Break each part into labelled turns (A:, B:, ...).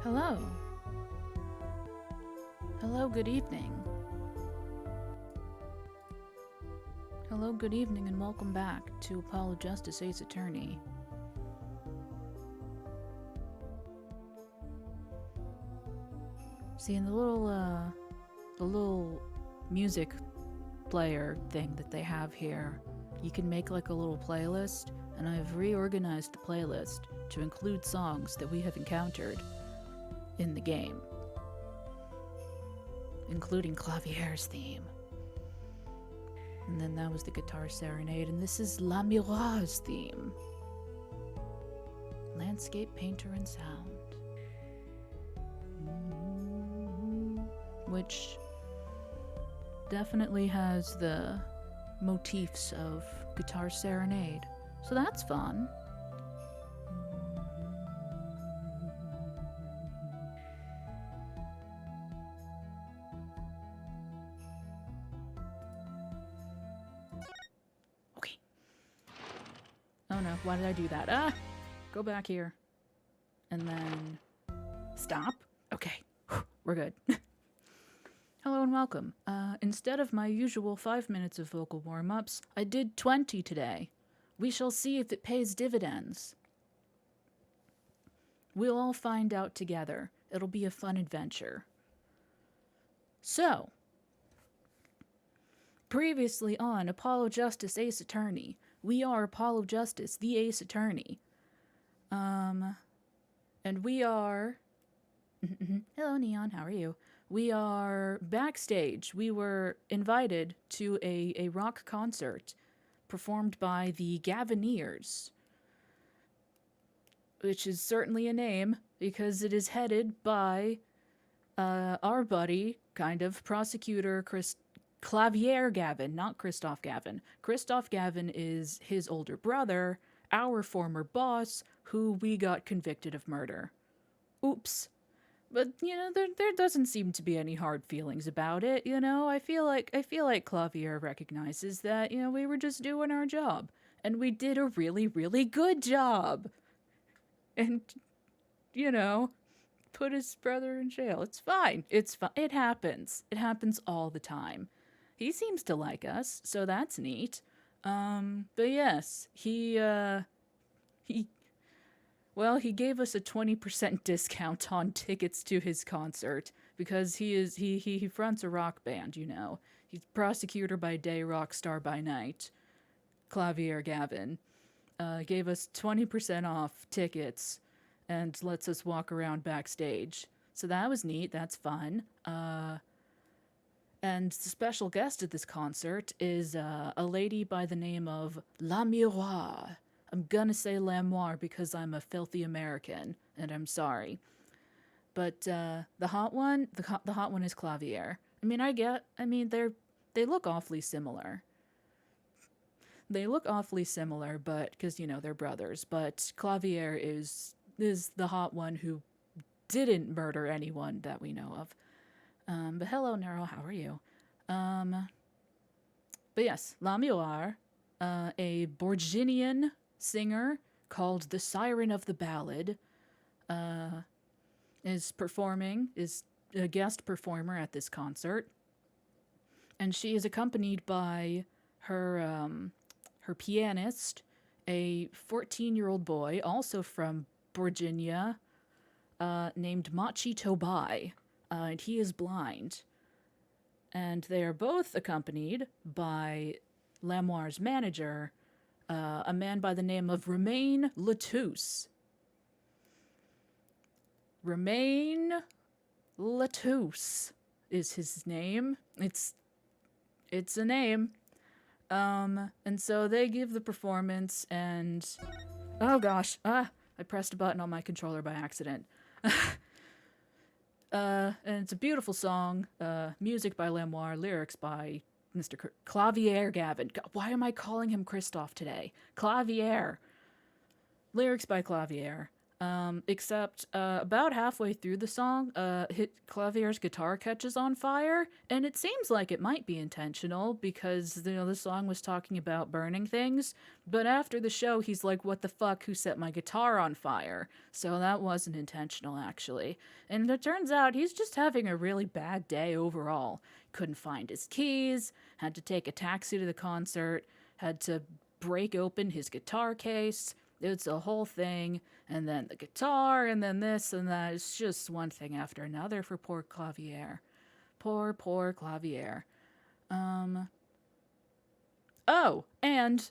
A: Hello. Hello, good evening. Hello, good evening, and welcome back to Apollo Justice Ace Attorney. See, in the little music player thing that they have here, you can make like a little playlist, and I've reorganized the playlist to include songs that we have encountered in the game, including Klavier's theme. And then that was the guitar serenade, and this is La Miroir's theme. Landscape painter and sound. Which definitely has the motifs of guitar serenade. So that's fun. Okay. Oh no, why did I do that? Ah! Go back here. And then stop. Okay. We're good. Hello and welcome. Instead of my usual 5 minutes of vocal warm-ups, I did 20 today. We shall see if it pays dividends. We'll all find out together. It'll be a fun adventure. So, previously on Apollo Justice Ace Attorney, we are Apollo Justice, the Ace Attorney. And we are... Hello, Neon, how are you? We are backstage. We were invited to a rock concert performed by the Gavineers, which is certainly a name because it is headed by our buddy, kind of, prosecutor Klavier Gavin, not Christoph Gavin. Christoph Gavin is his older brother, our former boss, who we got convicted of murder. Oops. But, you know, there doesn't seem to be any hard feelings about it, you know? I feel like Klavier recognizes that, you know, we were just doing our job. And we did a really, really good job. And, you know, put his brother in jail. It's fine. It's fine. It happens. It happens all the time. He seems to like us, so that's neat. But yes, he gave us a 20% discount on tickets to his concert because he fronts a rock band, you know. He's prosecutor by day, rock star by night. Klavier Gavin gave us 20% off tickets and lets us walk around backstage. So that was neat. That's fun. And the special guest at this concert is a lady by the name of La Miroir. I'm gonna say Lamoire because I'm a filthy American, and I'm sorry. But the hot one is Klavier. They look awfully similar. But because you know they're brothers. But Klavier is the hot one who didn't murder anyone that we know of. But hello, Nero, how are you? But yes, Lamoire, a Borginian singer called the Siren of the Ballad, is a guest performer at this concert, and she is accompanied by her pianist, a 14-year-old boy, also from Virginia, named Machi Tobai, and he is blind. And they are both accompanied by Lamoire's manager, a man by the name of Romain Latousse. Romain Latousse is his name. It's a name. And so they give the performance, and oh gosh, I pressed a button on my controller by accident. And it's a beautiful song. Music by Lamoire, lyrics by Mr. Klavier Gavin. God, why am I calling him Christoph today? Klavier. Lyrics by Klavier. Except about halfway through the song, Klavier's guitar catches on fire, and it seems like it might be intentional because the song was talking about burning things. But after the show, he's like, "What the fuck? Who set my guitar on fire?" So that wasn't intentional, actually. And it turns out he's just having a really bad day overall. Couldn't find his keys, had to take a taxi to the concert, had to break open his guitar case. It's a whole thing, and then the guitar, and then this and that. It's just one thing after another for poor Klavier. Poor Klavier. Oh, and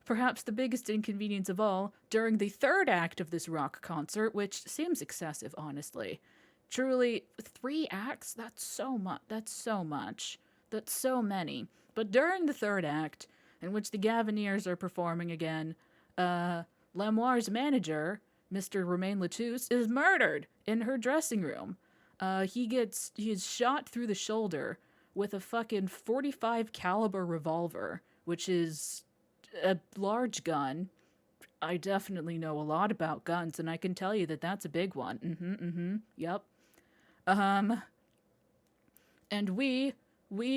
A: perhaps the biggest inconvenience of all, during the third act of this rock concert, which seems excessive, honestly. Truly, 3 acts? That's so much. That's so much. That's so many. But during the third act, in which the Gavineers are performing again, Lamoire's manager, Mr. Romain Latouche, is murdered in her dressing room. He's shot through the shoulder with a fucking .45 caliber revolver, which is a large gun. I definitely know a lot about guns, and I can tell you that that's a big one. Yep. And we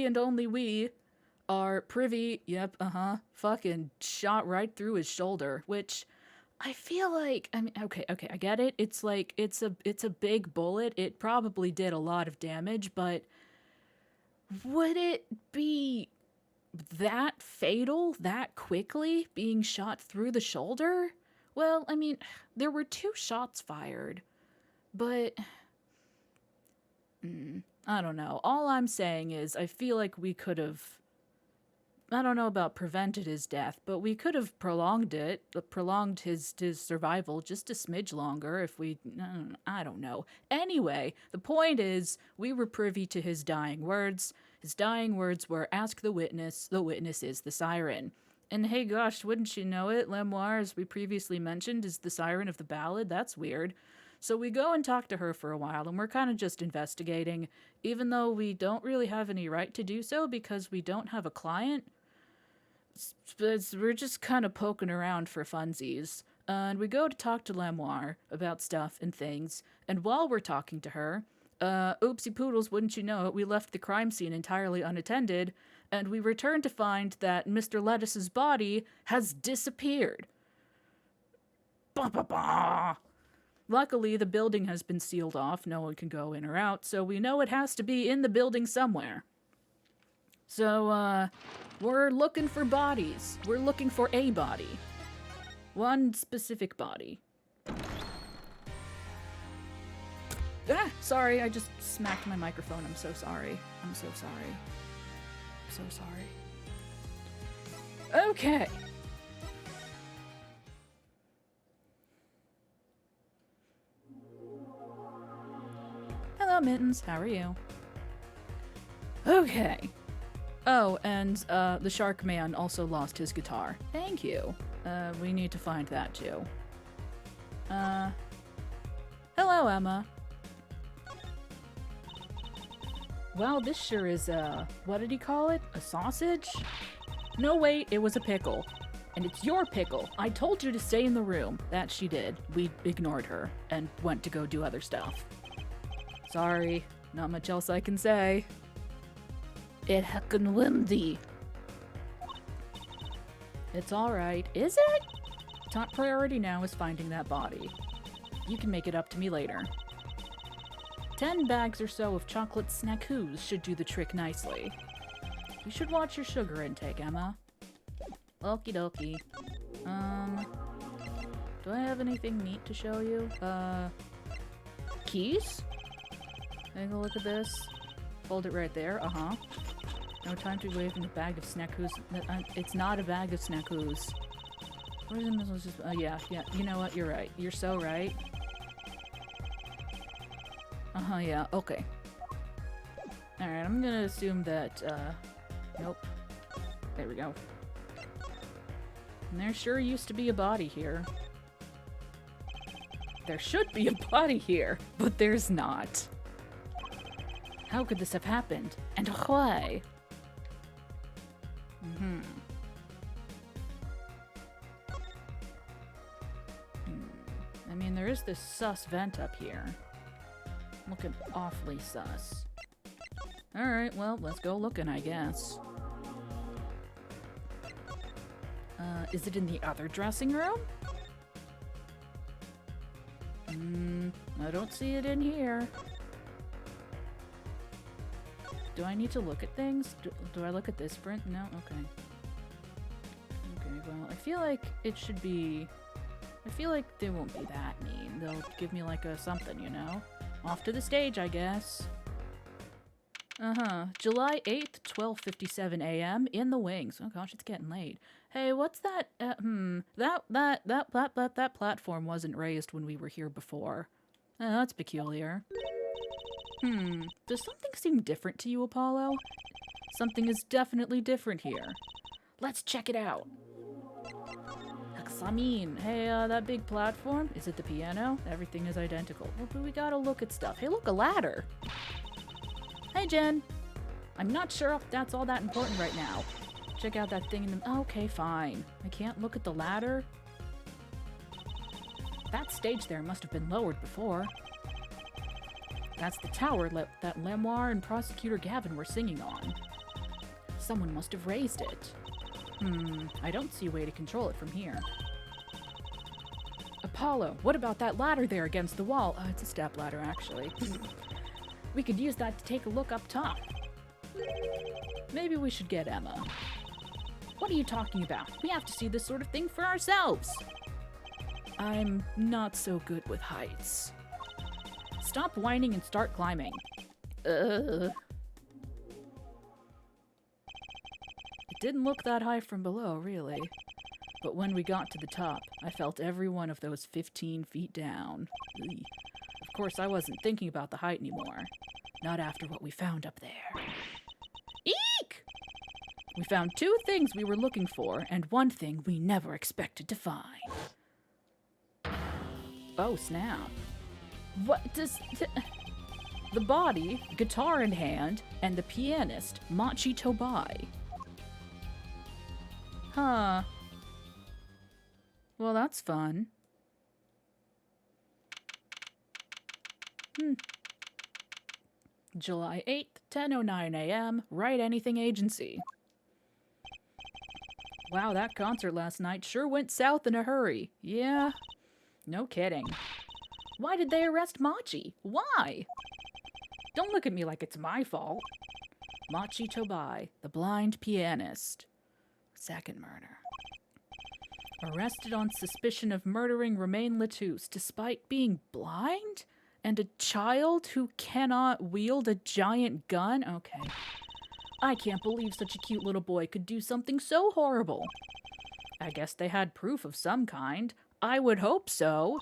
A: and only we are privy, fucking shot right through his shoulder, which I feel like, I mean, okay, I get it. It's like, it's a big bullet. It probably did a lot of damage, but would it be that fatal that quickly, being shot through the shoulder? Well, I mean, there were 2 shots fired, but I don't know. All I'm saying is I feel like we could have, I don't know about prevented his death, but we could have prolonged his survival just a smidge longer if we, I don't know. Anyway, the point is, we were privy to his dying words. His dying words were, "Ask the witness is the siren." And hey gosh, wouldn't you know it, Lamoire, as we previously mentioned, is the siren of the ballad. That's weird. So we go and talk to her for a while, and we're kind of just investigating, even though we don't really have any right to do so because we don't have a client. We're just kind of poking around for funsies. And we go to talk to Lamoire about stuff and things, and while we're talking to her, oopsie poodles, wouldn't you know it, we left the crime scene entirely unattended, and we return to find that Mr. Lettuce's body has disappeared. Bah, bah, bah. Luckily, the building has been sealed off. No one can go in or out, so we know it has to be in the building somewhere. So, we're looking for bodies. We're looking for a body. One specific body. Ah, sorry, I just smacked my microphone. I'm so sorry. I'm so sorry. I'm so sorry. Okay. Hello, Mittens. How are you? Okay. Oh, and the Shark Man also lost his guitar. Thank you. We need to find that too. Hello, Emma. Wow, this sure is what did he call it? A sausage? No, wait, it was a pickle. And it's your pickle. I told you to stay in the room. That she did. We ignored her and went to go do other stuff. Sorry, not much else I can say. It heckin' windy. It's alright. Is it? Top priority now is finding that body. You can make it up to me later. 10 bags or so of chocolate snackoos should do the trick nicely. You should watch your sugar intake, Emma. Okie dokie. Do I have anything neat to show you? Keys? Take a look at this. Hold it right there. Uh-huh. No time to wave in a bag of snackoos. It's not a bag of snackoos. Yeah. You know what? You're right. You're so right. Uh-huh, yeah. Okay. Alright, I'm gonna assume that, nope. There we go. And there sure used to be a body here. There should be a body here, but there's not. How could this have happened? And why? I mean, there is this sus vent up here. Looking awfully sus. Alright, well, let's go looking, I guess. Is it in the other dressing room? I don't see it in here. Do I need to look at things? Do I look at this print? No? Okay. Okay, well, I feel like it should be... I feel like they won't be that mean. They'll give me like a something, you know? Off to the stage, I guess. July 8th, 12:57 a.m. in the wings. Oh gosh, it's getting late. Hey, what's that? That platform wasn't raised when we were here before. That's peculiar. Does something seem different to you, Apollo? Something is definitely different here. Let's check it out. Examine. Hey, that big platform? Is it the piano? Everything is identical. Well, but we gotta look at stuff. Hey, look, a ladder. Hey, Jen. I'm not sure if that's all that important right now. Check out that thing in the... Okay, fine. I can't look at the ladder. That stage there must have been lowered before. That's the tower that Lemoire and Prosecutor Gavin were singing on. Someone must have raised it. I don't see a way to control it from here. Apollo, what about that ladder there against the wall? It's a step ladder, actually. We could use that to take a look up top. Maybe we should get Emma. What are you talking about? We have to see this sort of thing for ourselves. I'm not so good with heights. Stop whining and start climbing. It didn't look that high from below, really. But when we got to the top, I felt every one of those 15 feet down. Of course, I wasn't thinking about the height anymore. Not after what we found up there. Eek! We found two things we were looking for, and one thing we never expected to find. Oh, snap. What does... The body, guitar in hand, and the pianist, Machi Tobai. Huh. Well, that's fun. July 8th, 10:09 a.m., Write Anything Agency. Wow, that concert last night sure went south in a hurry. Yeah, no kidding. Why did they arrest Machi? Why? Don't look at me like it's my fault. Machi Tobai, the blind pianist. Second murder. Arrested on suspicion of murdering Romain Latouche despite being blind? And a child who cannot wield a giant gun? Okay. I can't believe such a cute little boy could do something so horrible. I guess they had proof of some kind. I would hope so.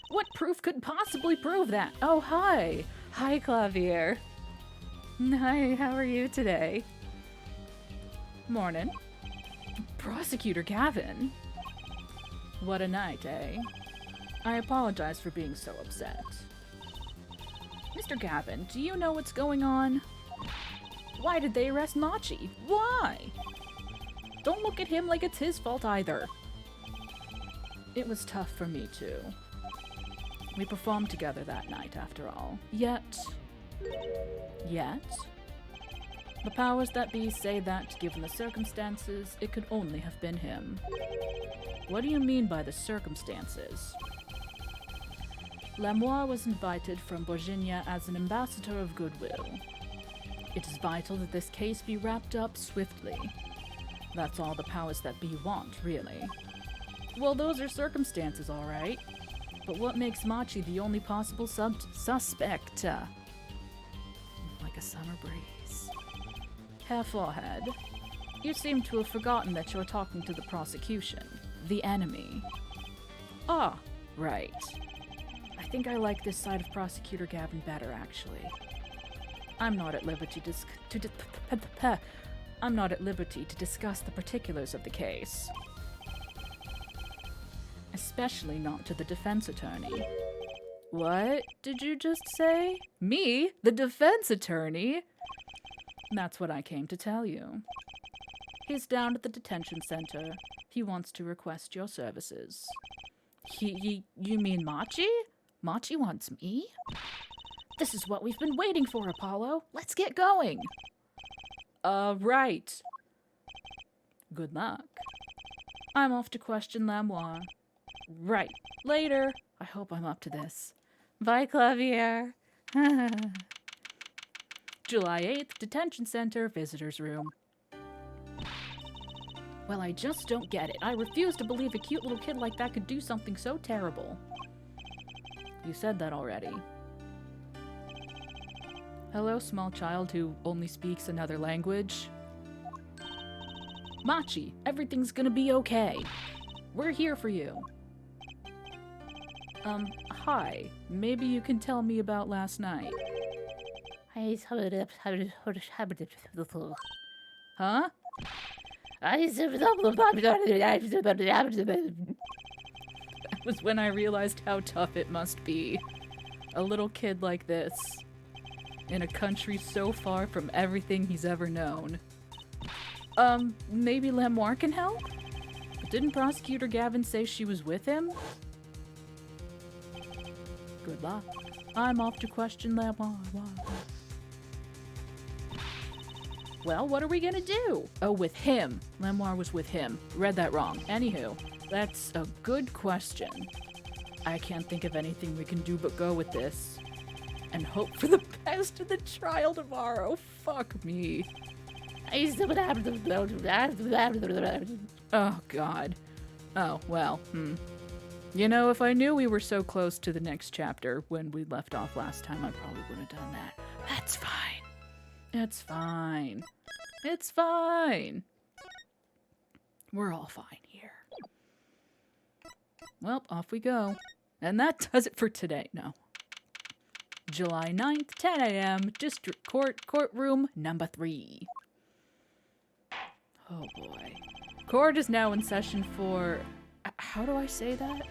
A: What proof could possibly prove that? Oh, hi. Hi, Klavier. Hi, how are you today? Morning. Prosecutor Gavin. What a night, eh? I apologize for being so upset. Mr. Gavin, do you know what's going on? Why did they arrest Machi? Why? Don't look at him like it's his fault either. It was tough for me too. We performed together that night, after all. Yet, the powers that be say that, given the circumstances, it could only have been him. What do you mean by the circumstances? Lemoire was invited from Virginia as an ambassador of goodwill. It is vital that this case be wrapped up swiftly. That's all the powers that be want, really. Well, those are circumstances, all right. But what makes Machi the only possible suspect? Like a summer breeze. Hair forehead. You seem to have forgotten that you're talking to the prosecution. The enemy. Ah, right. I think I like this side of Prosecutor Gavin better, actually. I'm not at liberty to discuss the particulars of the case. Especially not to the defense attorney. What did you just say? Me? The defense attorney? That's what I came to tell you. He's down at the detention center. He wants to request your services. You mean Machi? Machi wants me? This is what we've been waiting for, Apollo. Let's get going. Right. Good luck. I'm off to question Lamoire. Right. Later. I hope I'm up to this. Bye, Klavier. July 8th, Detention Center, Visitors Room. Well, I just don't get it. I refuse to believe a cute little kid like that could do something so terrible. You said that already. Hello, small child who only speaks another language. Machi, everything's gonna be okay. We're here for you. Hi. Maybe you can tell me about last night. Huh? That was when I realized how tough it must be. A little kid like this, in a country so far from everything he's ever known. Maybe Lamoire can help? Didn't Prosecutor Gavin say she was with him? Good luck. I'm off to question Lamoire. Well, what are we gonna do? Oh, with him. Lamoire was with him. Read that wrong. Anywho, that's a good question. I can't think of anything we can do but go with this. And hope for the best in the trial tomorrow. Fuck me. Oh, God. Oh, well, You know, if I knew we were so close to the next chapter when we left off last time, I probably wouldn't have done that. That's fine. It's fine. It's fine. We're all fine here. Well, off we go. And that does it for today. No. July 9th, 10 a.m., District Court, Courtroom number 3. Oh boy. Court is now in session for... how do I say that?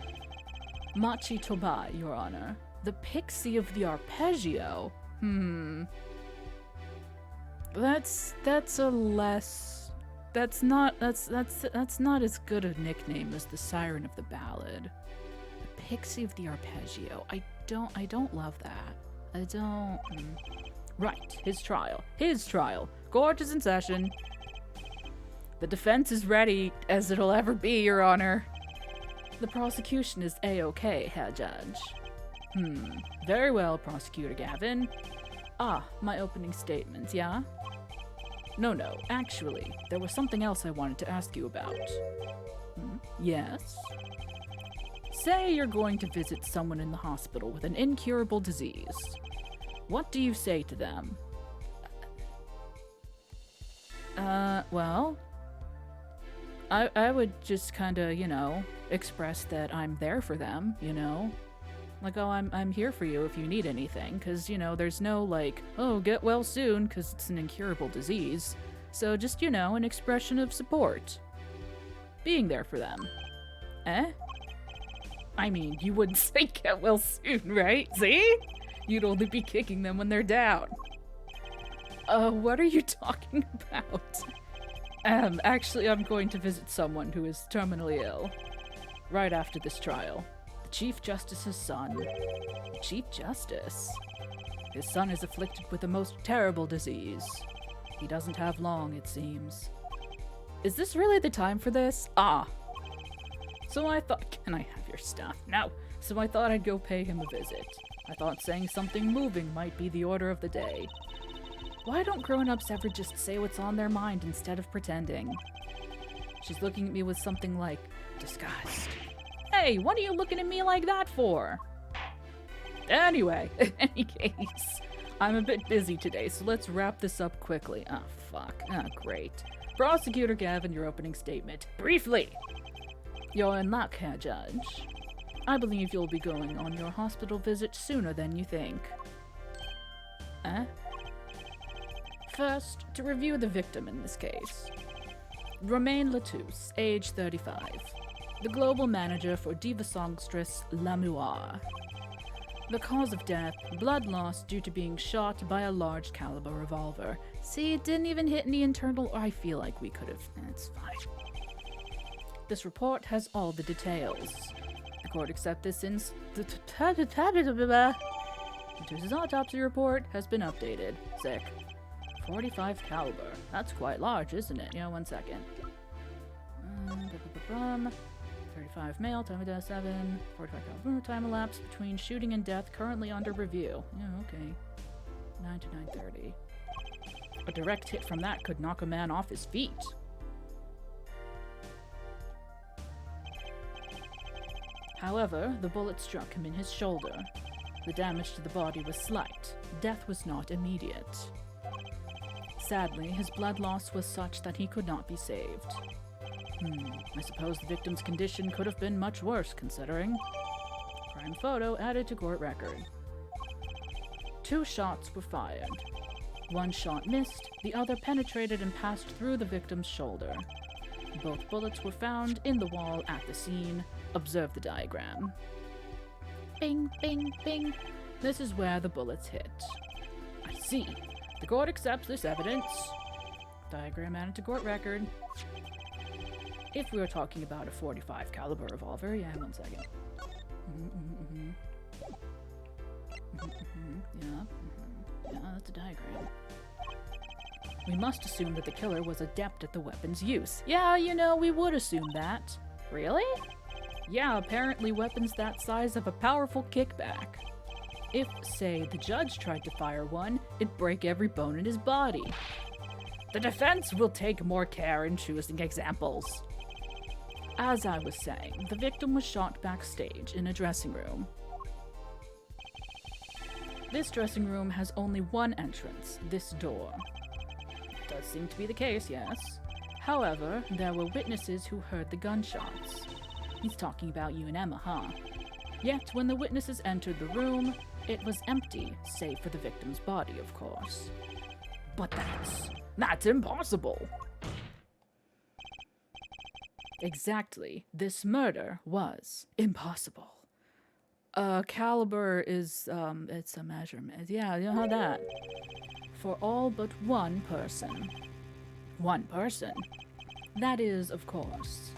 A: Machi Toba, Your Honor. The Pixie of the Arpeggio? That's a less... That's not as good a nickname as the Siren of the Ballad. The Pixie of the Arpeggio. I don't love that. I don't... Right, his trial. His trial. Court is in session. The defense is ready as it'll ever be, Your Honor. The prosecution is A-OK, Herr Judge. Very well, Prosecutor Gavin. Ah, my opening statements, yeah? No, actually, there was something else I wanted to ask you about. Yes? Say you're going to visit someone in the hospital with an incurable disease. What do you say to them? Well... I would just kinda, you know, express that I'm there for them, you know? Like, oh, I'm here for you if you need anything, because, you know, there's no, like, oh, get well soon, because it's an incurable disease. So just, you know, an expression of support. Being there for them. Eh? I mean, you wouldn't say get well soon, right? See? You'd only be kicking them when they're down. What are you talking about? Actually, I'm going to visit someone who is terminally ill. Right after this trial. The Chief Justice's son. The Chief Justice? His son is afflicted with the most terrible disease. He doesn't have long, it seems. Is this really the time for this? Ah. So I thought, can I have your stuff? No. So I thought I'd go pay him a visit. I thought saying something moving might be the order of the day. Why don't grown-ups ever just say what's on their mind instead of pretending? She's looking at me with something like disgust. Hey, what are you looking at me like that for? Anyway, in any case, I'm a bit busy today, so let's wrap this up quickly. Oh, fuck. Oh, great. Prosecutor Gavin, your opening statement. Briefly. You're in luck, Herr Judge. I believe you'll be going on your hospital visit sooner than you think. Eh? First, to review the victim in this case. Romain Latouche, age 35. The global manager for diva songstress Lamoire. The cause of death, blood loss due to being shot by a large caliber revolver. See, it didn't even hit any internal... I feel like we could have... It's fine. This report has all the details. The court accepts this since the his autopsy report has been updated. Sick. 45 caliber. That's quite large, isn't it? Yeah, 1 second. 35 male, time of death 7. 45 caliber, time elapsed between shooting and death currently under review. Yeah, okay. 9 to 9:30. A direct hit from that could knock a man off his feet. However, the bullet struck him in his shoulder. The damage to the body was slight. Death was not immediate. Sadly, his blood loss was such that he could not be saved. I suppose the victim's condition could have been much worse, considering. Crime photo added to court record. 2 shots were fired. 1 shot missed, the other penetrated and passed through the victim's shoulder. Both bullets were found in the wall at the scene. Observe the diagram. Bing, bing, bing. This is where the bullets hit. I see. The court accepts this evidence. Diagram added to court record. If we were talking about a 45 caliber revolver, yeah, 1 second. Yeah, that's a diagram. We must assume that the killer was adept at the weapon's use. Yeah, you know, we would assume that. Really? Yeah, apparently weapons that size have a powerful kickback. If, say, the judge tried to fire one, it'd break every bone in his body. The defense will take more care in choosing examples. As I was saying, the victim was shot backstage in a dressing room. This dressing room has only one entrance, this door. Does seem to be the case, yes. However, there were witnesses who heard the gunshots. He's talking about you and Emma, huh? Yet, when the witnesses entered the room, it was empty, save for the victim's body, of course. But that's impossible! Exactly. This murder was impossible. Caliber is, it's a measurement. Yeah, you know how that. For all but one person. One person. That is, of course,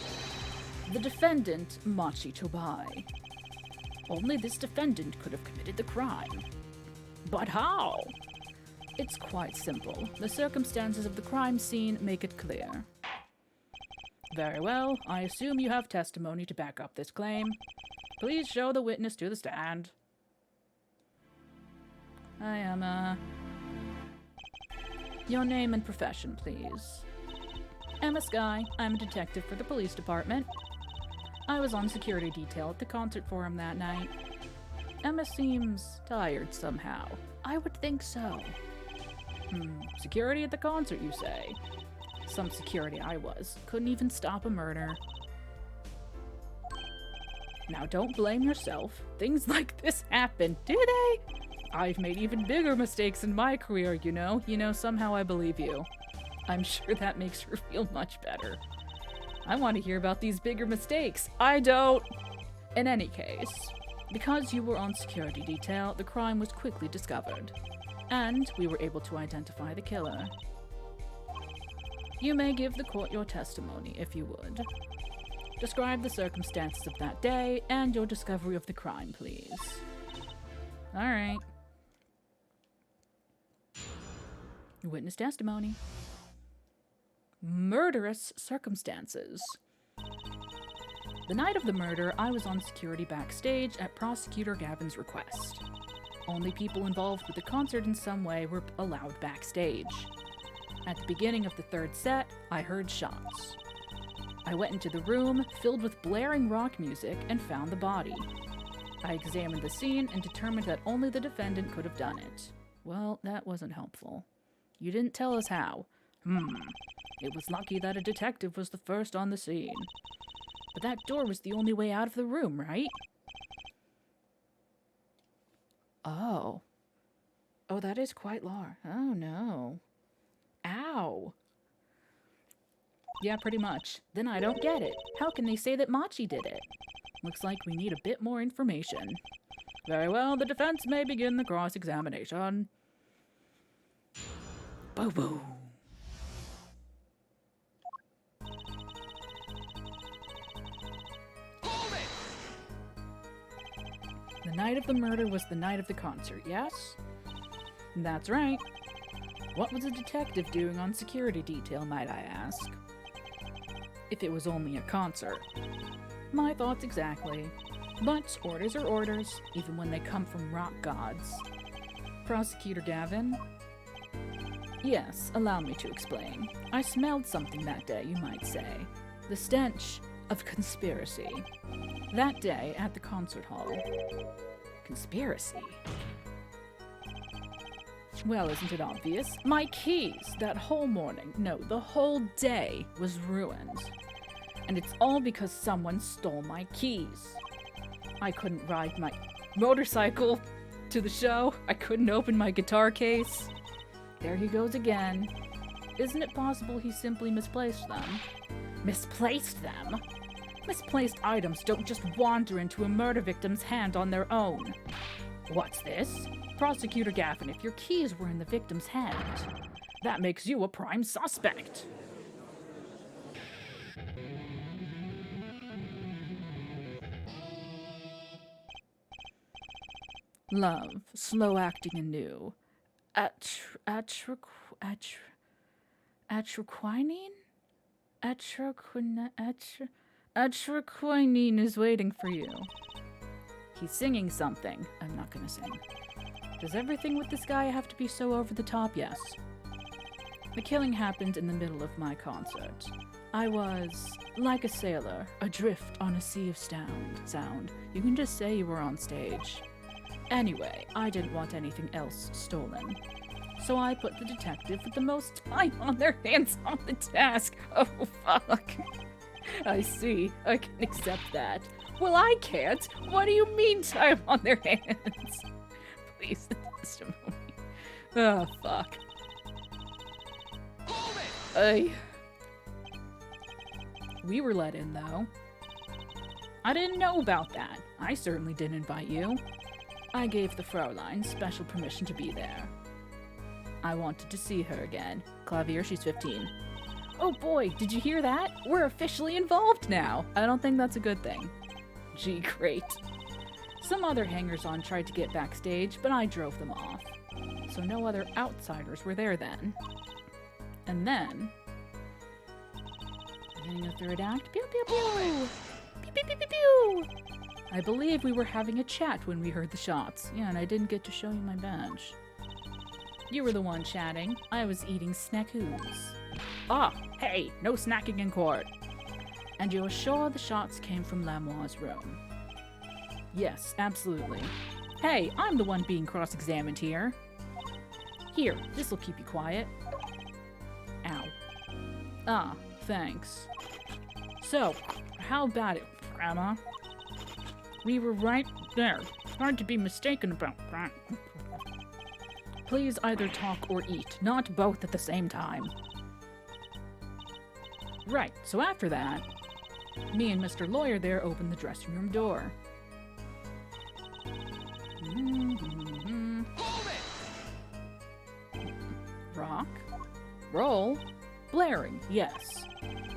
A: the defendant, Machi Tobai. Only this defendant could have committed the crime. But how? It's quite simple. The circumstances of the crime scene make it clear. Very well. I assume you have testimony to back up this claim. Please show the witness to the stand. I am, Your name and profession, please. Emma Skye. I'm a detective for the police department. I was on security detail at the concert forum that night. Emma seems tired somehow. I would think so. Security at the concert, you say? Some security I was. Couldn't even stop a murder. Now don't blame yourself. Things like this happen, do they? I've made even bigger mistakes in my career, you know? Somehow I believe you. I'm sure that makes her feel much better. I want to hear about these bigger mistakes. I don't. In any case, because you were on security detail, the crime was quickly discovered. And we were able to identify the killer. You may give the court your testimony, if you would. Describe the circumstances of that day and your discovery of the crime, please. Alright. Witness testimony. Murderous circumstances. The night of the murder, I was on security backstage at Prosecutor Gavin's request. Only people involved with the concert in some way were allowed backstage. At the beginning of the third set, I heard shots. I went into the room, filled with blaring rock music, and found the body. I examined the scene and determined that only the defendant could have done it. Well, that wasn't helpful. You didn't tell us how. It was lucky that a detective was the first on the scene. But that door was the only way out of the room, right? Oh. Oh, that is quite large. Oh, no. Ow. Yeah, pretty much. Then I don't get it. How can they say that Machi did it? Looks like we need a bit more information. Very well, the defense may begin the cross-examination. Boo-boo.
B: Hold it!
A: night of the murder was the night of the concert, yes? That's right. What was a detective doing on security detail, might I ask? If it was only a concert. My thoughts exactly. But orders are orders, even when they come from rock gods. Prosecutor Gavin? Yes, allow me to explain. I smelled something that day, you might say. The stench of conspiracy. That day at the concert hall. Conspiracy? Well, isn't it obvious? My keys, that whole morning, no, the whole day, was ruined. And it's all because someone stole my keys. I couldn't ride my motorcycle to the show. I couldn't open my guitar case. There he goes again. Isn't it possible he simply misplaced them? Misplaced them? Misplaced items don't just wander into a murder victim's hand on their own. What's this? Prosecutor Gavin, if your keys were in the victim's hand, that makes you a prime suspect. Love, slow acting anew. Atroquinine? Atroquinine is waiting for you. He's singing something. I'm not gonna sing. Does everything with this guy have to be so over the top? Yes. The killing happened in the middle of my concert. I was like a sailor, adrift on a sea of sound. You can just say you were on stage. Anyway, I didn't want anything else stolen. So I put the detective with the most time on their hands on the task. Oh, fuck. I see. I can accept that. Well, I can't. What do you mean time on their hands? Please, just a moment. Oh, fuck. Ay. We were let in, though. I didn't know about that. I certainly didn't invite you. I gave the Fraulein special permission to be there. I wanted to see her again. Klavier, she's 15. Oh boy, did you hear that? We're officially involved now. I don't think that's a good thing. Gee, great. Some other hangers-on tried to get backstage, but I drove them off. So no other outsiders were there then. And then... beginning of third act. Pew pew pew! Pew pew pew pew pew! I believe we were having a chat when we heard the shots. Yeah, and I didn't get to show you my badge. You were the one chatting. I was eating snackoos. Ah, hey, no snacking in court. And you're sure the shots came from Lamoire's room? Yes, absolutely. Hey, I'm the one being cross-examined here. Here, this'll keep you quiet. Ow. Ah, thanks. So, how about it, Grandma? We were right there. Hard to be mistaken about that. Please either talk or eat, not both at the same time. Right, so after that, me and Mr. Lawyer there opened the dressing room door. Rock? Roll? Blaring, yes.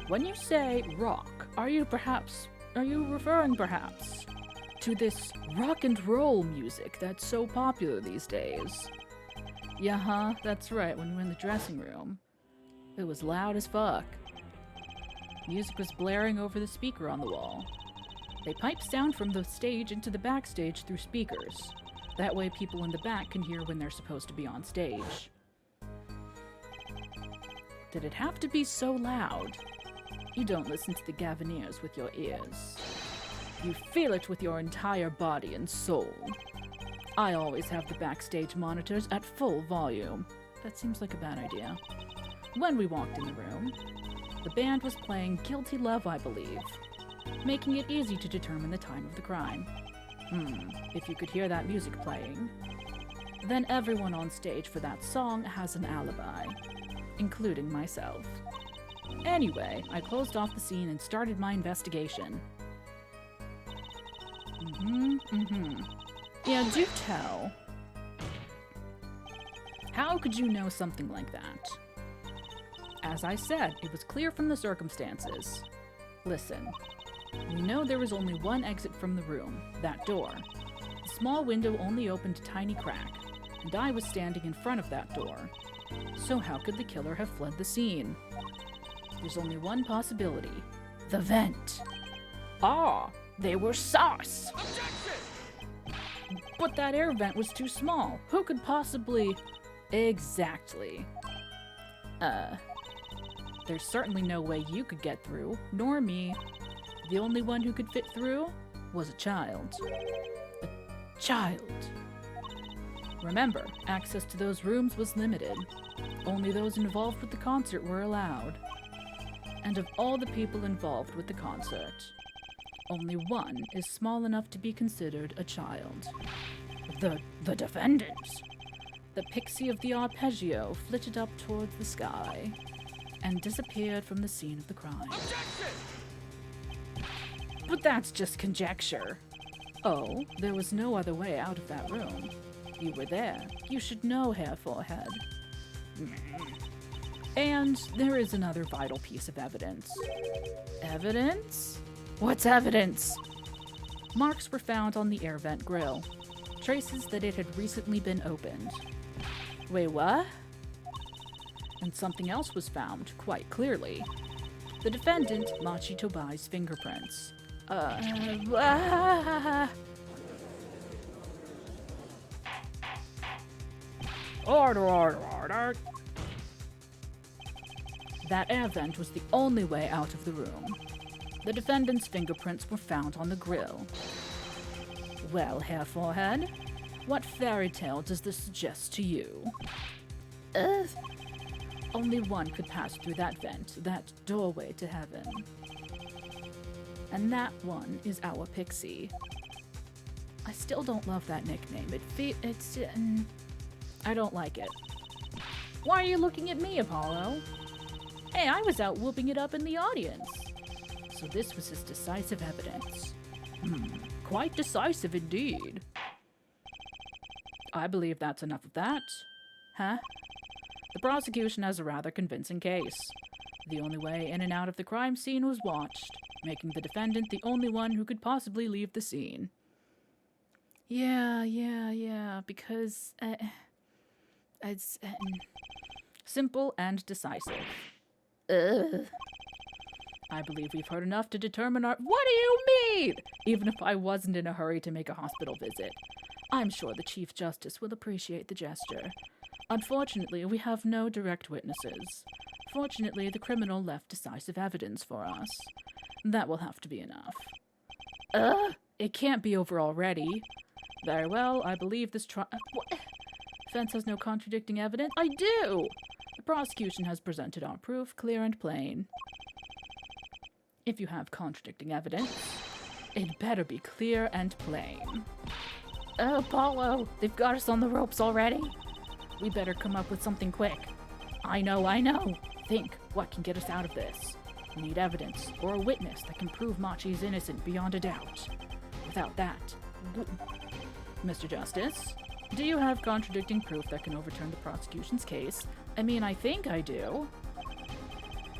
A: When you say rock, are you referring perhaps to this rock and roll music that's so popular these days? Yeah, that's right, when we were in the dressing room. It was loud as fuck. Music was blaring over the speaker on the wall. They pipe sound from the stage into the backstage through speakers. That way people in the back can hear when they're supposed to be on stage. Did it have to be so loud? You don't listen to the Gaviniers with your ears. You feel it with your entire body and soul. I always have the backstage monitors at full volume. That seems like a bad idea. When we walked in the room, the band was playing Guilty Love, I believe, making it easy to determine the time of the crime. If you could hear that music playing, then everyone on stage for that song has an alibi, including myself. Anyway, I closed off the scene and started my investigation. Yeah, do tell. How could you know something like that? As I said, it was clear from the circumstances. Listen, we know there was only one exit from the room, that door. The small window only opened a tiny crack, and I was standing in front of that door. So how could the killer have fled the scene? There's only one possibility. The vent. Ah, they were sus! But that air vent was too small. Who could possibly... Exactly. There's certainly no way you could get through, nor me. The only one who could fit through was a child. A child. Remember, access to those rooms was limited. Only those involved with the concert were allowed. And of all the people involved with the concert, only one is small enough to be considered a child. The defendant. The pixie of the arpeggio flitted up towards the sky and disappeared from the scene of the crime. But that's just conjecture. Oh, there was no other way out of that room. You were there. You should know, Hair Forehead. And there is another vital piece of evidence. Evidence? What's evidence? Marks were found on the air vent grill. Traces that it had recently been opened. Wait, what? And something else was found, quite clearly. The defendant, Machi Tobai's fingerprints. Order. That air vent was the only way out of the room. The defendant's fingerprints were found on the grill. Well, Hair Forehead, what fairy tale does this suggest to you? Only one could pass through that vent, that doorway to heaven. And that one is our Pixie. I still don't love that nickname. I don't like it. Why are you looking at me, Apollo? Hey, I was out whooping it up in the audience. So this was his decisive evidence. Quite decisive indeed. I believe that's enough of that. Huh? The prosecution has a rather convincing case. The only way in and out of the crime scene was watched, making the defendant the only one who could possibly leave the scene. Yeah, because it's simple and decisive. I believe we've heard enough to determine our— What do you mean? Even if I wasn't in a hurry to make a hospital visit, I'm sure the Chief Justice will appreciate the gesture. Unfortunately, we have no direct witnesses. Fortunately, the criminal left decisive evidence for us. That will have to be enough. It can't be over already. Very well, I believe this what? Defense has no contradicting evidence? I do! The prosecution has presented our proof, clear and plain. If you have contradicting evidence, it better be clear and plain. Apollo, they've got us on the ropes already. We better come up with something quick. I know. Think, what can get us out of this? We need evidence, or a witness that can prove Machi's innocent beyond a doubt. Without that... Mr. Justice, do you have contradicting proof that can overturn the prosecution's case? I mean, I think I do.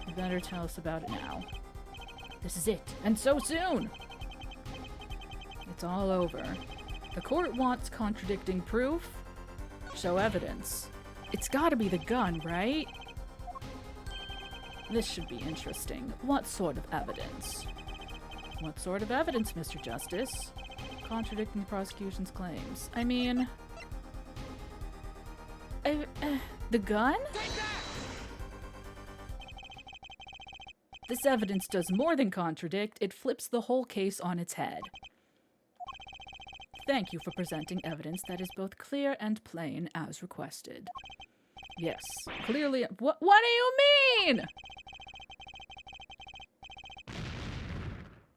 A: You better tell us about it now. This is it, and so soon! It's all over. The court wants contradicting proof. Show evidence. It's gotta be the gun, right? This should be interesting. What sort of evidence? What sort of evidence, Mr. Justice? Contradicting the prosecution's claims. I mean... the gun? This evidence does more than contradict, it flips the whole case on its head. Thank you for presenting evidence that is both clear and plain as requested. Yes, clearly— What do you mean?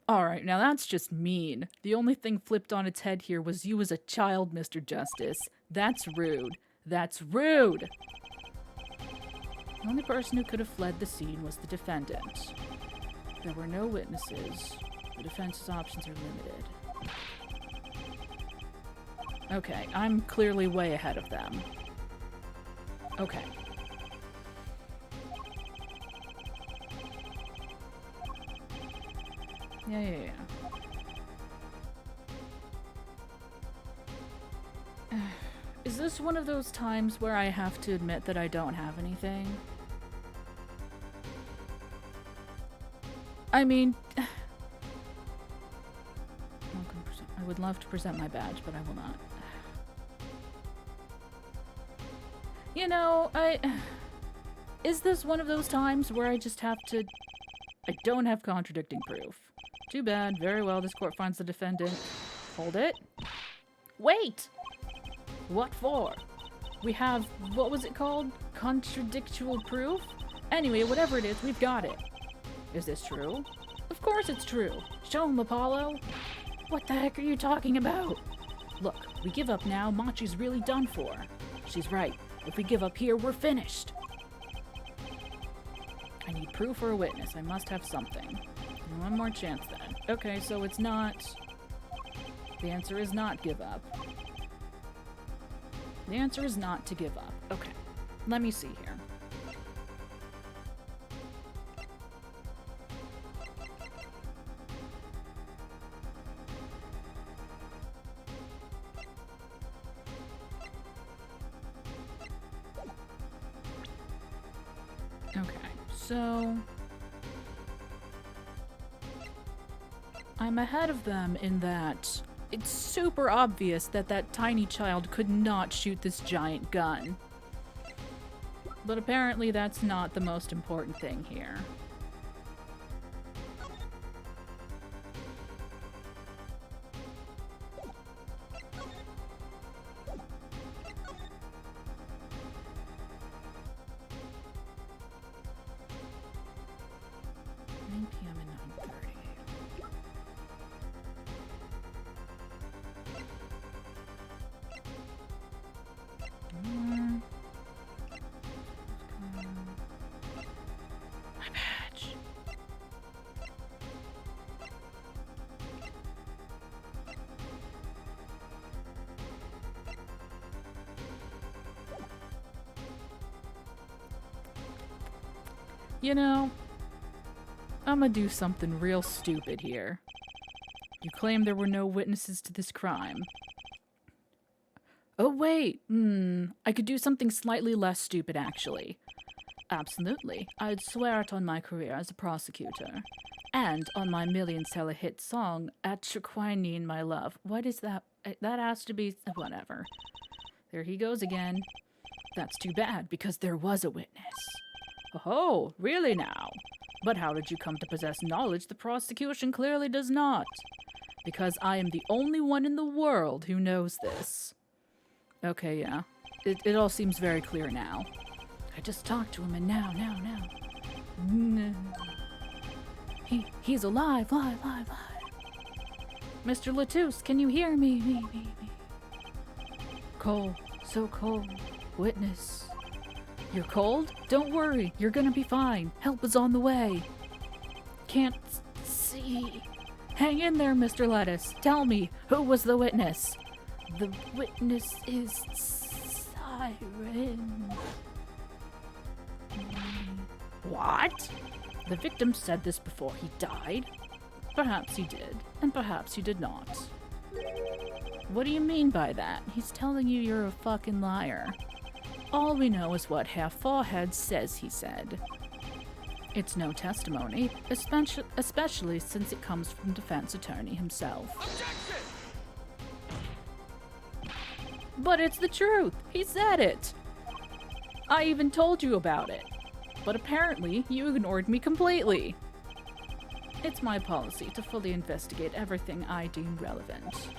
A: Alright, now that's just mean. The only thing flipped on its head here was you as a child, Mr. Justice. That's rude. That's rude! The only person who could have fled the scene was the defendant. There were no witnesses. The defense's options are limited. Okay, I'm clearly way ahead of them. Okay. Yeah. this one of those times where I have to admit that I don't have anything? I mean, I would love to present my badge, but I will not. You know, is this one of those times where I just have to... I don't have contradicting proof. Too bad. Very well, this court finds the defendant. Hold it. Wait! What for? We have, what was it called? Contradictual proof? Anyway, whatever it is, we've got it. Is this true? Of course it's true. Show him, Apollo. What the heck are you talking about? Look, we give up now, Machi's really done for. She's right. If we give up here, we're finished. I need proof or a witness. I must have something. One more chance then. Okay, so it's not... The answer is not give up. The answer is not to give up. Okay, let me see here. Okay, so... I'm ahead of them in that it's super obvious that that tiny child could not shoot this giant gun. But apparently that's not the most important thing here. You know, I'm gonna do something real stupid here. You claim there were no witnesses to this crime. Oh wait, I could do something slightly less stupid actually. Absolutely, I'd swear it on my career as a prosecutor. And on my million-seller hit song, At Your Quinine, My Love. What is that? That has to be... whatever. There he goes again. That's too bad, because there was a witness. Oh, really now? But how did you come to possess knowledge the prosecution clearly does not? Because I am the only one in the world who knows this. Okay, yeah. It all seems very clear now. I just talked to him and now. He's alive, live. Mr. Latouche, can you hear me? Cold, so cold. Witness. You're cold? Don't worry, you're gonna be fine. Help is on the way. Can't see. Hang in there, Mr. Lettuce. Tell me, who was the witness? The witness is Siren. What? The victim said this before he died. Perhaps he did, and perhaps he did not. What do you mean by that? He's telling you you're a fucking liar. All we know is what Herr Forehead says he said. It's no testimony, especially since it comes from defense attorney himself. Objection! But it's the truth! He said it! I even told you about it. But apparently, you ignored me completely. It's my policy to fully investigate everything I deem relevant.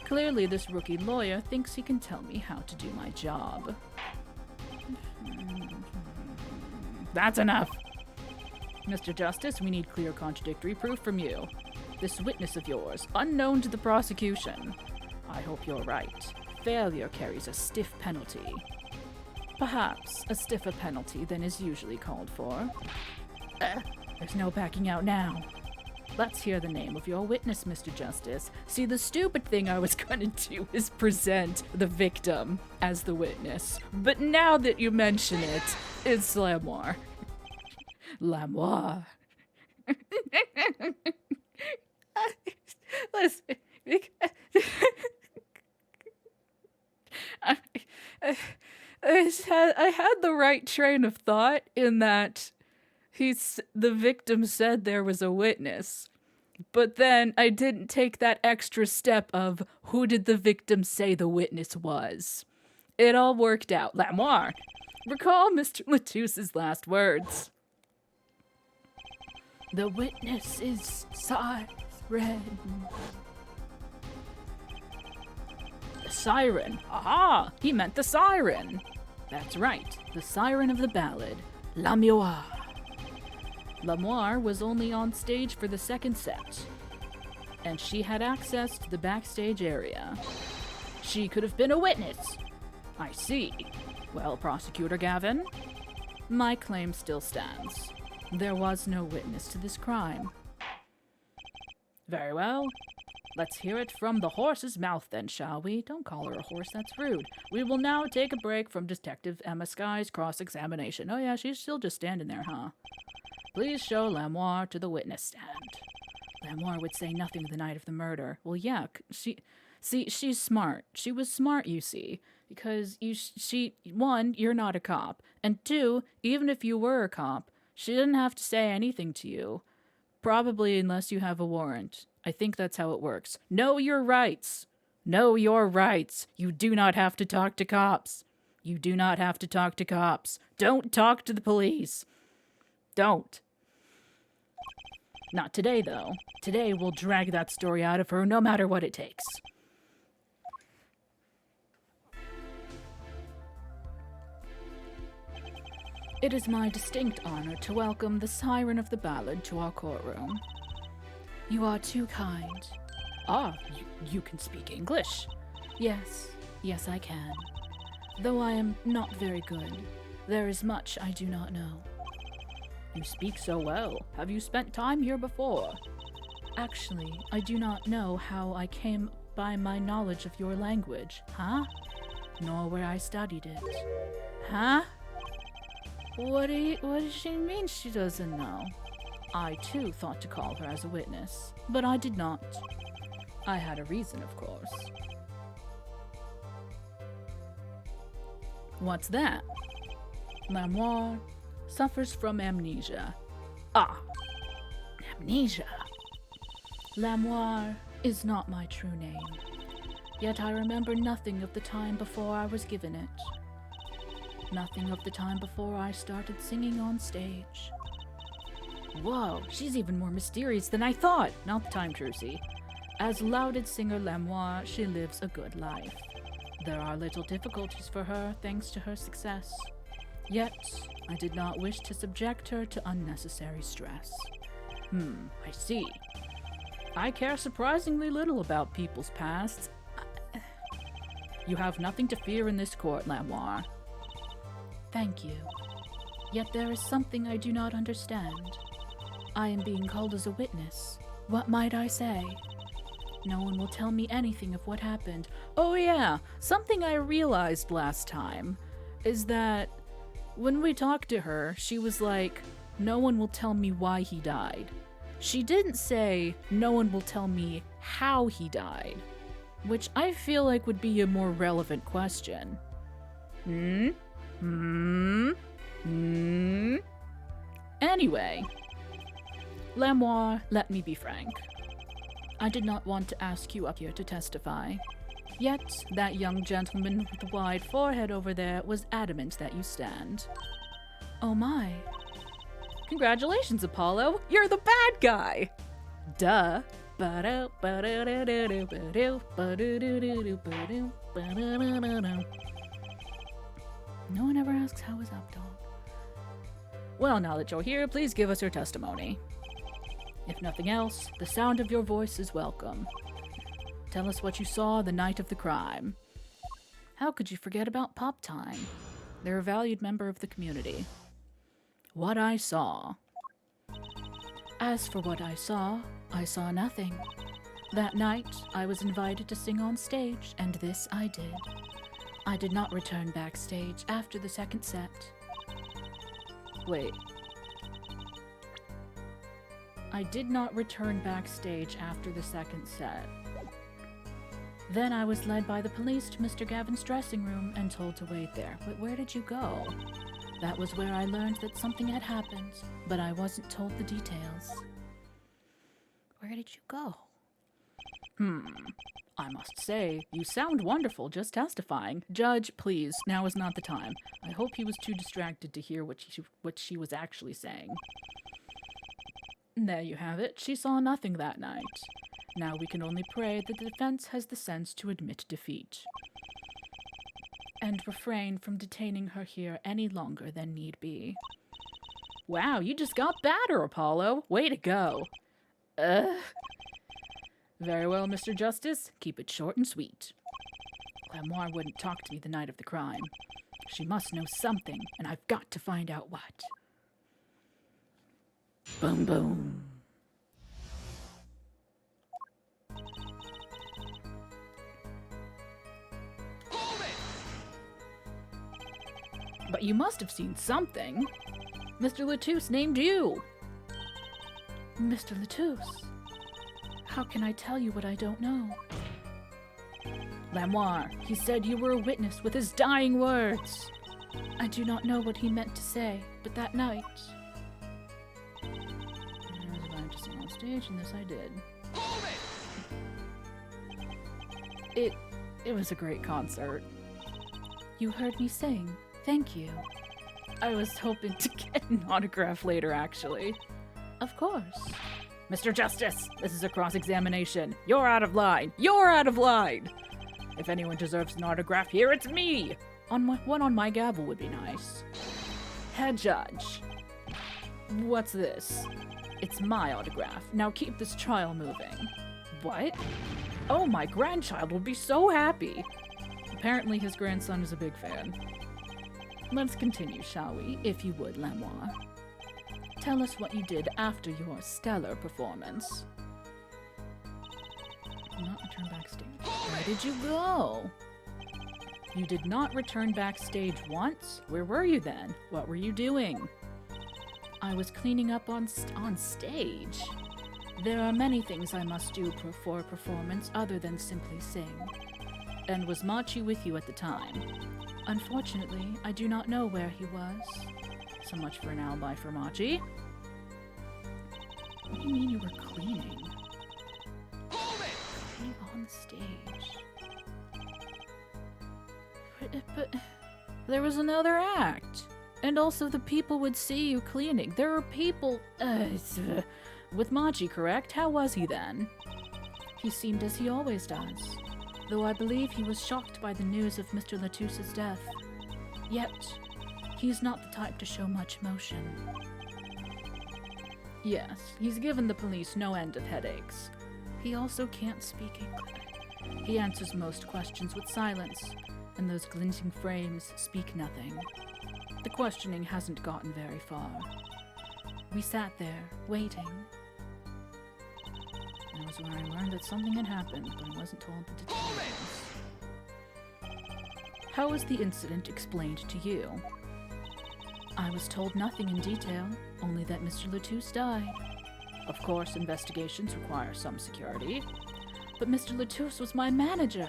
A: Clearly, this rookie lawyer thinks he can tell me how to do my job. That's enough! Mr. Justice, we need clear contradictory proof from you. This witness of yours, unknown to the prosecution. I hope you're right. Failure carries a stiff penalty. Perhaps a stiffer penalty than is usually called for. There's no backing out now. Let's hear the name of your witness, Mr. Justice. See, the stupid thing I was gonna do is present the victim as the witness. But now that you mention it, it's Lamoire. Lamoire. Listen, I had the right train of thought in that the victim said there was a witness. But then I didn't take that extra step of who did the victim say the witness was. It all worked out. Lamoire, recall Mr. Latusse's last words. The witness is siren. The siren. Aha! He meant the siren. That's right. The siren of the ballad. Lamoire. Lamoire was only on stage for the second set, and she had access to the backstage area. She could have been a witness. I see. Well, Prosecutor Gavin, my claim still stands. There was no witness to this crime. Very well. Let's hear it from the horse's mouth then, shall we? Don't call her a horse, that's rude. We will now take a break from Detective Emma Sky's cross-examination. Oh yeah, she's still just standing there, huh? Please show Lamoire to the witness stand. Lamoire would say nothing the night of the murder. Well, yeah, she's smart. She was smart, you see, because one, you're not a cop, and two, even if you were a cop, she didn't have to say anything to you. Probably unless you have a warrant. I think that's how it works. Know your rights. Know your rights. You do not have to talk to cops. You do not have to talk to cops. Don't talk to the police. Don't. Not today, though. Today, we'll drag that story out of her no matter what it takes. It is my distinct honor to welcome the siren of the ballad to our courtroom. You are too kind. Ah, you can speak English. Yes, I can. Though I am not very good, there is much I do not know. You speak so well. Have you spent time here before? Actually, I do not know how I came by my knowledge of your language, huh? Nor where I studied it. Huh? What does she mean she doesn't know? I, too, thought to call her as a witness, but I did not. I had a reason, of course. What's that? Lamoire suffers from amnesia. Ah, amnesia. Lamoire is not my true name, yet I remember nothing of the time before I was given it. Nothing of the time before I started singing on stage. Whoa, she's even more mysterious than I thought. Not the time, Trucy. As lauded singer Lamoire, she lives a good life. There are little difficulties for her thanks to her success. Yet, I did not wish to subject her to unnecessary stress. I see. I care surprisingly little about people's pasts. You have nothing to fear in this court, Lamoire. Thank you. Yet there is something I do not understand. I am being called as a witness. What might I say? No one will tell me anything of what happened. Oh yeah, something I realized last time is that when we talked to her, she was like, no one will tell me why he died. She didn't say, no one will tell me how he died, which I feel like would be a more relevant question. Anyway, Lamoire, let me be frank. I did not want to ask you up here to testify. Yet, that young gentleman with the wide forehead over there was adamant that you stand. Oh my. Congratulations, Apollo! You're the bad guy! Duh. No one ever asks how is up, dog. Well, now that you're here, please give us your testimony. If nothing else, the sound of your voice is welcome. Tell us what you saw the night of the crime. How could you forget about Pop Time? They're a valued member of the community. What I saw. As for what I saw nothing. That night, I was invited to sing on stage, and this I did. I did not return backstage after the second set. Wait. I did not return backstage after the second set. Then I was led by the police to Mr. Gavin's dressing room and told to wait there. But where did you go? That was where I learned that something had happened, but I wasn't told the details. Where did you go? I must say, you sound wonderful just testifying. Judge, please, now is not the time. I hope he was too distracted to hear what she was actually saying. There you have it. She saw nothing that night. Now we can only pray that the defense has the sense to admit defeat and refrain from detaining her here any longer than need be. Wow, you just got better, Apollo. Way to go. Very well, Mr. Justice. Keep it short and sweet. Klavier wouldn't talk to me the night of the crime. She must know something, and I've got to find out what. Boom, boom. But you must have seen something. Mr. Latouche named you. Mr. Latouche? How can I tell you what I don't know? Klavier, he said you were a witness with his dying words. I do not know what he meant to say, but that night... I was about to sing on stage, and this I did. It was a great concert. You heard me sing. Thank you. I was hoping to get an autograph later, actually. Of course. Mr. Justice, this is a cross-examination. You're out of line. You're out of line. If anyone deserves an autograph here, it's me. One on my gavel would be nice. Head judge. What's this? It's my autograph. Now keep this trial moving. What? Oh, my grandchild will be so happy. Apparently his grandson is a big fan. Let's continue, shall we? If you would, Klavier. Tell us what you did after your stellar performance. Do not return backstage. Where did you go? You did not return backstage once? Where were you then? What were you doing? I was cleaning up on stage. There are many things I must do for a performance other than simply sing. And was Machi with you at the time? Unfortunately, I do not know where he was. So much for an alibi for Machi. What do you mean you were cleaning? Cleaning on stage. But there was another act. And also the people would see you cleaning. There are people... with Machi, correct? How was he then? He seemed as he always does. Though I believe he was shocked by the news of Mr. Latouche's death. Yet, he's not the type to show much emotion. Yes, he's given the police no end of headaches. He also can't speak English. He answers most questions with silence, and those glinting frames speak nothing. The questioning hasn't gotten very far. We sat there, waiting. That was where I learned that something had happened, but I wasn't told the details. How was the incident explained to you? I was told nothing in detail, only that Mr. Latouche died. Of course, investigations require some security. But Mr. Latouche was my manager.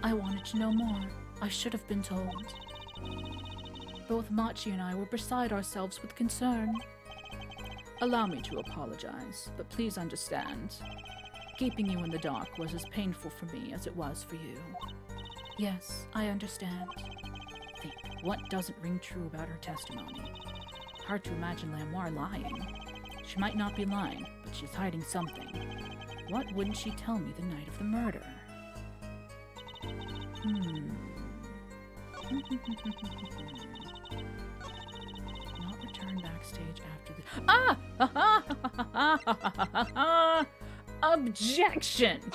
A: I wanted to know more. I should have been told. Both Machi and I were beside ourselves with concern. Allow me to apologize, but please understand. Keeping you in the dark was as painful for me as it was for you. Yes, I understand. Think, what doesn't ring true about her testimony? Hard to imagine Klavier lying. She might not be lying, but she's hiding something. What wouldn't she tell me the night of the murder? Not return backstage after the... Objection! Objection!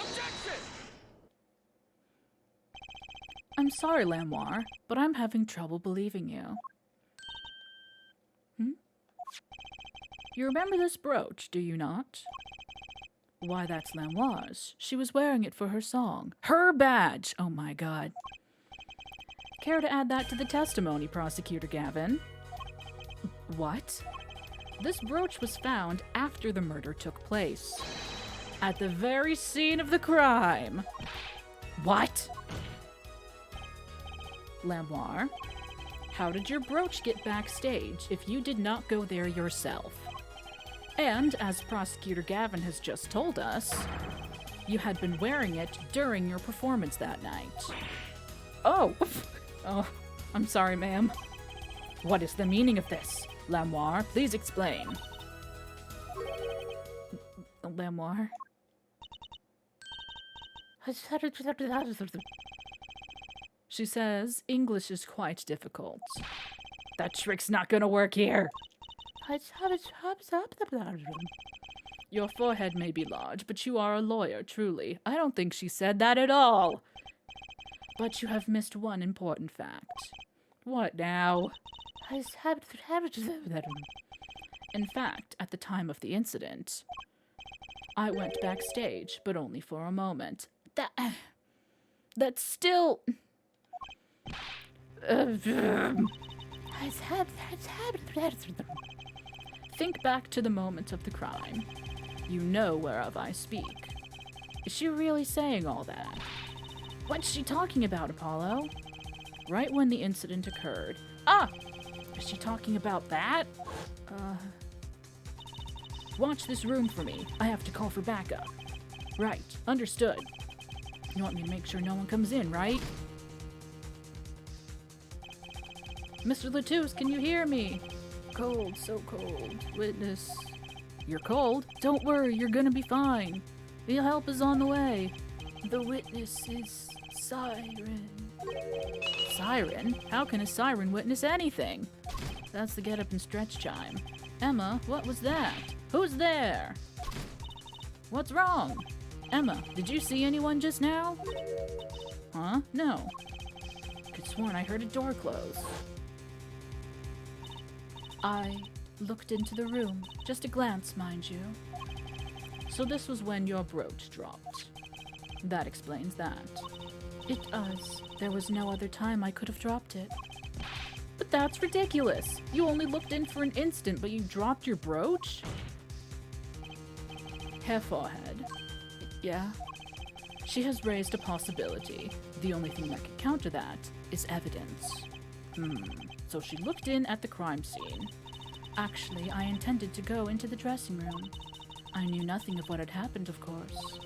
A: I'm sorry, Klavier, but I'm having trouble believing you. You remember this brooch, do you not? Why, that's Klavier's. She was wearing it for her song. Her badge! Oh my god. Care to add that to the testimony, Prosecutor Gavin? What? This brooch was found after the murder took place. At the very scene of the crime. What? Lamoire, how did your brooch get backstage if you did not go there yourself? And, as Prosecutor Gavin has just told us, you had been wearing it during your performance that night. Oh! Oh, I'm sorry, ma'am. What is the meaning of this? Lamoire, please explain. Lamoire? She says English is quite difficult. That trick's not gonna work here. Your forehead may be large, but you are a lawyer, truly. I don't think she said that at all. But you have missed one important fact. What now? In fact, at the time of the incident, I went backstage, but only for a moment. That's still... Think back to the moment of the crime. You know whereof I speak. Is she really saying all that? What's she talking about, Apollo? Right when the incident occurred. Ah! Is she talking about that? Watch this room for me. I have to call for backup. Right. Understood. You want me to make sure no one comes in, right? Mr. Latouche, can you hear me? Cold, so cold. Witness. You're cold? Don't worry, you're gonna be fine. The help is on the way. The witness is Siren. Siren? How can a siren witness anything? That's the get up and stretch chime. Emma, what was that? Who's there? What's wrong? Emma, did you see anyone just now? Huh? No. Could sworn I heard a door close. I looked into the room. Just a glance, mind you. So this was when your brooch dropped. That explains that. It does. There was no other time I could have dropped it. But that's ridiculous. You only looked in for an instant, but you dropped your brooch? Hair forehead. Yeah. She has raised a possibility. The only thing that could counter that is evidence. So she looked in at the crime scene. Actually, I intended to go into the dressing room. I knew nothing of what had happened, of course.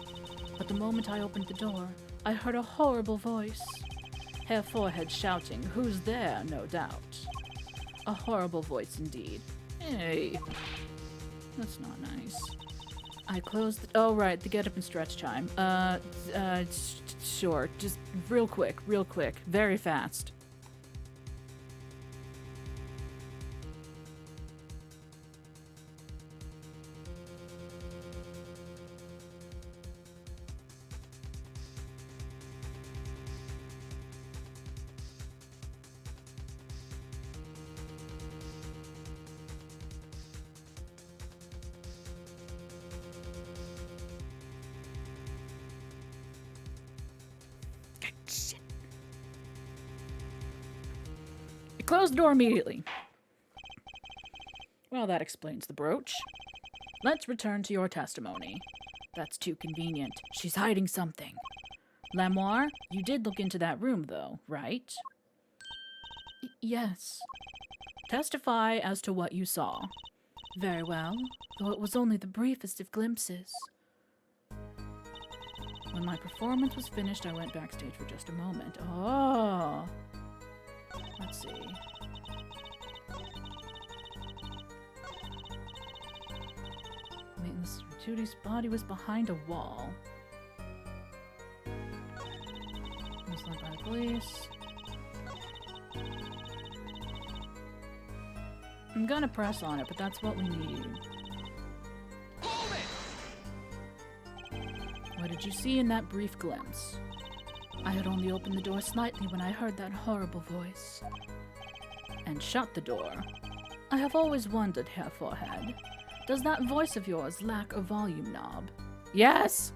A: But the moment I opened the door, I heard a horrible voice. Hair forehead shouting, "Who's there?" no doubt. A horrible voice indeed. Hey. That's not nice. I closed the... Oh, right, the get up and stretch chime. Sure. Just real quick. Very fast. Close the door immediately. Well, that explains the brooch. Let's return to your testimony. That's too convenient. She's hiding something. Lamoire, you did look into that room, though, right? Yes. Testify as to what you saw. Very well, though it was only the briefest of glimpses. When my performance was finished, I went backstage for just a moment. Oh! Let's see. Mrs. Judy's body was behind a wall. Was led by the police. I'm gonna press on it, but that's what we need. What did you see in that brief glimpse? I had only opened the door slightly when I heard that horrible voice. And shut the door. I have always wondered, Hair Forehead, does that voice of yours lack a volume knob? Yes!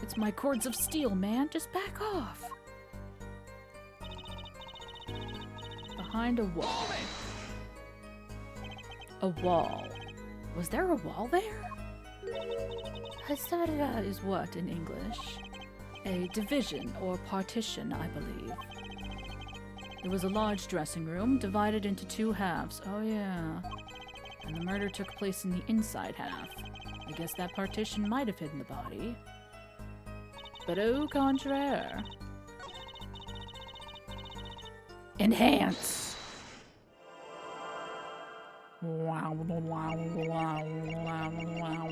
A: It's my cords of steel, man. Just back off. Behind a wall. A wall. Was there a wall there? Hasara is what in English? a division or partition, I believe. It was a large dressing room divided into 2 halves. Oh yeah. And the murder took place in the inside half. I guess that partition might have hidden the body. But au contraire. Enhance! Wow, wow, wow, wow, wow.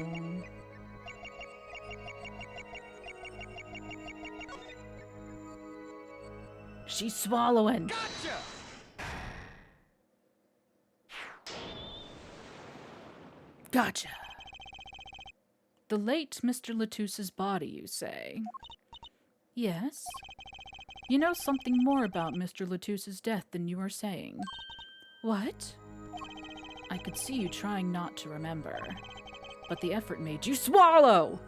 A: She's swallowing.
B: Gotcha!
A: Gotcha. The late Mr. Latouse's body, you say? Yes. You know something more about Mr. Latouse's death than you are saying. What? I could see you trying not to remember, but the effort made you swallow!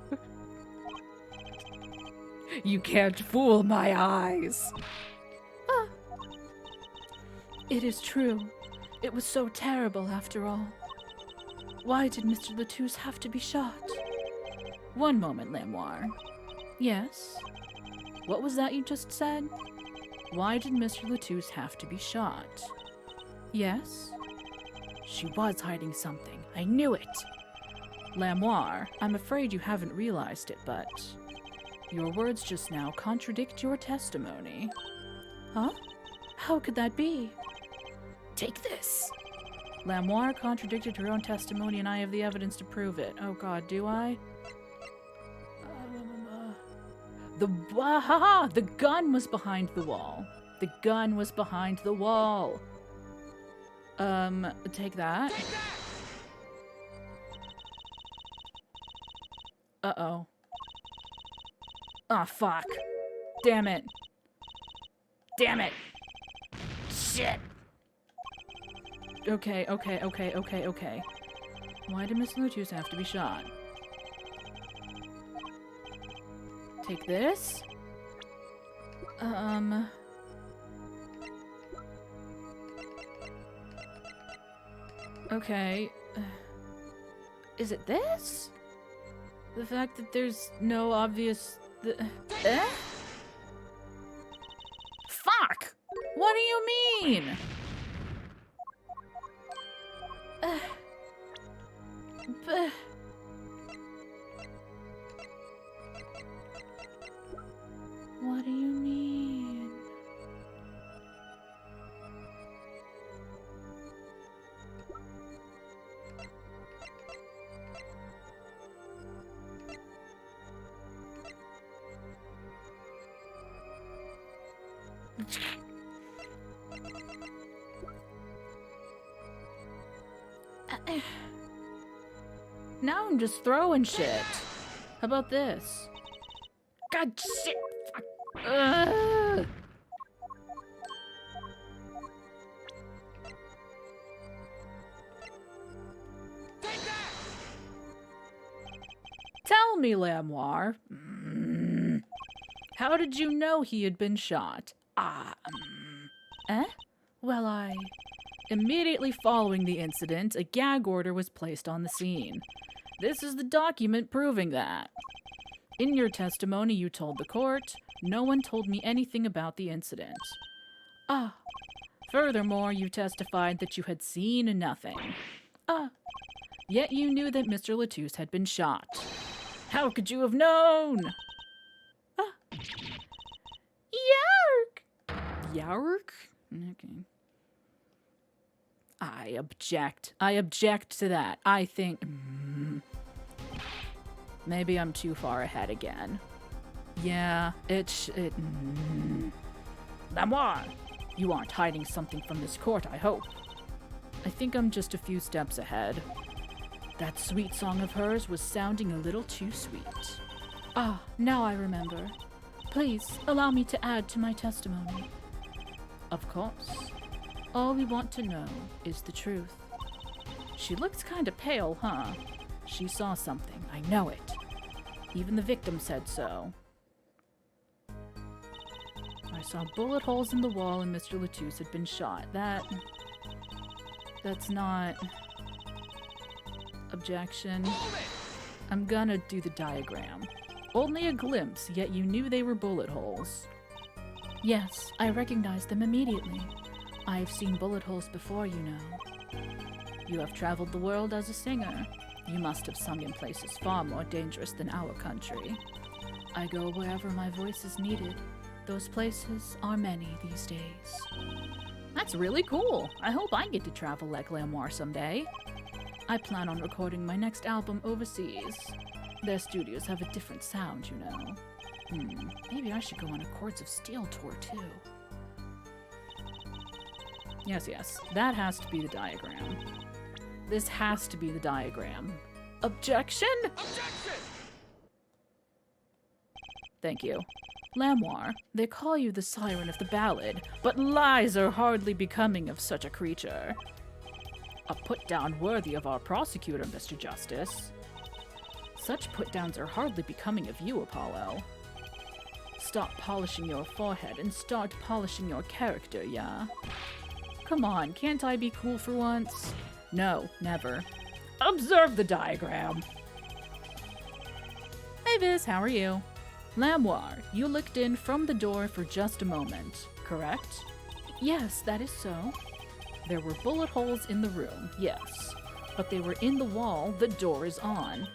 A: You can't fool my eyes! Ah. It is true. It was so terrible after all. Why did Mr. Latouse have to be shot? One moment, Lamoire. Yes? What was that you just said? Why did Mr. Latouse have to be shot? Yes? She was hiding something. I knew it! Lamoire, I'm afraid you haven't realized it, but your words just now contradict your testimony. Huh? How could that be? Take this! Lamoire contradicted her own testimony, and I have the evidence to prove it. Oh god, do I? The gun was behind the wall. The gun was behind the wall. Take that. Uh-oh. Ah, fuck. Damn it. Damn it. Shit. Okay. Why did Miss Latouse have to be shot? Take this. Okay. Is it this? The fact that there's no obvious... Fuck! What do you mean? What do you mean? Now I'm just throwing shit. How about this? God shit! Fuck. Tell me, Lamoire. How did you know he had been shot? Well, Immediately following the incident, a gag order was placed on the scene. This is the document proving that. In your testimony, you told the court, no one told me anything about the incident. Furthermore, you testified that you had seen nothing. Yet you knew that Mr. Latouse had been shot. How could you have known? Yark! Yark? Okay. I object. I object to that. I think... Maybe I'm too far ahead again. Yeah, Lamoire, you aren't hiding something from this court, I hope. I think I'm just a few steps ahead. That sweet song of hers was sounding a little too sweet. Now I remember. Please, allow me to add to my testimony. Of course. All we want to know is the truth. She looks kinda pale, huh? She saw something, I know it. Even the victim said so. I saw bullet holes in the wall and Mr. Latouse had been shot. That's not... Objection. I'm gonna do the diagram. Only a glimpse, yet you knew they were bullet holes.
B: Yes, I recognized them immediately. I've seen bullet holes before, you know.
A: You have traveled the world as a singer. You must have sung in places far more dangerous than our country.
B: I go wherever my voice is needed. Those places are many these days.
A: That's really cool. I hope I get to travel like Lamoire someday. I plan on recording my next album overseas. Their studios have a different sound, you know. Maybe I should go on a Chords of Steel tour, too. Yes, that has to be the diagram. This has to be the diagram. Objection? Objection! Thank you. Lamoire, they call you the siren of the ballad, but lies are hardly becoming of such a creature. A put-down worthy of our prosecutor, Mr. Justice. Such put-downs are hardly becoming of you, Apollo. Stop polishing your forehead and start polishing your character, yeah? Come on, can't I be cool for once? No, never. Observe the diagram. Hey Viz, how are you? Lamoire, you looked in from the door for just a moment, correct?
B: Yes, that is so.
A: There were bullet holes in the room, yes. But they were in the wall the door is on.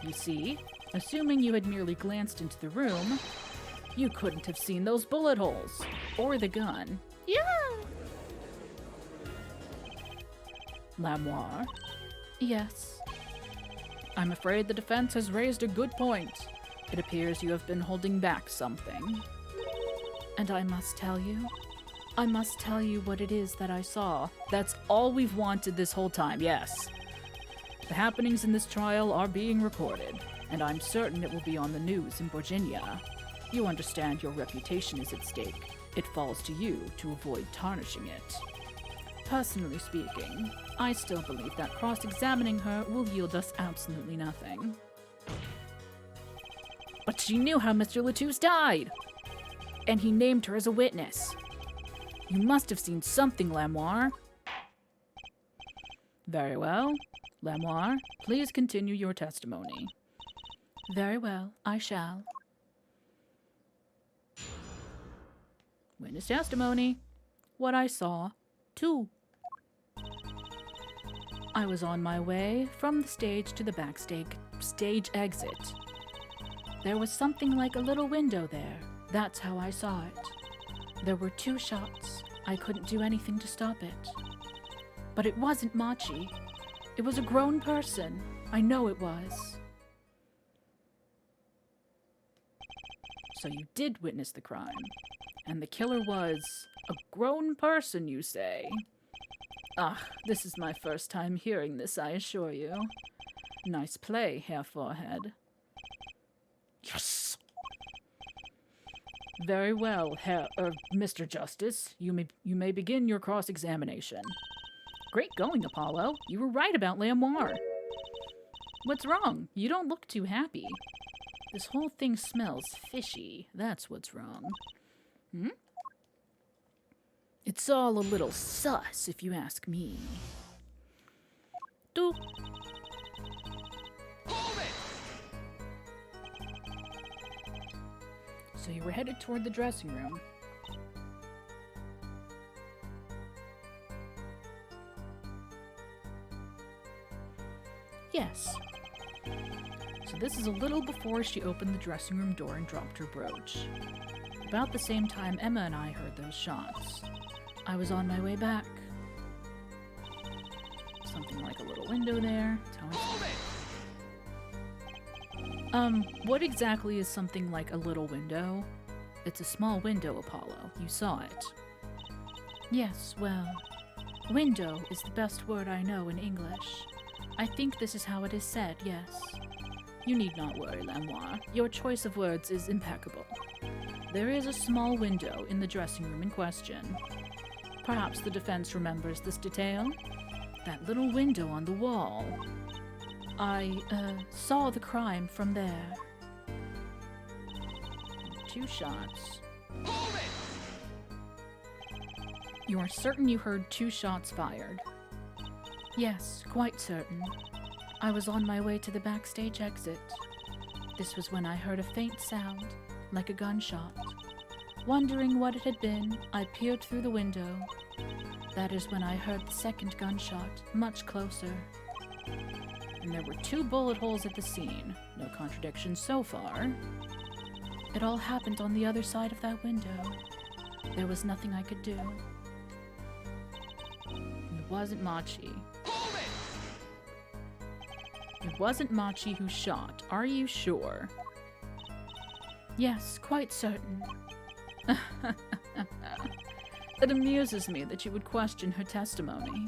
A: You see, assuming you had merely glanced into the room, you couldn't have seen those bullet holes. Or the gun.
B: Yeah!
A: Lamoire?
B: Yes.
A: I'm afraid the defense has raised a good point. It appears you have been holding back something.
B: And I must tell you what it is that I saw.
A: That's all we've wanted this whole time, yes. The happenings in this trial are being recorded, and I'm certain it will be on the news in Virginia. You understand your reputation is at stake. It falls to you to avoid tarnishing it. Personally speaking, I still believe that cross-examining her will yield us absolutely nothing. But she knew how Mr. Latouche died! And he named her as a witness. You must have seen something, Lamoire. Very well. Lamoire, please continue your testimony.
B: Very well, I shall.
A: Witness testimony. What I saw, too. I was on my way from the stage to the backstage exit. There was something like a little window there. That's how I saw it. There were 2 shots. I couldn't do anything to stop it. But it wasn't Machi. It was a grown person. I know it was. So you did witness the crime. And the killer was a grown person, you say? This is my first time hearing this, I assure you. Nice play, Herr Forehead. Yes! Very well, Mr. Justice. You may begin your cross-examination. Great going, Apollo. You were right about Lamoire. What's wrong? You don't look too happy. This whole thing smells fishy. That's what's wrong. It's all a little sus, if you ask me. Do. So you were headed toward the dressing room. Yes. So this is a little before she opened the dressing room door and dropped her brooch. About the same time Emma and I heard those shots. I was on my way back. Something like a little window there. What exactly is something like a little window? It's a small window, Apollo. You saw it.
B: Yes, well, window is the best word I know in English. I think this is how it is said, yes.
A: You need not worry, Lamoire. Your choice of words is impeccable. There is a small window in the dressing room in question. Perhaps the defense remembers this detail? That little window on the wall.
B: I saw the crime from there.
A: 2 shots. You are certain you heard 2 shots fired?
B: Yes, quite certain. I was on my way to the backstage exit. This was when I heard a faint sound, like a gunshot. Wondering what it had been, I peered through the window. That is when I heard the second gunshot, much closer.
A: And there were 2 bullet holes at the scene. No contradiction so far.
B: It all happened on the other side of that window. There was nothing I could do.
A: It wasn't Machi. It wasn't Machi who shot. Are you sure?
B: Yes, quite certain.
A: It amuses me that you would question her testimony.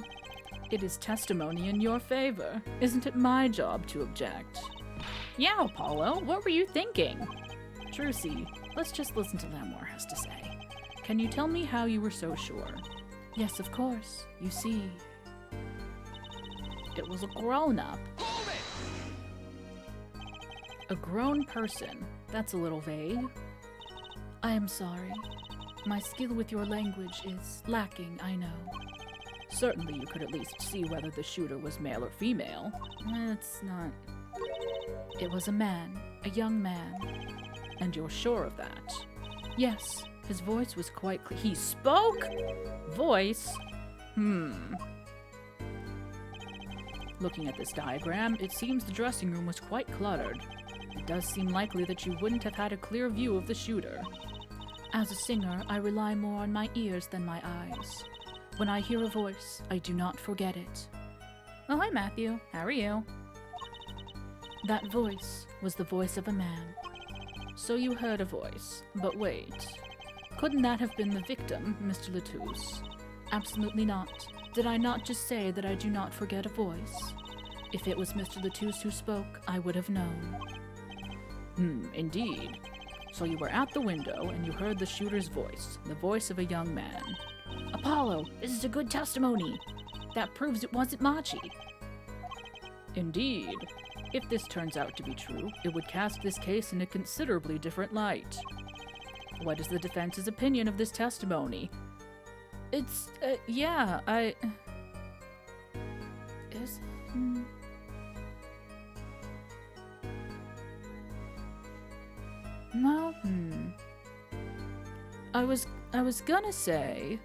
A: It is testimony in your favor. Isn't it my job to object? Yeah, Apollo, what were you thinking? Trucy, let's just listen to Lamore has to say. Can you tell me how you were so sure?
B: Yes, of course. You see,
A: it was a grown-up. A grown person. That's a little vague.
B: I am sorry. My skill with your language is lacking, I know.
A: Certainly you could at least see whether the shooter was male or female. It's not...
B: It was a man. A young man.
A: And you're sure of that?
B: Yes.
A: His voice was quite clear. He spoke? Voice? Looking at this diagram, it seems the dressing room was quite cluttered. It does seem likely that you wouldn't have had a clear view of the shooter.
B: As a singer, I rely more on my ears than my eyes. When I hear a voice, I do not forget it.
A: Oh, hi, Matthew. How are you?
B: That voice was the voice of a man.
A: So you heard a voice. But wait. Couldn't that have been the victim, Mr. Latouche?
B: Absolutely not. Did I not just say that I do not forget a voice? If it was Mr. Latouche who spoke, I would have known.
A: Indeed. So you were at the window and you heard the shooter's voice, the voice of a young man.
B: Apollo, this is a good testimony. That proves it wasn't Machi.
A: Indeed. If this turns out to be true, it would cast this case in a considerably different light. What is the defense's opinion of this testimony? It's, yeah,
B: Is...
A: No, I was gonna say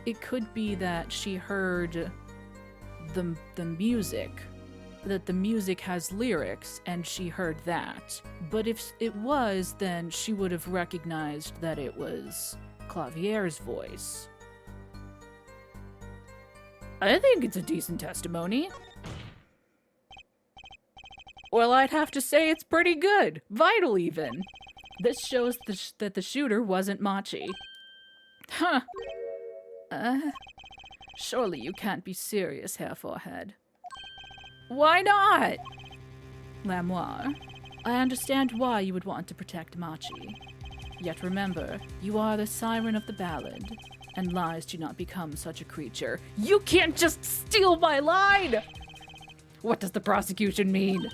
A: it could be that she heard the music, that the music has lyrics and she heard that. But if it was, then she would have recognized that it was Klavier's voice. I think it's a decent testimony. Well, I'd have to say it's pretty good. Vital, even. This shows that the shooter wasn't Machi. Huh. Surely you can't be serious, Hair Forehead. Why not? Lamoire, I understand why you would want to protect Machi. Yet remember, you are the siren of the ballad, and lies do not become such a creature. You can't just steal my line! What does the prosecution mean?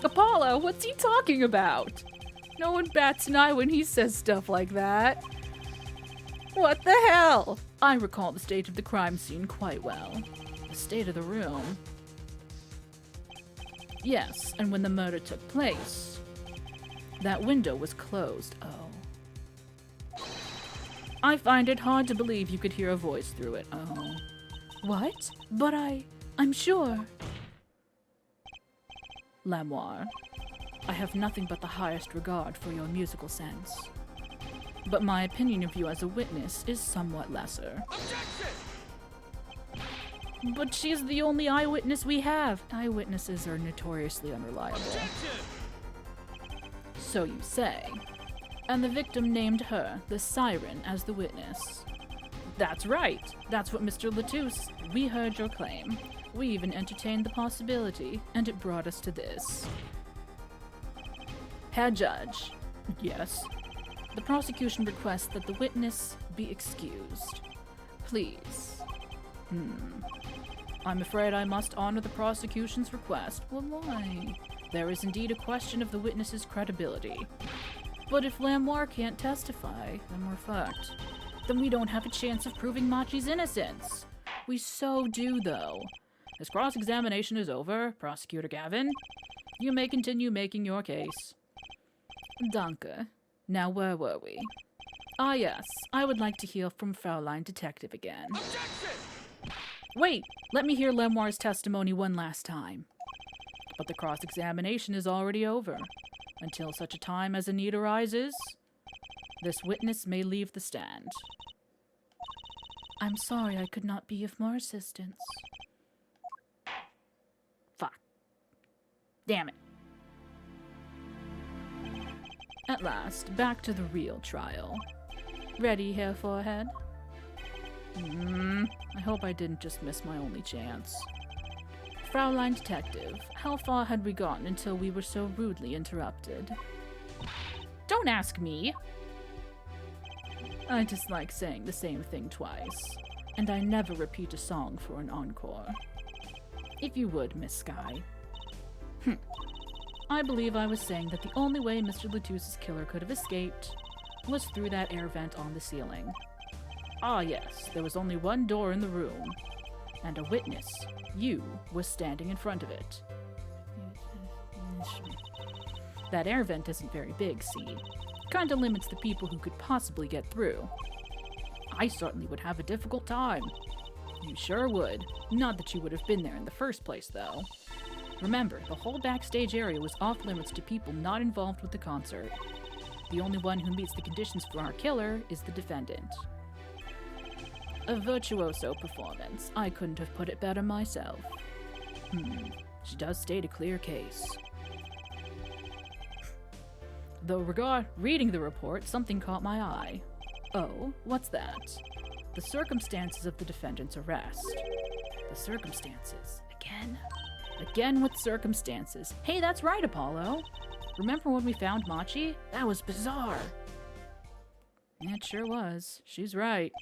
A: Apollo, what's he talking about? No one bats an eye when he says stuff like that. What the hell? I recall the state of the crime scene quite well. The state of the room. Yes, and when the murder took place, that window was closed. Oh. I find it hard to believe you could hear a voice through it. Oh.
B: What? But I'm sure.
A: Lamoire, I have nothing but the highest regard for your musical sense. But my opinion of you as a witness is somewhat lesser.
C: Objection!
A: But she's the only eyewitness we have. Eyewitnesses are notoriously unreliable.
C: Objection!
A: So you say. And the victim named her, the siren, as the witness. That's right. That's what Mr. Latouche. We heard your claim. We even entertained the possibility, and it brought us to this. Herr Judge. Yes. The prosecution requests that the witness be excused. Please. I'm afraid I must honor the prosecution's request. Well, why? There is indeed a question of the witness's credibility. But if Lamoire can't testify, then we're fucked. Then we don't have a chance of proving Machi's innocence. We so do, though. This cross-examination is over, Prosecutor Gavin. You may continue making your case. Danke. Now where were we? Ah yes, I would like to hear from Fraulein Detective again.
C: Objection!
A: Wait, let me hear Lemoire's testimony one last time. But the cross-examination is already over. Until such a time as a need arises, this witness may leave the stand.
B: I'm sorry I could not be of more assistance.
A: Fuck. Damn it. At last, back to the real trial. Ready, Herr Forehead? I hope I didn't just miss my only chance. Fraulein Detective, how far had we gotten until we were so rudely interrupted? Don't ask me! I dislike saying the same thing twice, and I never repeat a song for an encore. If you would, Miss Sky. I believe I was saying that the only way Mr. Latusse's killer could have escaped was through that air vent on the ceiling. Ah yes, there was only one door in the room, and a witness, you, was standing in front of it. That air vent isn't very big, see? Kinda limits the people who could possibly get through. I certainly would have a difficult time. You sure would. Not that you would have been there in the first place, though. Remember, the whole backstage area was off limits to people not involved with the concert. The only one who meets the conditions for our killer is the defendant. A virtuoso performance. I couldn't have put it better myself. She does state a clear case. Though reading the report, something caught my eye. Oh, what's that? The circumstances of the defendant's arrest. The circumstances. Again? Again with circumstances. Hey, that's right, Apollo. Remember when we found Machi? That was bizarre. It sure was. She's right.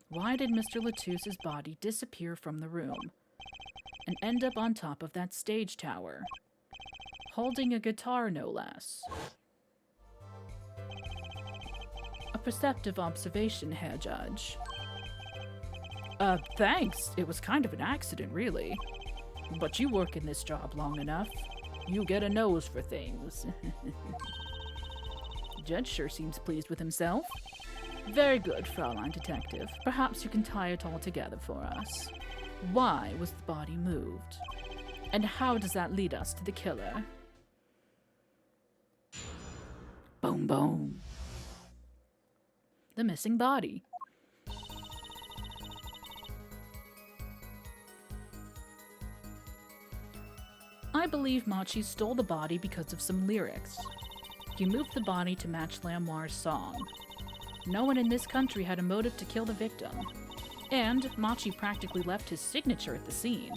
A: Why did Mr. Latusse's body disappear from the room and end up on top of that stage tower? Holding a guitar, no less. A perceptive observation, Herr Judge. Thanks. It was kind of an accident, really. But you work in this job long enough. You get a nose for things. Judge sure seems pleased with himself. Very good, Fraulein Detective. Perhaps you can tie it all together for us. Why was the body moved? And how does that lead us to the killer? Boom, boom. The missing body. I believe Machi stole the body because of some lyrics. He moved the body to match Lemoire's song. No one in this country had a motive to kill the victim. And Machi practically left his signature at the scene.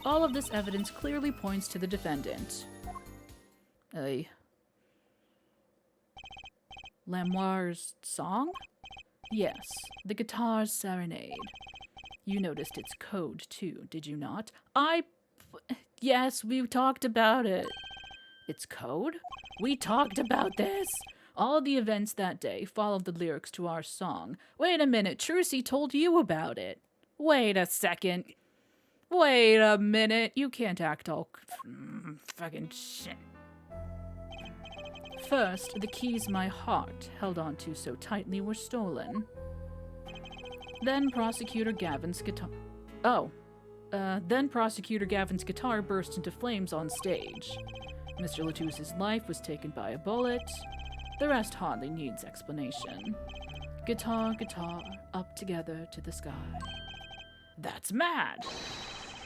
A: All of this evidence clearly points to the defendant. Lemoire's song? Yes, the guitar's serenade. You noticed its code too, did you not? Yes, we talked about it. Its code? We talked about this. All the events that day followed the lyrics to our song. Wait a minute, Trucy told you about it. Wait a second. Wait a minute. You can't act all fucking shit. First, the keys my heart held onto so tightly were stolen. Then Prosecutor Gavin's guitar... Then Prosecutor Gavin's guitar burst into flames on stage. Mr. Latusse's life was taken by a bullet. The rest hardly needs explanation. Guitar, guitar, up together to the sky. That's mad!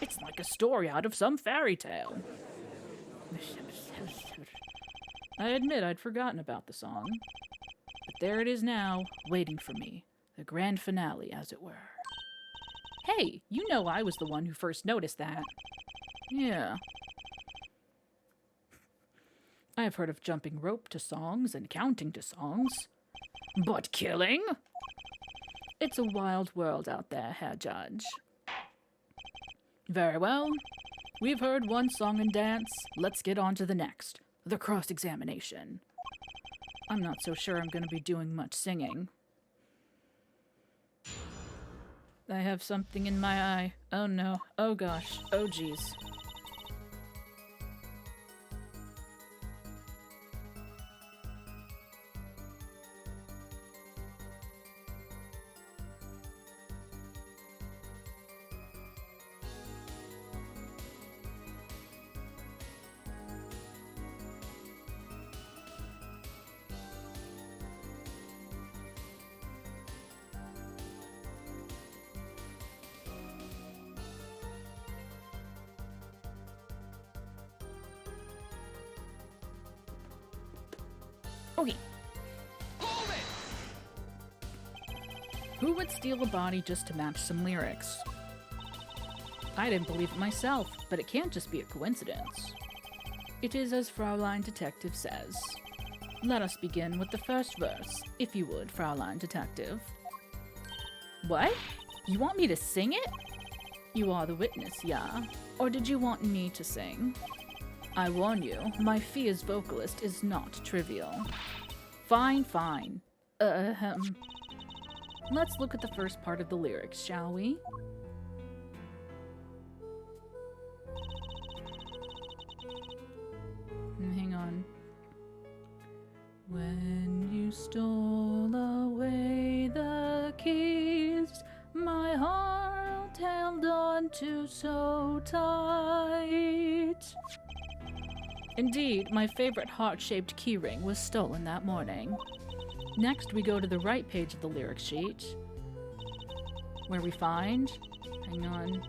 A: It's like a story out of some fairy tale. I admit I'd forgotten about the song. But there it is now, waiting for me. The grand finale, as it were. Hey, you know I was the one who first noticed that. Yeah. I've heard of jumping rope to songs and counting to songs. But killing? It's a wild world out there, Herr Judge. Very well. We've heard one song and dance. Let's get on to the next. The cross-examination. I'm not so sure I'm going to be doing much singing. I have something in my eye. Oh no. Oh gosh. Oh geez. Okay.
C: Hold it!
A: Who would steal a body just to match some lyrics? I didn't believe it myself, but it can't just be a coincidence. It is as Fraulein Detective says. Let us begin with the first verse, if you would, Fraulein Detective. What? You want me to sing it? You are the witness, yeah? Or did you want me to sing? I warn you, my fee as vocalist is not trivial. Fine, fine. Let's look at the first part of the lyrics, shall we? Hang on. When you stole away the keys, my heart held on to so tight. Indeed, my favorite heart-shaped keyring was stolen that morning. Next, we go to the right page of the lyric sheet, where we find... Hang on.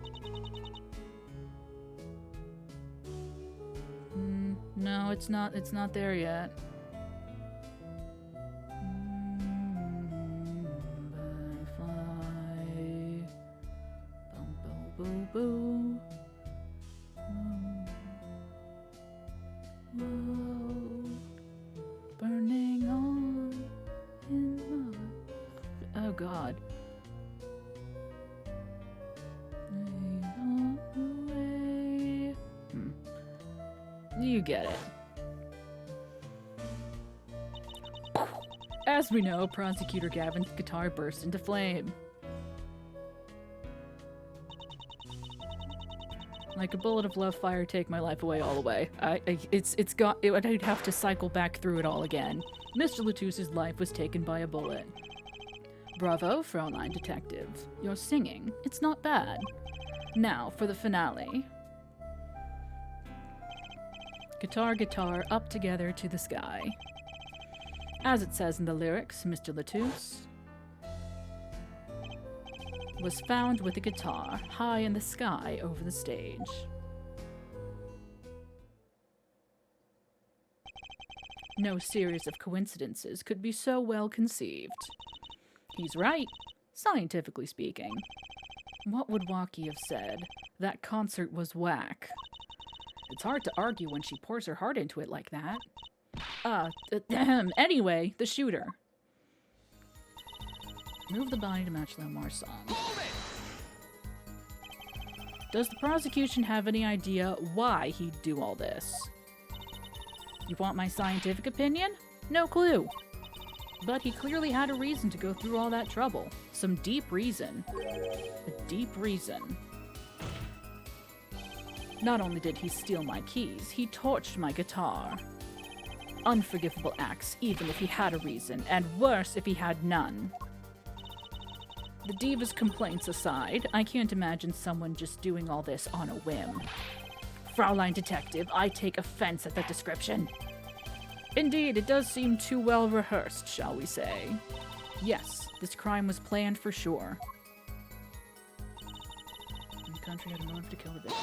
A: No, it's not there yet. Butterfly. Boo, boo, boo. Whoa. Burning on in my... Oh, God. You get it. As we know, Prosecutor Gavin's guitar burst into flame. Like a bullet of love fire, take my life away all the way. I'd have to cycle back through it all again. Mr. Latous's life was taken by a bullet. Bravo, Fraulein Detective. You're singing. It's not bad. Now, for the finale. Guitar, guitar, up together to the sky. As it says in the lyrics, Mr. Latous was found with a guitar high in the sky over the stage. No series of coincidences could be so well conceived. He's right, scientifically speaking. What would Waki have said? That concert was whack. It's hard to argue when she pours her heart into it like that. Anyway, the shooter. Move the body to match Lamar's song. Does the prosecution have any idea why he'd do all this? You want my scientific opinion? No clue. But he clearly had a reason to go through all that trouble. Some deep reason. A deep reason. Not only did he steal my keys, he torched my guitar. Unforgivable acts, even if he had a reason, and worse if he had none. The diva's complaints aside, I can't imagine someone just doing all this on a whim. Fraulein Detective, I take offense at that description. Indeed, it does seem too well rehearsed, shall we say. Yes, this crime was planned for sure. The country had a motive to kill the victim.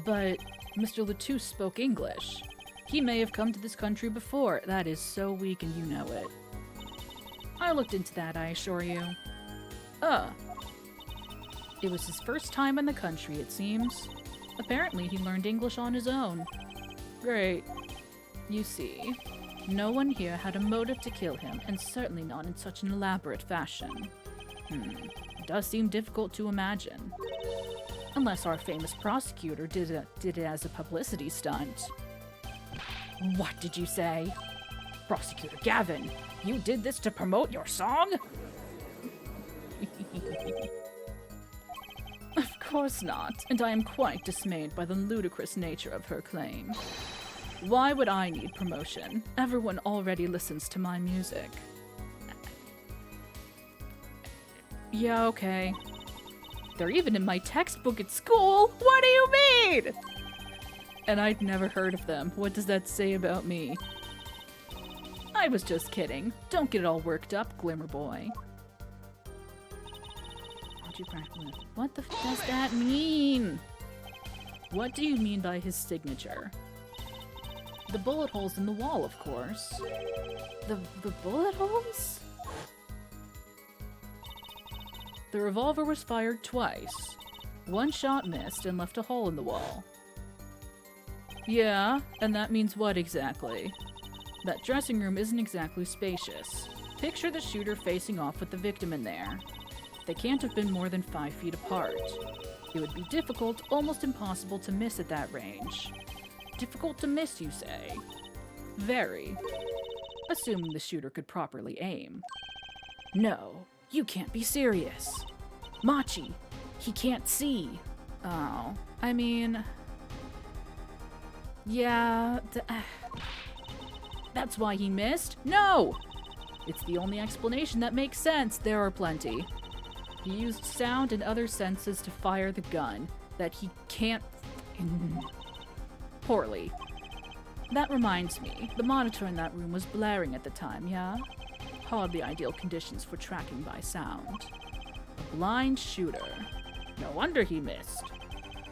A: But Mr. Latous spoke English. He may have come to this country before. That is so weak and you know it. I looked into that, I assure you. It was his first time in the country, it seems. Apparently, he learned English on his own. Great. You see, no one here had a motive to kill him, and certainly not in such an elaborate fashion. It does seem difficult to imagine. Unless our famous prosecutor did it as a publicity stunt. What did you say? Prosecutor Gavin, you did this to promote your song? Of course not, and I am quite dismayed by the ludicrous nature of her claim. Why would I need promotion? Everyone already listens to my music. Yeah, okay. They're even in my textbook at school? What do you mean? And I'd never heard of them. What does that say about me? I was just kidding. Don't get all worked up, Glimmer Boy. What the f does that mean? What do you mean by his signature? The bullet holes in the wall, of course.
B: The bullet holes?
A: The revolver was fired twice. One shot missed and left a hole in the wall. Yeah, and that means what exactly? That dressing room isn't exactly spacious. Picture the shooter facing off with the victim in there. They can't have been more than 5 feet apart. It would be difficult, almost impossible to miss at that range. Difficult to miss, you say? Very. Assuming the shooter could properly aim. No, you can't be serious. Machi, he can't see. Oh, I mean... Yeah, that's why he missed? No! It's the only explanation that makes sense. There are plenty. He used sound and other senses to fire the gun that he can't... Poorly. That reminds me, the monitor in that room was blaring at the time, yeah? Hardly ideal conditions for tracking by sound. A blind shooter. No wonder he missed.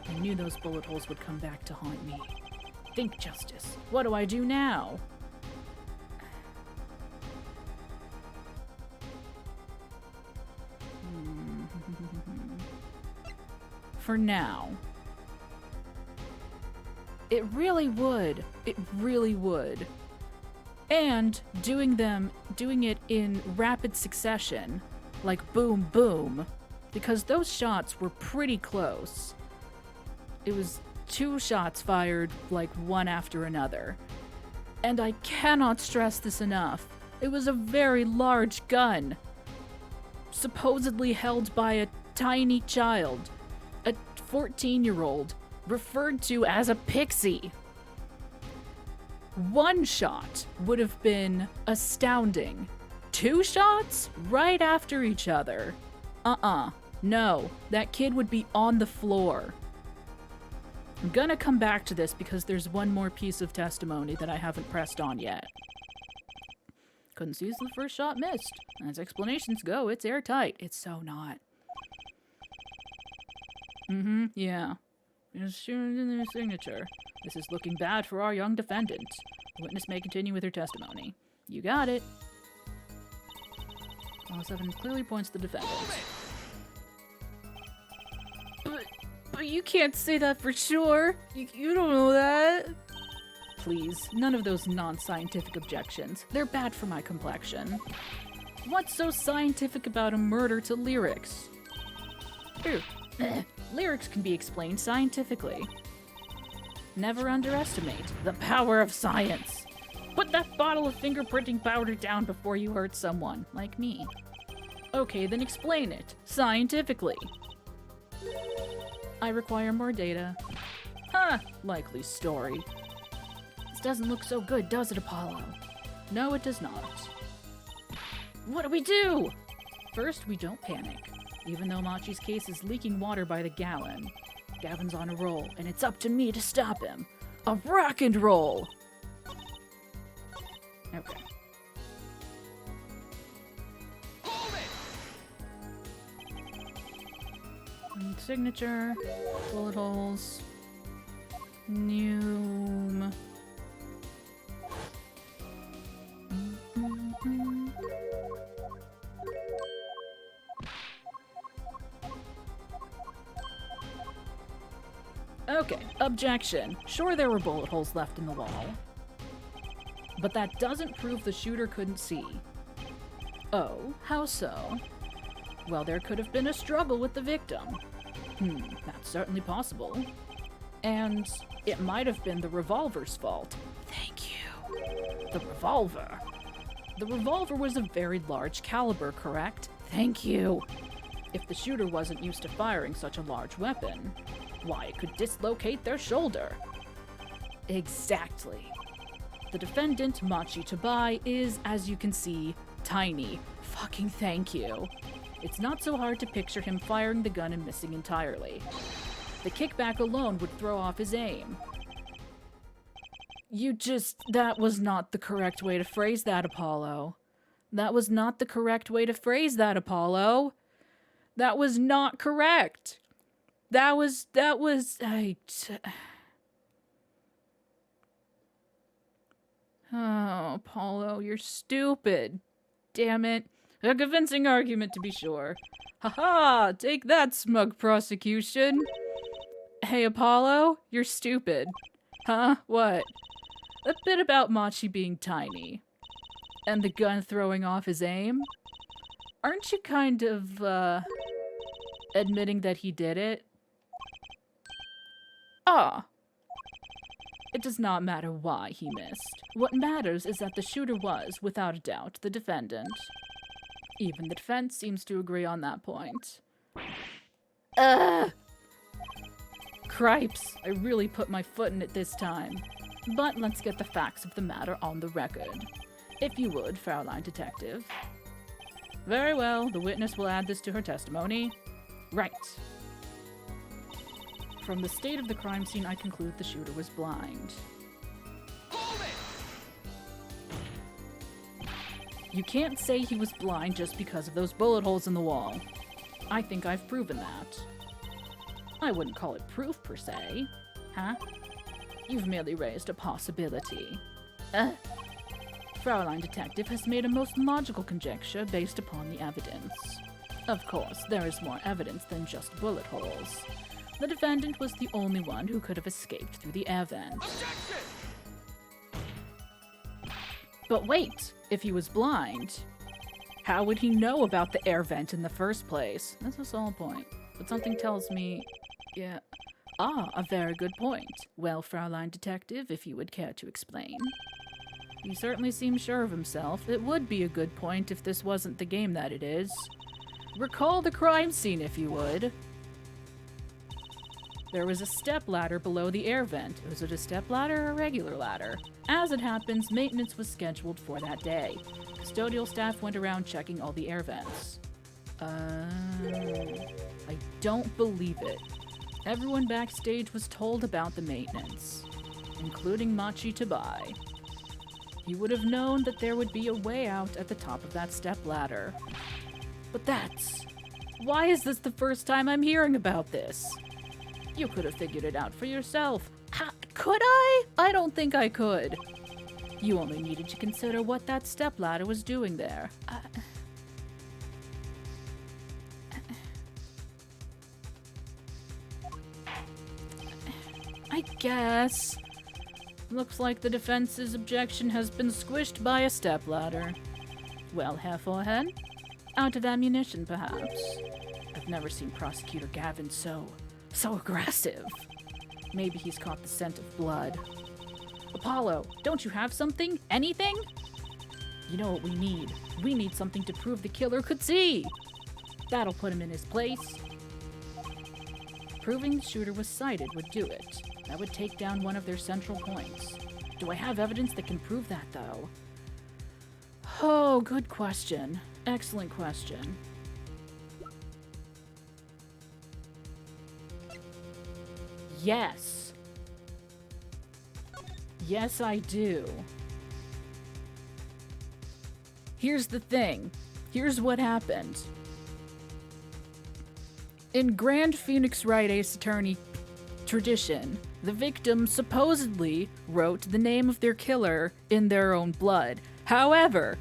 A: I knew those bullet holes would come back to haunt me. Think, Justice. What do I do now? For now. It really would. It really would. And doing it in rapid succession, like boom, boom, because those shots were pretty close. It was 2 shots fired, like one after another. And I cannot stress this enough. It was a very large gun, supposedly held by a tiny child, a 14-year-old, referred to as a pixie. 1 shot would have been astounding. 2 shots right after each other. No, that kid would be on the floor. I'm gonna come back to this because there's one more piece of testimony that I haven't pressed on yet. Couldn't see as the first shot missed. As explanations go, it's airtight. It's so not. Yeah. It's shown in their signature. This is looking bad for our young defendant. The witness may continue with her testimony. You got it. All this evidence clearly points to the defendant. But you can't say that for sure. You don't know that. Please, none of those non-scientific objections. They're bad for my complexion. What's so scientific about a murder to lyrics? Lyrics can be explained scientifically. Never underestimate the power of science. Put that bottle of fingerprinting powder down before you hurt someone, like me. Okay, then explain it, scientifically. I require more data. Likely story. This doesn't look so good, does it, Apollo? No, it does not. What do we do? First, we don't panic. Even though Machi's case is leaking water by the gallon, Gavin's on a roll, and it's up to me to stop him. A rock and roll! Okay. Signature, bullet holes, Noom. Okay, objection. Sure, there were bullet holes left in the wall, but that doesn't prove the shooter couldn't see. Oh, how so? Well, there could have been a struggle with the victim. That's certainly possible. And it might have been the revolver's fault. Thank you. The revolver. The revolver was a very large caliber, correct? Thank you. If the shooter wasn't used to firing such a large weapon, why, it could dislocate their shoulder. Exactly. The defendant, Machi Tabai, is, as you can see, tiny. Fucking thank you. It's not so hard to picture him firing the gun and missing entirely. The kickback alone would throw off his aim. That was not the correct way to phrase that, Apollo. That was not the correct way to phrase that, Apollo. That was not correct. Oh, Paulo, you're stupid. Damn it. A convincing argument to be sure. Haha, take that, smug prosecution. Hey, Apollo, you're stupid. Huh? What? A bit about Machi being tiny. And the gun throwing off his aim? Aren't you kind of, admitting that he did it? Ah. It does not matter why he missed. What matters is that the shooter was, without a doubt, the defendant. Even the defense seems to agree on that point. Cripes, I really put my foot in it this time. But let's get the facts of the matter on the record. If you would, Fraulein Detective. Very well, the witness will add this to her testimony. Right. From the state of the crime scene, I conclude the shooter was blind.
C: Hold it!
A: You can't say he was blind just because of those bullet holes in the wall. I think I've proven that. I wouldn't call it proof per se. Huh? You've merely raised a possibility. Fraulein Detective has made a most logical conjecture based upon the evidence. Of course, there is more evidence than just bullet holes. The defendant was the only one who could have escaped through the air vent.
C: Objection!
A: But wait, if he was blind, how would he know about the air vent in the first place? That's a solid point. But something tells me, yeah. Ah, a very good point. Well, Fraulein Detective, if you would care to explain. He certainly seems sure of himself. It would be a good point if this wasn't the game that it is. Recall the crime scene, if you would. There was a step ladder below the air vent. Was it a step ladder or a regular ladder? As it happens, maintenance was scheduled for that day. Custodial staff went around checking all the air vents. I don't believe it. Everyone backstage was told about the maintenance, including Machi Tabai. He would have known that there would be a way out at the top of that step ladder. But that's... Why is this the first time I'm hearing about this? You could have figured it out for yourself. Could I? I don't think I could. You only needed to consider what that stepladder was doing there. I guess. Looks like the defense's objection has been squished by a stepladder. Well, Herr Forehead? Out of ammunition, perhaps? I've never seen Prosecutor Gavin so aggressive. Maybe he's caught the scent of blood. Apollo, don't you have something? Anything? You know what we need? We need something to prove the killer could see. That'll put him in his place. Proving the shooter was sighted would do it. That would take down one of their central points. Do I have evidence that can prove that, though? Oh, good question. Excellent question. Yes. Yes, I do. Here's the thing. Here's what happened. In Grand Phoenix Wright Ace Attorney tradition, the victim supposedly wrote the name of their killer in their own blood. However,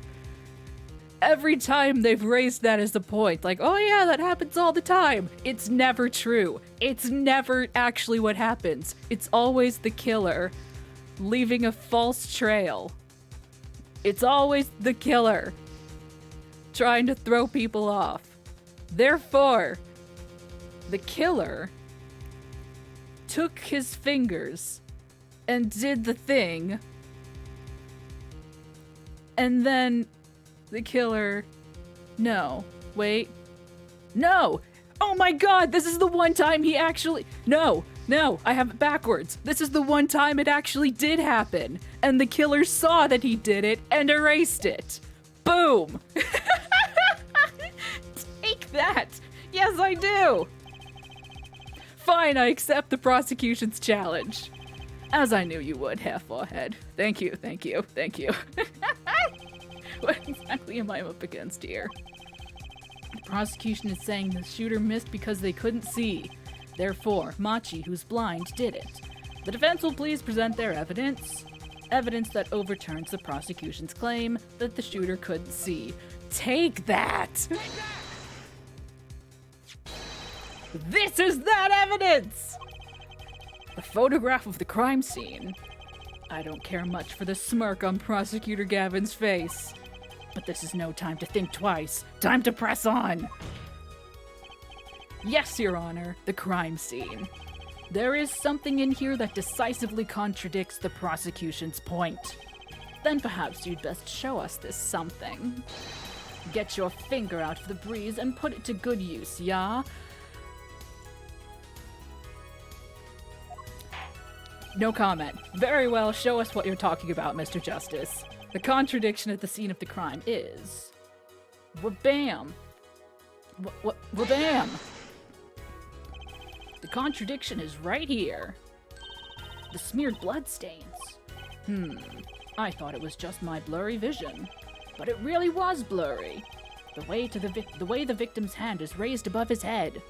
A: every time they've raised that as a point, like, oh yeah, that happens all the time, it's never true. It's never actually what happens. It's always the killer leaving a false trail. It's always the killer trying to throw people off. Therefore, the killer took his fingers and did the thing, and then the killer... No. Wait. No! Oh my god, this is the one time he actually... No, I have it backwards. This is the one time it actually did happen, and the killer saw that he did it and erased it. Boom! Take that! Yes, I do! Fine, I accept the prosecution's challenge. As I knew you would, Herr Forehead. Thank you. What exactly am I up against here? The prosecution is saying the shooter missed because they couldn't see. Therefore, Machi, who's blind, did it. The defense will please present their evidence. Evidence that overturns the prosecution's claim that the shooter couldn't see. Take that! This is that evidence! A photograph of the crime scene. I don't care much for the smirk on Prosecutor Gavin's face. But this is no time to think twice. Time to press on! Yes, Your Honor, the crime scene. There is something in here that decisively contradicts the prosecution's point. Then perhaps you'd best show us this something. Get your finger out of the breeze and put it to good use, yeah? No comment. Very well, show us what you're talking about, Mr. Justice. The contradiction at the scene of the crime is... Wabam! Wabam! The contradiction is right here. The smeared bloodstains. I thought it was just my blurry vision. But it really was blurry. The way the victim's hand is raised above his head.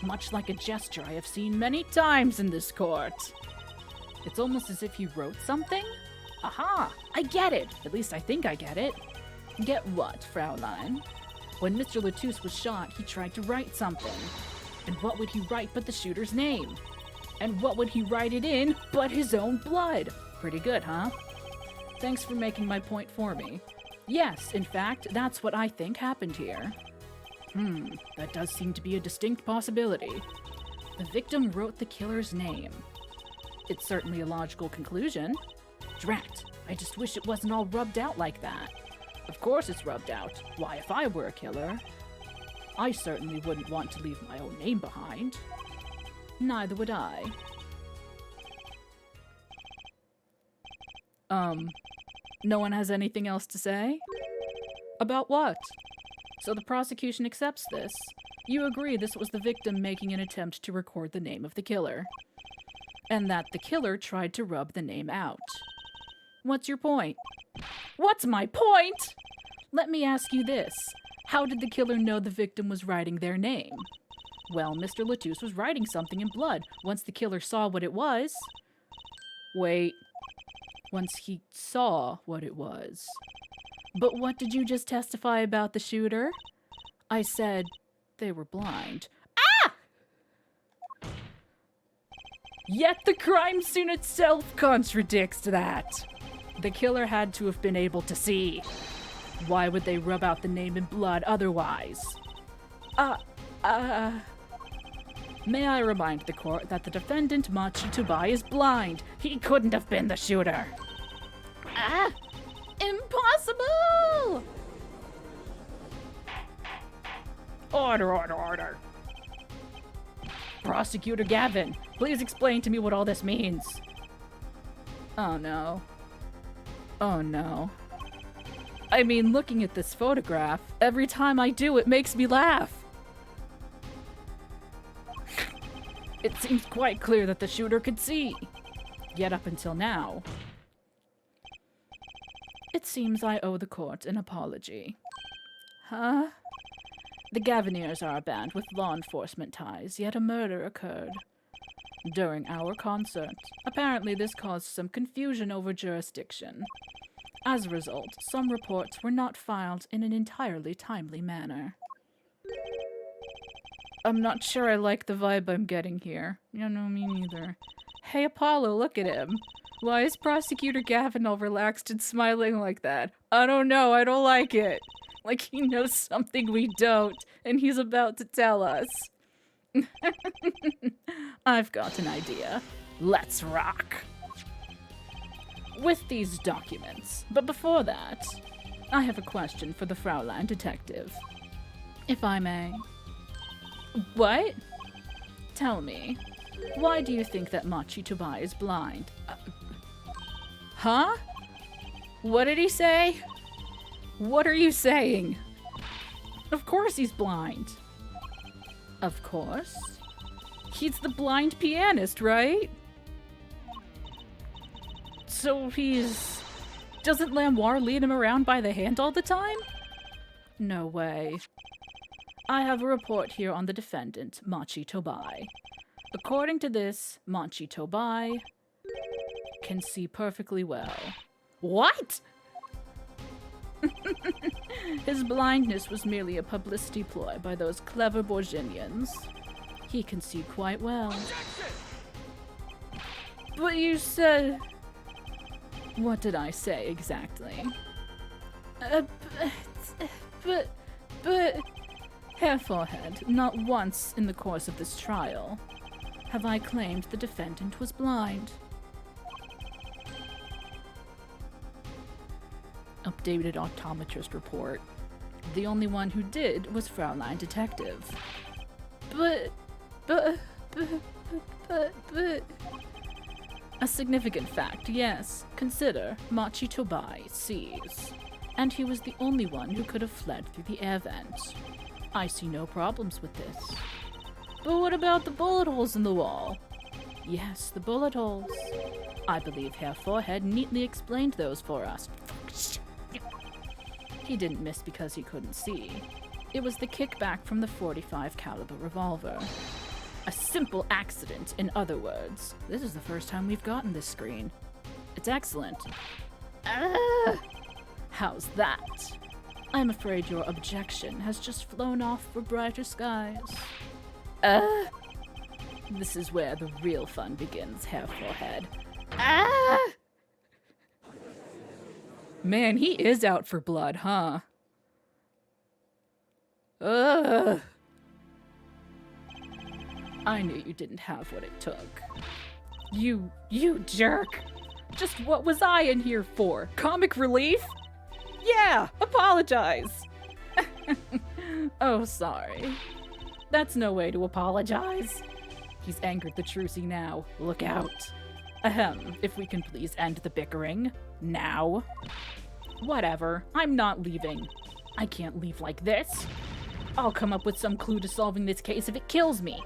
A: Much like a gesture I have seen many times in this court. It's almost as if he wrote something? Aha! I get it! At least I think I get it. Get what, Fraulein? When Mr. Latouche was shot, he tried to write something. And what would he write but the shooter's name? And what would he write it in but his own blood? Pretty good, huh? Thanks for making my point for me. Yes, in fact, that's what I think happened here. That does seem to be a distinct possibility. The victim wrote the killer's name. It's certainly a logical conclusion. Drat, I just wish it wasn't all rubbed out like that. Of course it's rubbed out. Why, if I were a killer, I certainly wouldn't want to leave my own name behind. Neither would I. No one has anything else to say? About what? So the prosecution accepts this. You agree this was the victim making an attempt to record the name of the killer. And that the killer tried to rub the name out. What's your point? What's my point? Let me ask you this. How did the killer know the victim was writing their name? Well, Mr. Latouche was writing something in blood once the killer saw what it was. Wait. Once he saw what it was. But what did you just testify about the shooter? I said they were blind. Ah! Yet the crime scene itself contradicts that. The killer had to have been able to see. Why would they rub out the name in blood otherwise? May I remind the court that the defendant, Machi Tubai, is blind. He couldn't have been the shooter. Impossible! Order. Prosecutor Gavin, please explain to me what all this means. Oh no. I mean, looking at this photograph, every time I do, it makes me laugh. It seems quite clear that the shooter could see. Yet up until now, it seems I owe the court an apology. Huh? The Gaviniers are a band with law enforcement ties, yet a murder occurred during our concert. Apparently this caused some confusion over jurisdiction. As a result, some reports were not filed in an entirely timely manner. I'm not sure I like the vibe I'm getting here. You know, me neither. Hey, Apollo, look at him. Why is Prosecutor Gavin all relaxed and smiling like that? I don't know, I don't like it. Like he knows something we don't, and he's about to tell us. I've got an idea. Let's rock. With these documents. But before that, I have a question for the Fraulein detective. If I may. What? Tell me, why do you think that Machi Tubai is blind? Huh? What did he say? What are you saying? Of course he's blind. Of course? He's the blind pianist, right? So doesn't Lamoire lead him around by the hand all the time? No way. I have a report here on the defendant, Machi Tubai. According to this, Machi Tubai can see perfectly well. What? His blindness was merely a publicity ploy by those clever Borginians. He can see quite well.
C: Objection!
A: But you said... What did I say exactly? But... Hair Forehead, not once in the course of this trial have I claimed the defendant was blind. Updated optometrist report. The only one who did was Fraulein Detective. But... A significant fact, yes. Consider Machi Tobai sees. And he was the only one who could have fled through the air vent. I see no problems with this. But what about the bullet holes in the wall? Yes, the bullet holes. I believe Herr Forehead neatly explained those for us. He didn't miss because he couldn't see. It was the kickback from the .45 caliber revolver. A simple accident, in other words. This is the first time we've gotten this screen. It's excellent. How's that? I'm afraid your objection has just flown off for brighter skies. This is where the real fun begins, Herr Forehead. Man, he is out for blood, huh? I knew you didn't have what it took. You jerk! Just what was I in here for? Comic relief? Yeah, apologize! Oh, sorry. That's no way to apologize. He's angered the Trucy now. Look out. Ahem, if we can please end the bickering. Now. Whatever, I'm not leaving. I can't leave like this. I'll come up with some clue to solving this case if it kills me.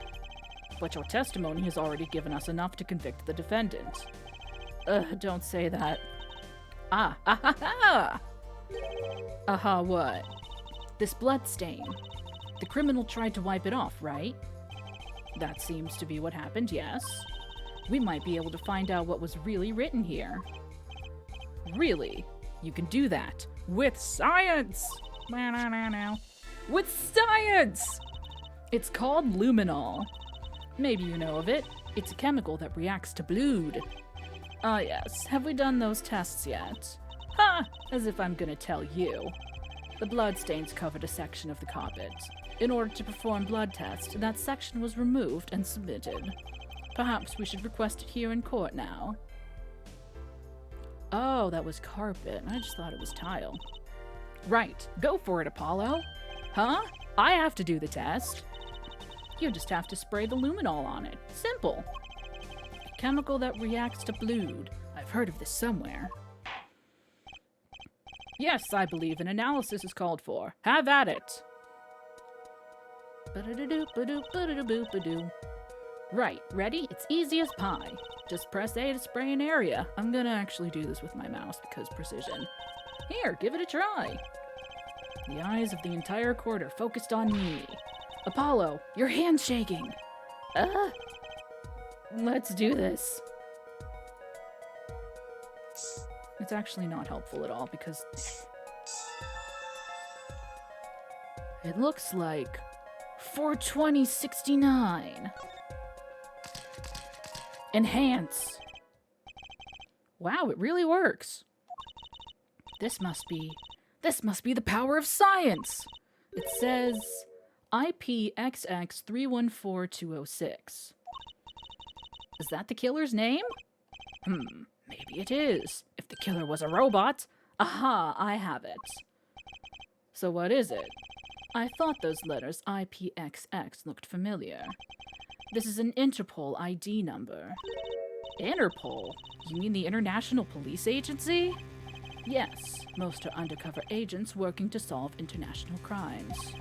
A: But your testimony has already given us enough to convict the defendant. Don't say that. Aha, what? This blood stain. The criminal tried to wipe it off, right? That seems to be what happened, yes. We might be able to find out what was really written here. Really? You can do that. With science! With science! It's called luminol. Maybe you know of it. It's a chemical that reacts to blood. Ah, yes. Have we done those tests yet? Ha! As if I'm gonna tell you. The bloodstains covered a section of the carpet. In order to perform blood tests, that section was removed and submitted. Perhaps we should request it here in court now. Oh, that was carpet. I just thought it was tile. Right. Go for it, Apollo. Huh? I have to do the test. You just have to spray the luminol on it. Simple. A chemical that reacts to blood. I've heard of this somewhere. Yes, I believe an analysis is called for. Have at it. Right, ready? It's easy as pie. Just press A to spray an area. I'm gonna actually do this with my mouse because precision. Here, give it a try. The eyes of the entire court are focused on me. Apollo, your hand's shaking. Let's do this. It's actually not helpful at all because it looks like 42069. Enhance. Wow, it really works. This must be the power of science. It says IPXX314206. Is that the killer's name? Maybe it is. If the killer was a robot. Aha, I have it. So what is it? I thought those letters IPXX looked familiar. This is an Interpol ID number. Interpol? You mean the International Police Agency? Yes, most are undercover agents working to solve international crimes.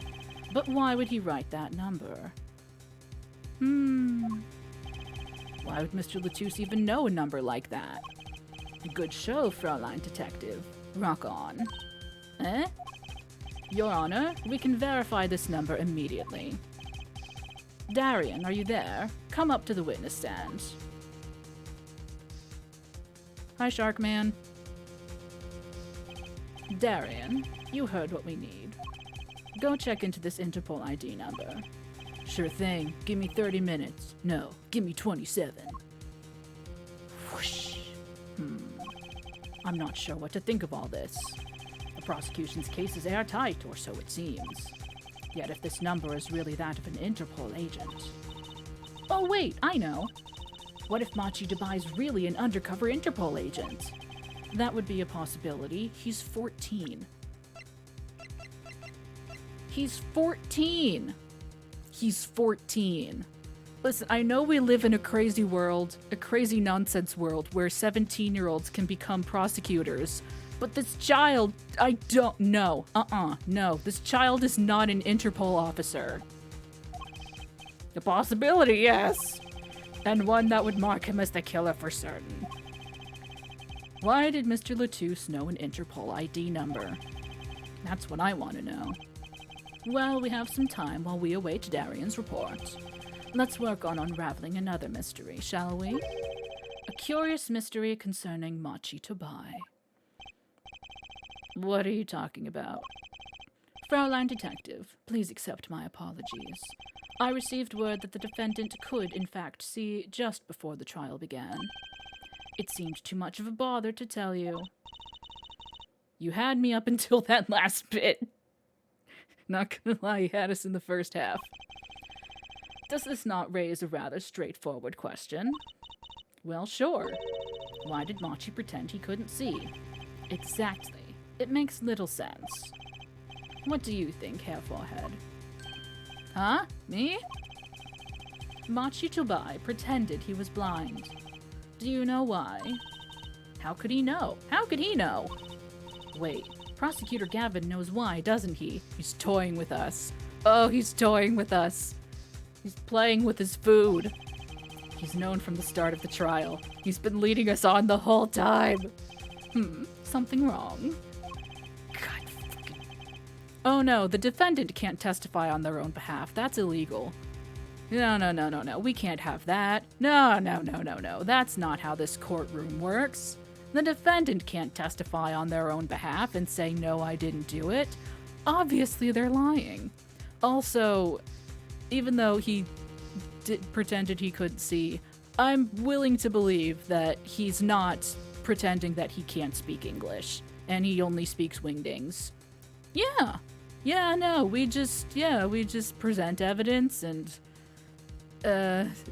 A: But why would he write that number? Why would Mr. Latouche even know a number like that? Good show, Fraulein Detective. Rock on. Eh? Your Honor, we can verify this number immediately. Darian, are you there? Come up to the witness stand. Hi, Shark Man. Darian, you heard what we need. Go check into this Interpol ID number. Sure thing. Give me 30 minutes. No, give me 27. Whoosh. I'm not sure what to think of all this. The prosecution's case is airtight, or so it seems. Yet if this number is really that of an Interpol agent... Oh wait, I know! What if Machi Dubai's really an undercover Interpol agent? That would be a possibility. He's 14. He's 14! He's 14. Listen, I know we live in a crazy world, a crazy nonsense world, where 17-year-olds can become prosecutors. But this child, I don't know. No. This child is not an Interpol officer. A possibility, yes. And one that would mark him as the killer for certain. Why did Mr. Latouche know an Interpol ID number? That's what I want to know. Well, we have some time while we await Darian's report. Let's work on unraveling another mystery, shall we? A curious mystery concerning Machi Tobai. What are you talking about? Fraulein Detective, please accept my apologies. I received word that the defendant could, in fact, see just before the trial began. It seemed too much of a bother to tell you. You had me up until that last bit. Not gonna lie, you had us in the first half. Does this not raise a rather straightforward question? Well, sure. Why did Machi pretend he couldn't see? Exactly. It makes little sense. What do you think, Hair Forehead? Huh? Me? Machi Tobai pretended he was blind. Do you know why? How could he know? How could he know? Wait, Prosecutor Gavin knows why, doesn't he? He's toying with us. Oh, he's toying with us. He's playing with his food. He's known from the start of the trial. He's been leading us on the whole time. Something wrong? God fucking... Oh no, the defendant can't testify on their own behalf. That's illegal. No. We can't have that. No. That's not how this courtroom works. The defendant can't testify on their own behalf and say, no, I didn't do it. Obviously, they're lying. Also, even though he pretended he couldn't see, I'm willing to believe that he's not pretending that he can't speak English, and he only speaks wingdings. We just present evidence and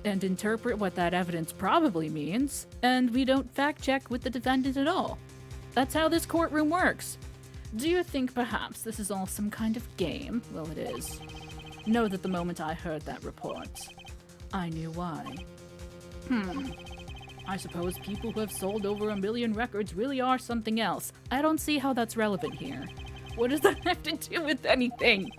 A: interpret what that evidence probably means, and we don't fact-check with the defendant at all. That's how this courtroom works. Do you think perhaps this is all some kind of game? Well, it is. Know that the moment I heard that report, I knew why. I suppose people who have sold over 1 million records really are something else. I don't see how that's relevant here. What does that have to do with anything?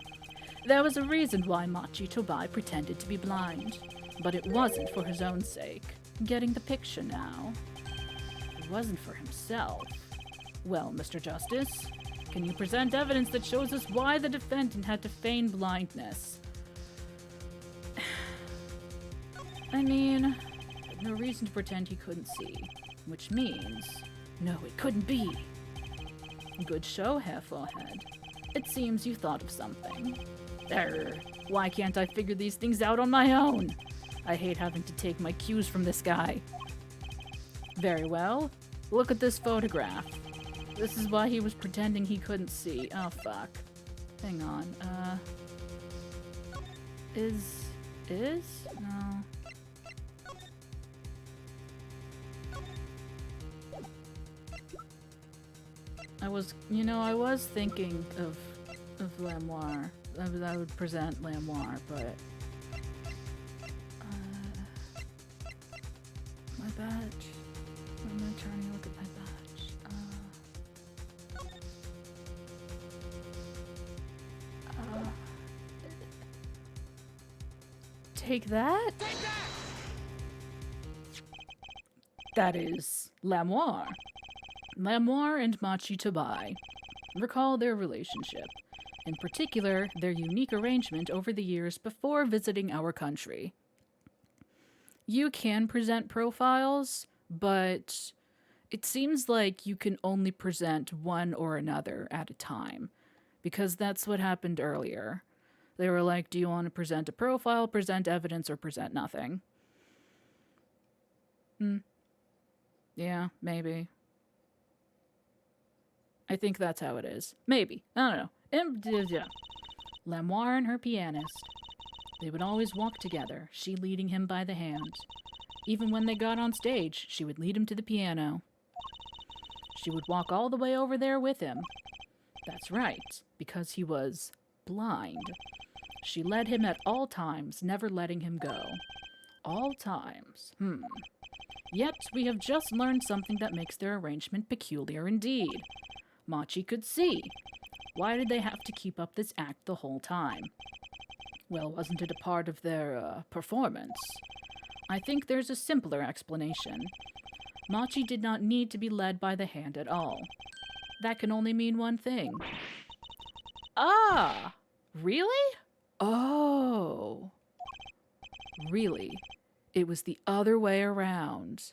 A: There was a reason why Machi Tobai pretended to be blind, but it wasn't for his own sake. Getting the picture now? It wasn't for himself. Well, Mr. Justice, can you present evidence that shows us why the defendant had to feign blindness? I mean, no reason to pretend he couldn't see, which means, no, it couldn't be. Good show, Hair Forehead. It seems you thought of something. Why can't I figure these things out on my own? I hate having to take my cues from this guy. Very well. Look at this photograph. This is why he was pretending he couldn't see. Oh, fuck. Hang on. Is? No. I was thinking of Lamoire. I would present Lamoire, but my badge. I'm gonna try and look at my badge. Take that?
C: Take that!
A: That is Lamoire. Lamoire and Machi Tobai. Recall their relationship. In particular, their unique arrangement over the years before visiting our country. You can present profiles, but It seems like you can only present one or another at a time, because that's what happened earlier. They were like, do you want to present a profile, present evidence, or present nothing? Yeah, maybe. I think that's how it is. Maybe. I don't know. Lamoire and her pianist. They would always walk together, she leading him by the hand. Even when they got on stage, she would lead him to the piano. She would walk all the way over there with him. That's right, because he was blind. She led him at all times, never letting him go. All times. Yet, we have just learned something that makes their arrangement peculiar indeed. Machi could see. Why did they have to keep up this act the whole time? Well, wasn't it a part of their performance? I think there's a simpler explanation. Machi did not need to be led by the hand at all. That can only mean one thing. Ah! Really? Oh. Really? It was the other way around.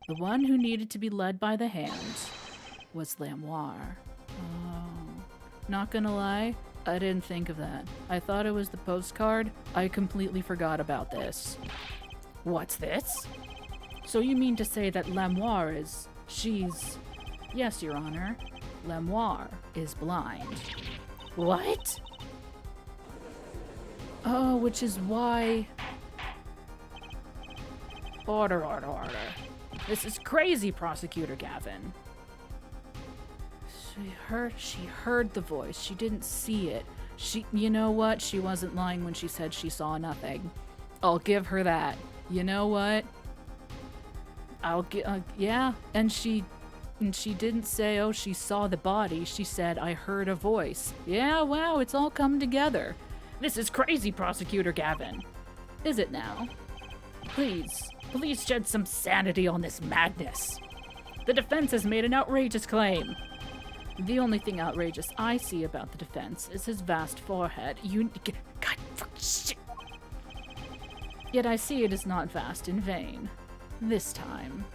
A: The one who needed to be led by the hand was Lamoire. Oh. Not gonna lie, I didn't think of that. I thought it was the postcard. I completely forgot about this. What's this? So you mean to say that Lamoire is... she's... Yes, Your Honor. Lamoire is blind. What? Oh, which is why... Order. This is crazy, Prosecutor Gavin. She heard the voice. She didn't see it. You know what? She wasn't lying when she said she saw nothing. I'll give her that. You know what? Yeah. And she didn't say, oh, she saw the body. She said, I heard a voice. Yeah, wow, it's all come together. This is crazy, Prosecutor Gavin. Is it now? Please shed some sanity on this madness. The defense has made an outrageous claim. The only thing outrageous I see about the defense is his vast forehead. God, shit. Yet I see it is not vast in vain. This time.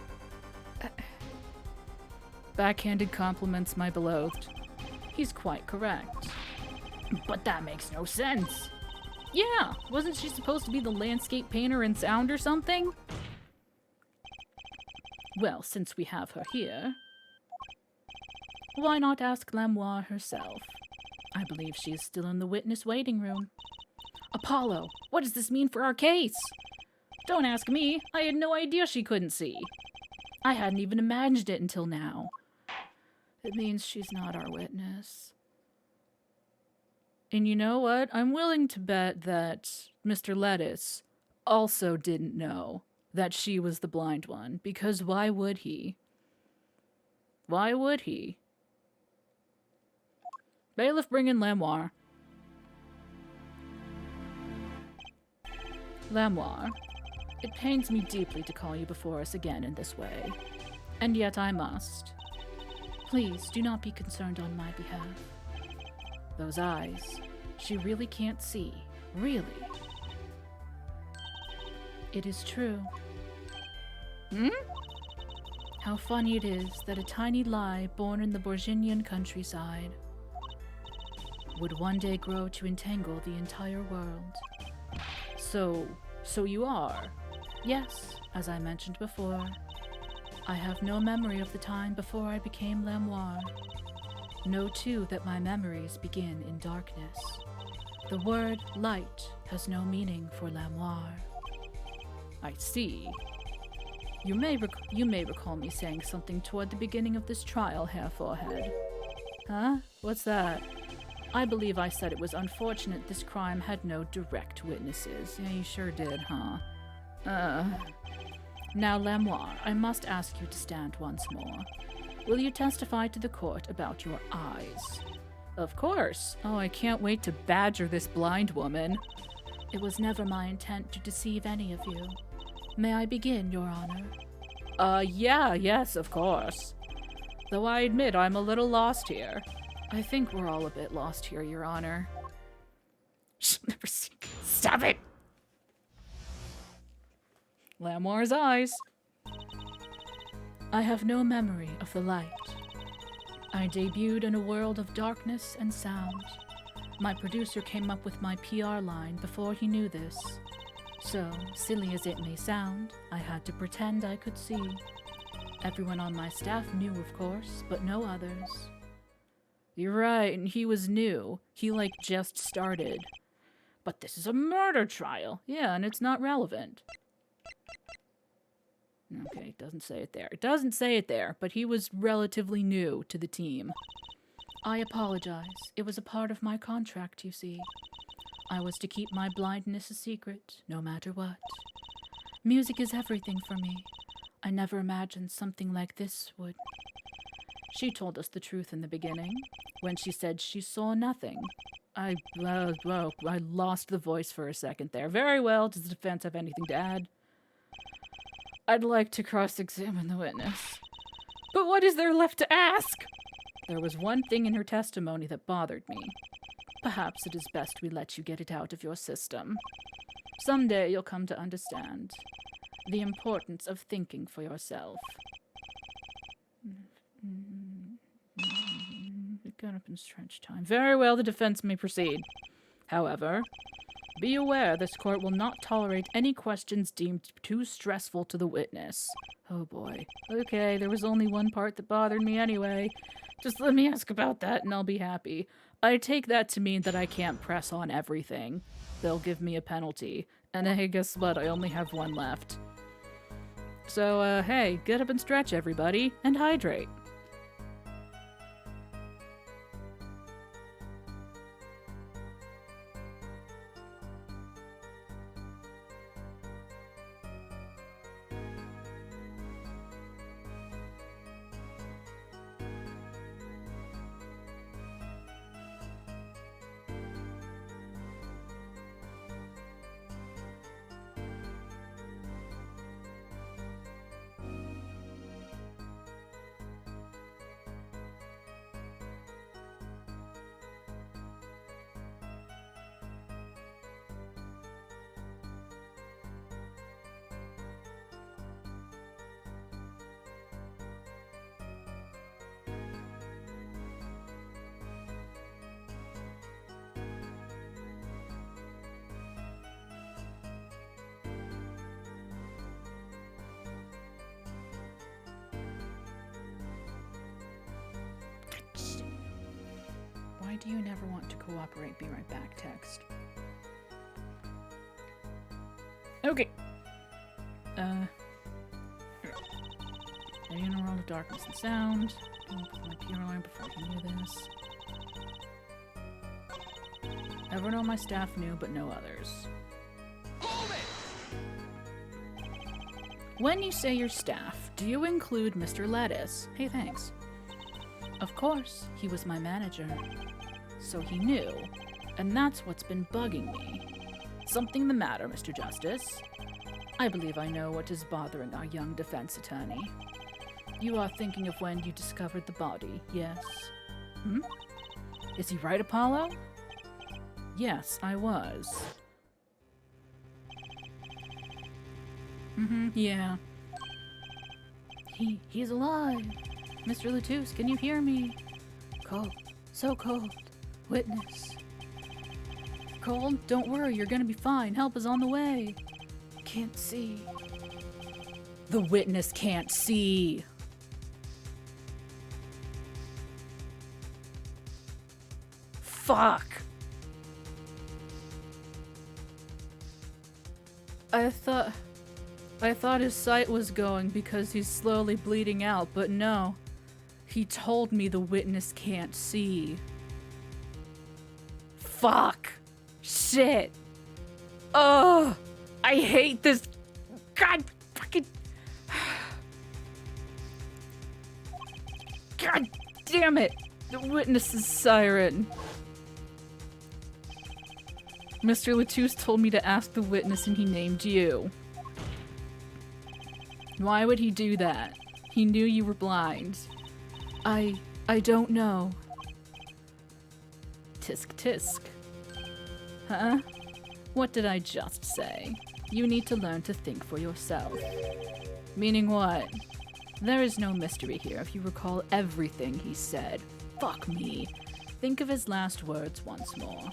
A: Backhanded compliments, my beloved. He's quite correct. But that makes no sense. Yeah, wasn't she supposed to be the landscape painter in sound or something? Well, since we have her here, why not ask Lamoire herself? I believe she is still in the witness waiting room. Apollo, what does this mean for our case? Don't ask me. I had no idea she couldn't see. I hadn't even imagined it until now. It means she's not our witness. And you know what? I'm willing to bet that Mr. Lettuce also didn't know that she was the blind one, because why would he? Why would he? Bailiff, bring in Lamoire. Lamoire, it pains me deeply to call you before us again in this way, and yet I must. Please do not be concerned on my behalf. Those eyes, she really can't see. Really. It is true. How funny it is that a tiny lie born in the Bourguignon countryside would one day grow to entangle the entire world. So you are? Yes, as I mentioned before. I have no memory of the time before I became Lamoire. Know too that my memories begin in darkness. The word light has no meaning for Lamoire. I see. You may recall me saying something toward the beginning of this trial, Herr Forehead. Huh? What's that? I believe I said it was unfortunate this crime had no direct witnesses. Yeah, you sure did, huh? Now, Lamoire, I must ask you to stand once more. Will you testify to the court about your eyes? Of course. Oh, I can't wait to badger this blind woman. It was never my intent to deceive any of you. May I begin, Your Honor? Yes, of course. Though I admit I'm a little lost here. I think we're all a bit lost here, Your Honor. She'll never see. Stop it! Lamoire's eyes.
B: I have no memory of the light. I debuted in a world of darkness and sound. My producer came up with my PR line before he knew this. So, silly as it may sound, I had to pretend I could see. Everyone on my staff knew, of course, but no others.
A: You're right, and he was new. He, like, just started. But this is a murder trial. Yeah, and it's not relevant. Okay, it doesn't say it there. It doesn't say it there, but he was relatively new to the team.
B: I apologize. It was a part of my contract, you see. I was to keep my blindness a secret, no matter what. Music is everything for me. I never imagined something like this would.
A: She told us the truth in the beginning, when she said she saw nothing. I lost the voice for a second there. Very well. Does the defense have anything to add? I'd like to cross-examine the witness. But what is there left to ask? There was one thing in her testimony that bothered me. Perhaps it is best we let you get it out of your system. Someday you'll come to understand the importance of thinking for yourself. Got up in stretch time. Very well, the defense may proceed. However, be aware this court will not tolerate any questions deemed too stressful to the witness. Oh boy. Okay, there was only one part that bothered me anyway. Just let me ask about that and I'll be happy. I take that to mean that I can't press on everything. They'll give me a penalty. And hey, guess what? I only have one left. So, hey, get up and stretch, everybody, and hydrate. Why do you never want to cooperate? Be right back, text. Okay. In a world of darkness and sound. I'll put my PR line before I knew this. Everyone on my staff knew, but no others.
C: Hold it!
A: When you say your staff, do you include Mr. Lettuce? Hey, thanks.
B: Of course, he was my manager.
A: So he knew, and that's what's been bugging me. Something the matter, Mr. Justice? I believe I know what is bothering our young defense attorney. You are thinking of when you discovered the body, yes? Is he right, Apollo? Yes, I was. Yeah.
B: He's alive. Mr. Latouche, can you hear me? Cold. So cold. Witness.
A: Cold? Don't worry, you're gonna be fine. Help is on the way.
B: Can't see.
A: The witness can't see. Fuck. I thought his sight was going because he's slowly bleeding out, but no. He told me the witness can't see. Fuck. Shit. Oh, I hate this. God fucking. God damn it. The witness's siren. Mr. Latouche told me to ask the witness and he named you. Why would he do that? He knew you were blind.
B: I don't know.
A: Tisk tisk. Huh? What did I just say? You need to learn to think for yourself. Meaning what? There is no mystery here if you recall everything he said. Fuck me. Think of his last words once more.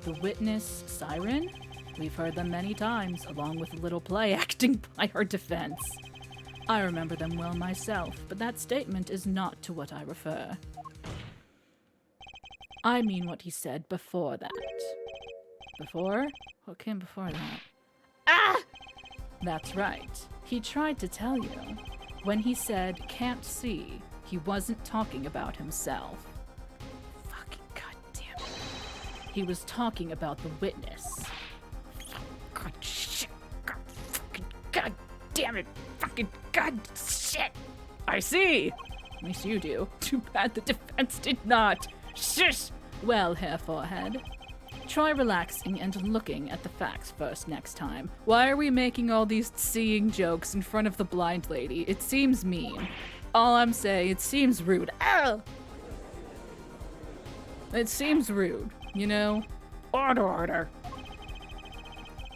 A: The witness siren? We've heard them many times, along with a little play acting by our defense. I remember them well myself, but that statement is not to what I refer. I mean what he said before that. Before? What came before that? Ah! That's right. He tried to tell you. When he said, can't see, he wasn't talking about himself. Fucking goddamn it. He was talking about the witness. God shit. God fucking god damn it. Fucking god shit. I see. At least you do. Too bad the defense did not. Shush! Well, Hair Forehead, try relaxing and looking at the facts first next time. Why are we making all these seeing jokes in front of the blind lady? It seems mean. All I'm saying, it seems rude. Ow! It seems rude, you know? Order.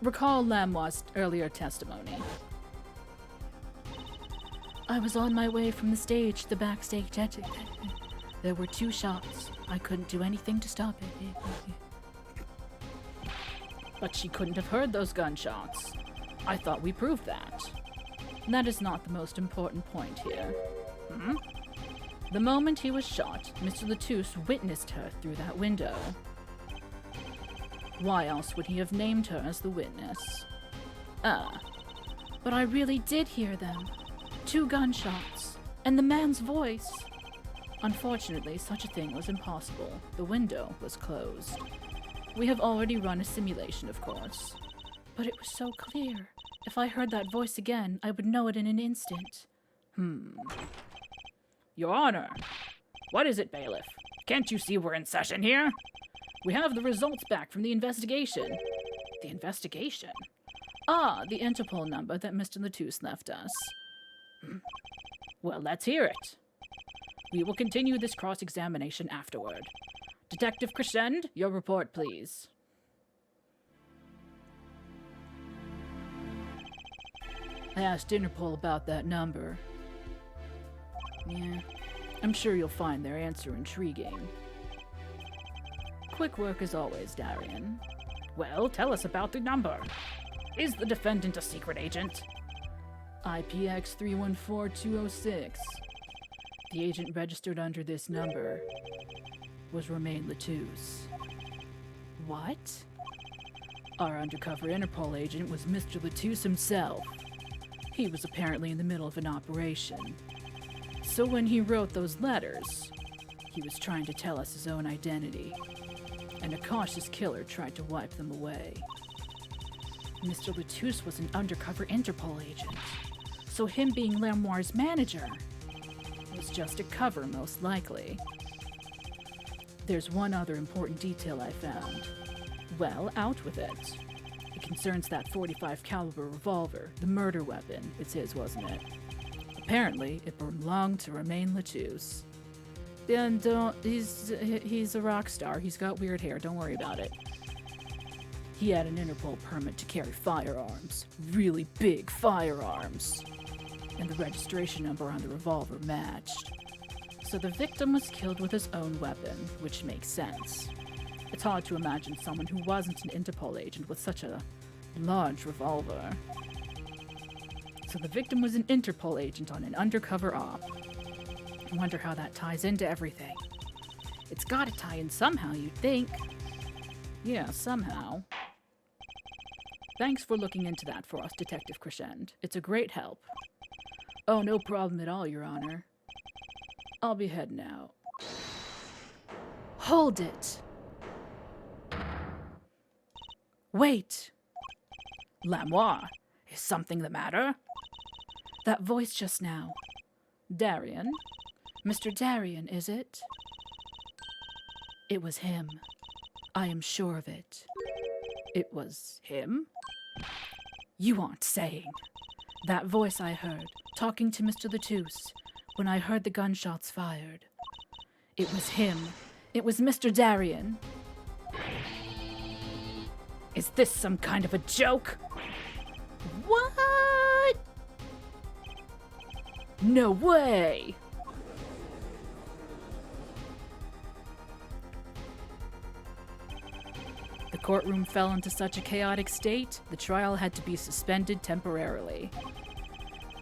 A: Recall Lamoi's earlier testimony.
B: I was on my way from the stage to the backstage exit. There were 2 shots. I couldn't do anything to stop it.
A: But she couldn't have heard those gunshots. I thought we proved that. That is not the most important point here. The moment he was shot, Mr. Latouche witnessed her through that window. Why else would he have named her as the witness?
B: But I really did hear them. 2 gunshots. And the man's voice.
A: Unfortunately, such a thing was impossible. The window was closed. We have already run a simulation, of course.
B: But it was so clear. If I heard that voice again, I would know it in an instant.
A: Your Honor! What is it, bailiff? Can't you see we're in session here? We have the results back from the investigation. The investigation? Ah, the Interpol number that Mr. Latouche left us. Well, let's hear it. We will continue this cross-examination afterward. Detective Crescend, your report, please. I asked Interpol about that number. Yeah, I'm sure you'll find their answer intriguing. Quick work as always, Darian. Well, tell us about the number. Is the defendant a secret agent? IPX 314206. The agent registered under this number was Romain Latouche.
B: What?
A: Our undercover Interpol agent was Mr. Latouche himself. He was apparently in the middle of an operation. So when he wrote those letters, he was trying to tell us his own identity. And a cautious killer tried to wipe them away.
B: Mr. Latouche was an undercover Interpol agent. So him being Lamoire's manager
A: was just a cover, most likely. There's one other important detail I found. Well, out with it. It concerns that .45 caliber revolver, the murder weapon. It's his, wasn't it? Apparently, it belonged to Romain Latouche. Then he's a rock star. He's got weird hair. Don't worry about it. He had an Interpol permit to carry firearms. Really big firearms. And the registration number on the revolver matched. So the victim was killed with his own weapon, which makes sense. It's hard to imagine someone who wasn't an Interpol agent with such a large revolver. So the victim was an Interpol agent on an undercover op. I wonder how that ties into everything. It's gotta tie in somehow, you'd think. Yeah, somehow. Thanks for looking into that for us, Detective Crescend. It's a great help. Oh, no problem at all, Your Honor. I'll be heading out.
B: Hold it! Wait!
A: Lamois, is something the matter?
B: That voice just now.
A: Darian?
B: Mr. Darian, is it? It was him. I am sure of it.
A: It was him?
B: You aren't saying. That voice I heard, talking to Mr. Latouche, when I heard the gunshots fired. It was him. It was Mr. Darian. Is this some kind of a joke?
A: What? No way!
B: The courtroom fell into such a chaotic state, the trial had to be suspended temporarily.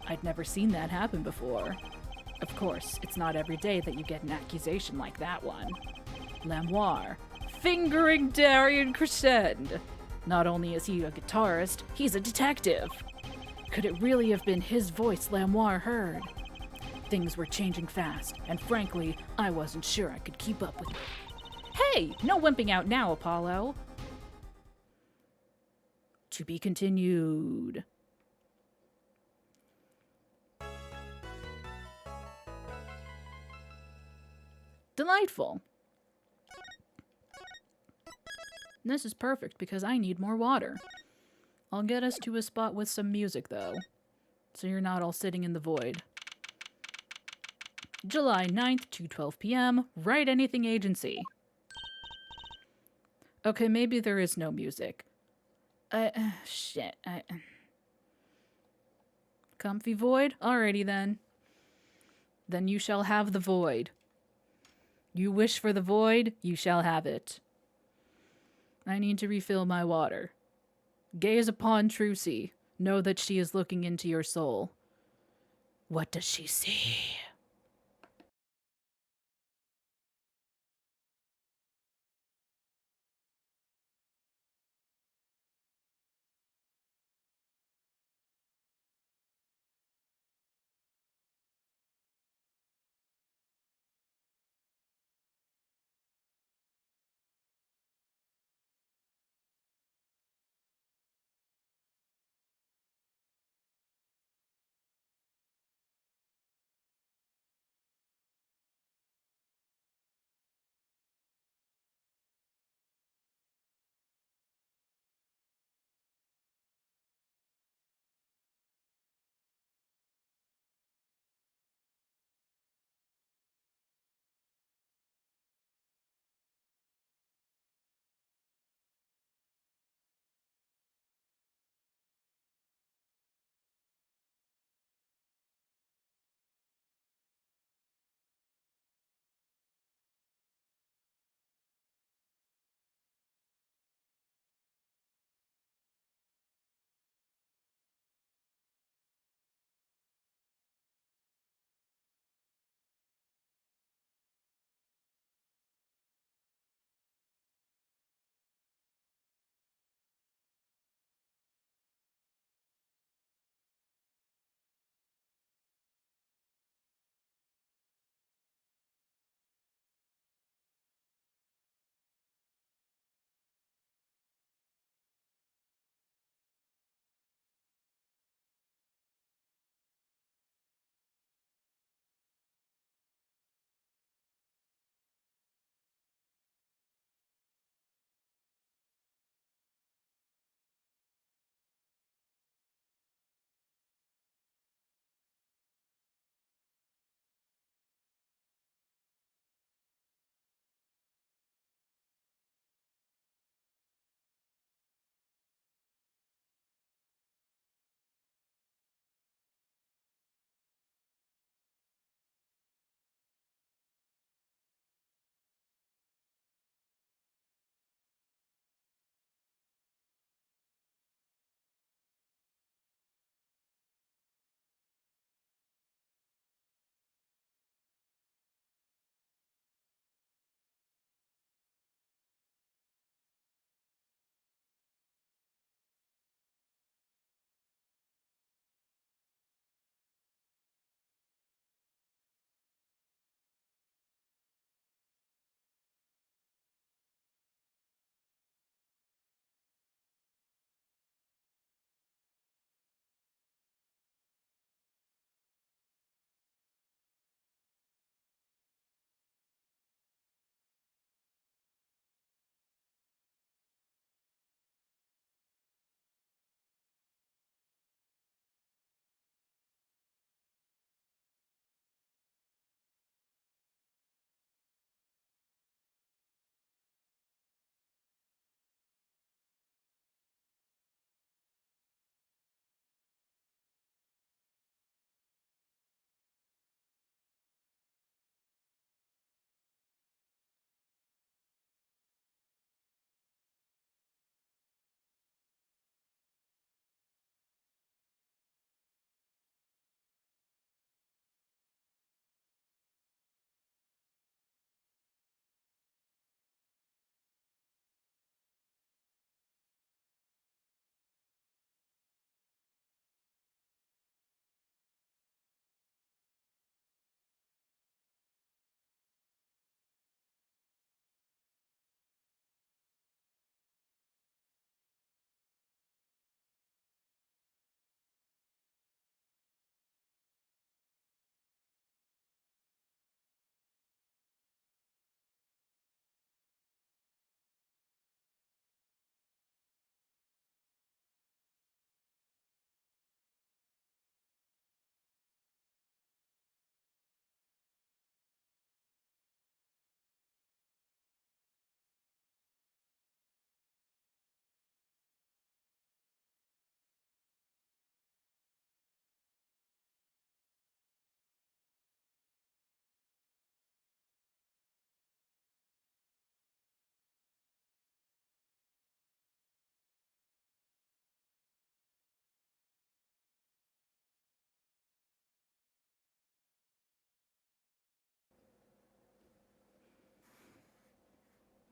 B: I'd never seen that happen before. Of course, it's not every day that you get an accusation like that one. Lamoire, fingering Darian Crescend. Not only is he a guitarist, he's a detective. Could it really have been his voice Lamoire heard? Things were changing fast, and frankly, I wasn't sure I could keep up with it.
A: Hey, no wimping out now, Apollo.
B: To be continued.
A: Delightful.
B: This is perfect because I need more water. I'll get us to a spot with some music, though, so you're not all sitting in the void. July 9th, 2:12 p.m., Write Anything Agency. Okay, maybe there is no music. Shit. Comfy void? Alrighty then. Then you shall have the void. You wish for the void, you shall have it. I need to refill my water. Gaze upon Trucy. Know that she is looking into your soul. What does she see?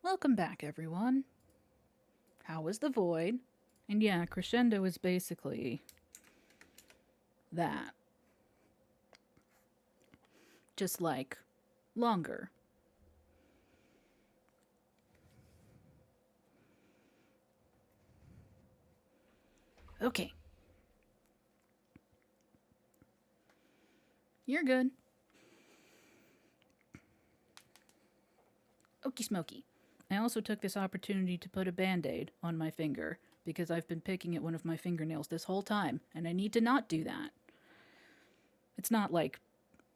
A: Welcome back, everyone. How was the void? And yeah, crescendo is basically that. Just like longer. Okay. You're good. Okie smoky. I also took this opportunity to put a band-aid on my finger because I've been picking at one of my fingernails this whole time, and I need to not do that. It's not like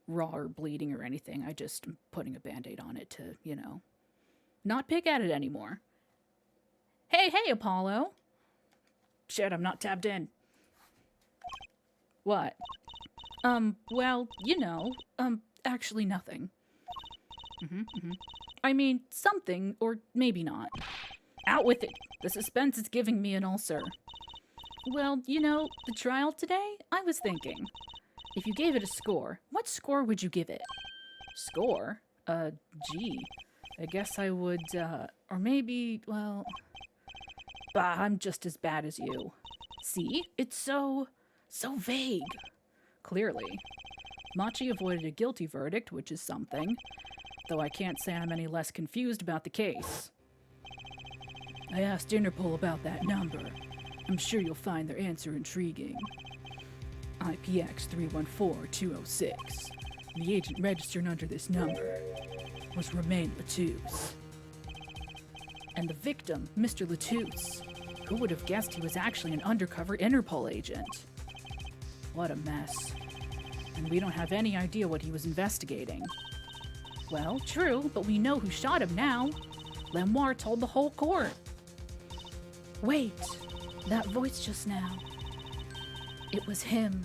A: raw or bleeding or anything. I just am putting a band-aid on it to, not pick at it anymore. Hey, Apollo. Shit, I'm not tabbed in. What? Well, actually nothing. I mean, something, or maybe not. Out with it. The suspense is giving me an ulcer. Well, the trial today, I was thinking. If you gave it a score, what score would you give it? Score? Gee. I guess I would, or maybe, well... Bah, I'm just as bad as you. See? It's so vague. Clearly. Machi avoided a guilty verdict, which is something. Though I can't say I'm any less confused about the case. I asked Interpol about that number. I'm sure you'll find their answer intriguing. IPX 314206. The agent registered under this number was Romain Latouche. And the victim, Mr. Latouche. Who would have guessed he was actually an undercover Interpol agent? What a mess. And we don't have any idea what he was investigating. Well, true, but we know who shot him now. Lemoire told the whole court. Wait, that voice just now. It was him.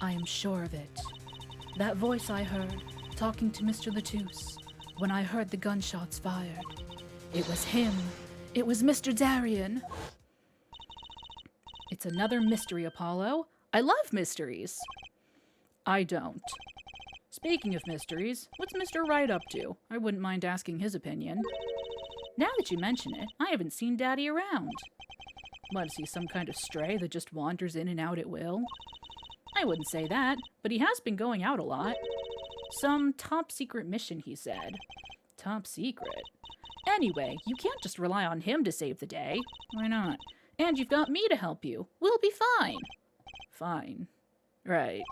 A: I am sure of it. That voice I heard, talking to Mr. Latouche, when I heard the gunshots fired. It was him. It was Mr. Darien. It's another mystery, Apollo. I love mysteries. I don't. Speaking of mysteries, what's Mr. Wright up to? I wouldn't mind asking his opinion. Now that you mention it, I haven't seen Daddy around. What, is he some kind of stray that just wanders in and out at will? I wouldn't say that, but he has been going out a lot. Some top secret mission, he said. Top secret? Anyway, you can't just rely on him to save the day. Why not? And you've got me to help you. We'll be fine. Fine. Right.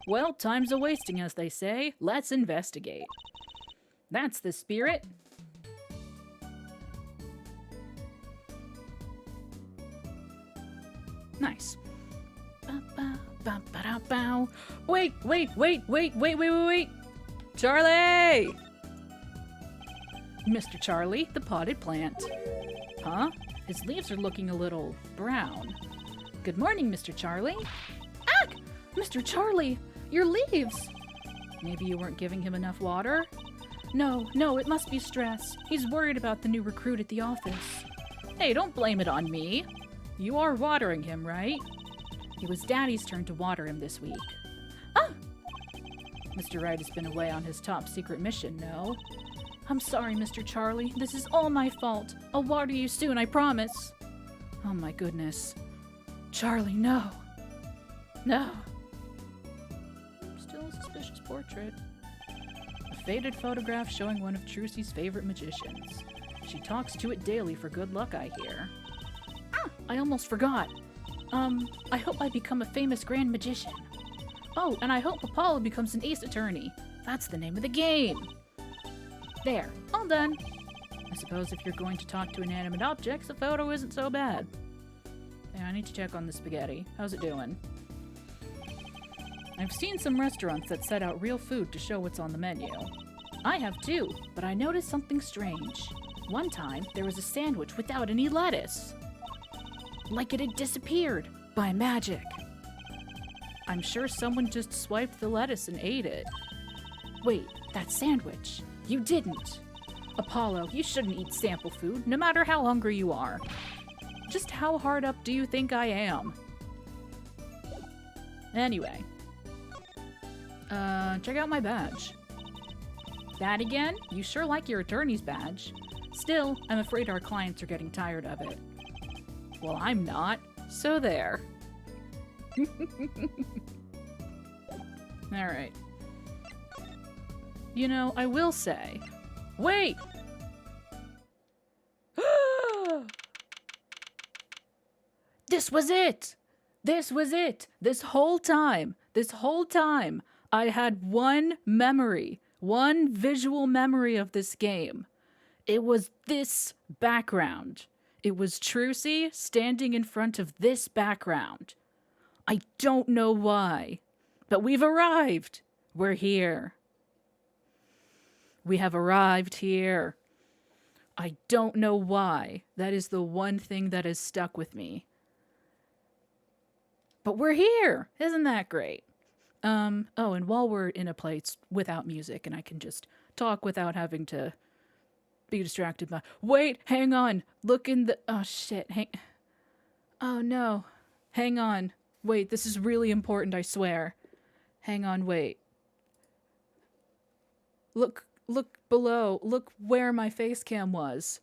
A: Well, time's a-wasting, as they say. Let's investigate. That's the spirit. Nice. Wait! Charlie! Mr. Charlie, the potted plant. Huh? His leaves are looking a little brown. Good morning, Mr. Charlie. Ah! Mr. Charlie, your leaves! Maybe you weren't giving him enough water? No, it must be stress. He's worried about the new recruit at the office. Hey, don't blame it on me. You are watering him, right? It was Daddy's turn to water him this week. Ah! Mr. Wright has been away on his top secret mission, no? I'm sorry, Mr. Charlie. This is all my fault. I'll water you soon, I promise. Oh my goodness. Charlie, no. No. Still a suspicious portrait. A faded photograph showing one of Trucy's favorite magicians. She talks to it daily for good luck, I hear. Ah, I almost forgot. I hope I become a famous grand magician. Oh, and I hope Apollo becomes an ace attorney. That's the name of the game. There, all done. I suppose if you're going to talk to inanimate objects, a photo isn't so bad. Yeah, I need to check on the spaghetti. How's it doing? I've seen some restaurants that set out real food to show what's on the menu. I have too, but I noticed something strange. One time, there was a sandwich without any lettuce. Like it had disappeared by magic. I'm sure someone just swiped the lettuce and ate it. Wait, that sandwich. You didn't. Apollo, you shouldn't eat sample food, no matter how hungry you are. Just how hard up do you think I am? Anyway. Check out my badge. That again? You sure like your attorney's badge. Still, I'm afraid our clients are getting tired of it. Well, I'm not, so there. Alright. You know, I will say... Wait! This was it! This was it! This whole time, I had one memory, one visual memory of this game. It was this background. It was Trucy standing in front of this background. I don't know why, but we've arrived. We're here. We have arrived here. I don't know why. That is the one thing that has stuck with me. But we're here. Isn't that great? Oh, and while we're in a place without music and I can just talk without having to be distracted by... Wait, hang on. Look in the... Oh, shit. Oh, no. Hang on. Wait, this is really important, I swear. Hang on, wait. Look below. Look where my face cam was.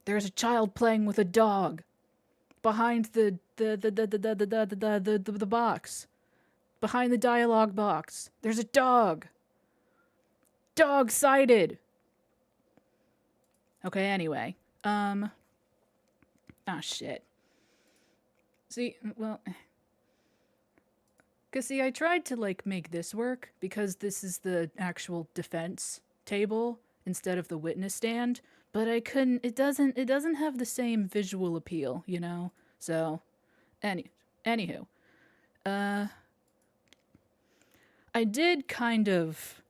A: There's a child playing with a dog. Behind the box. Behind the dialogue box. There's a dog. Dog sighted. Okay, anyway. Ah, shit. See, well... Because, see, I tried to, like, make this work, because this is the actual defense table instead of the witness stand, but I couldn't... It doesn't have the same visual appeal, you know? So, anywho. I did kind of...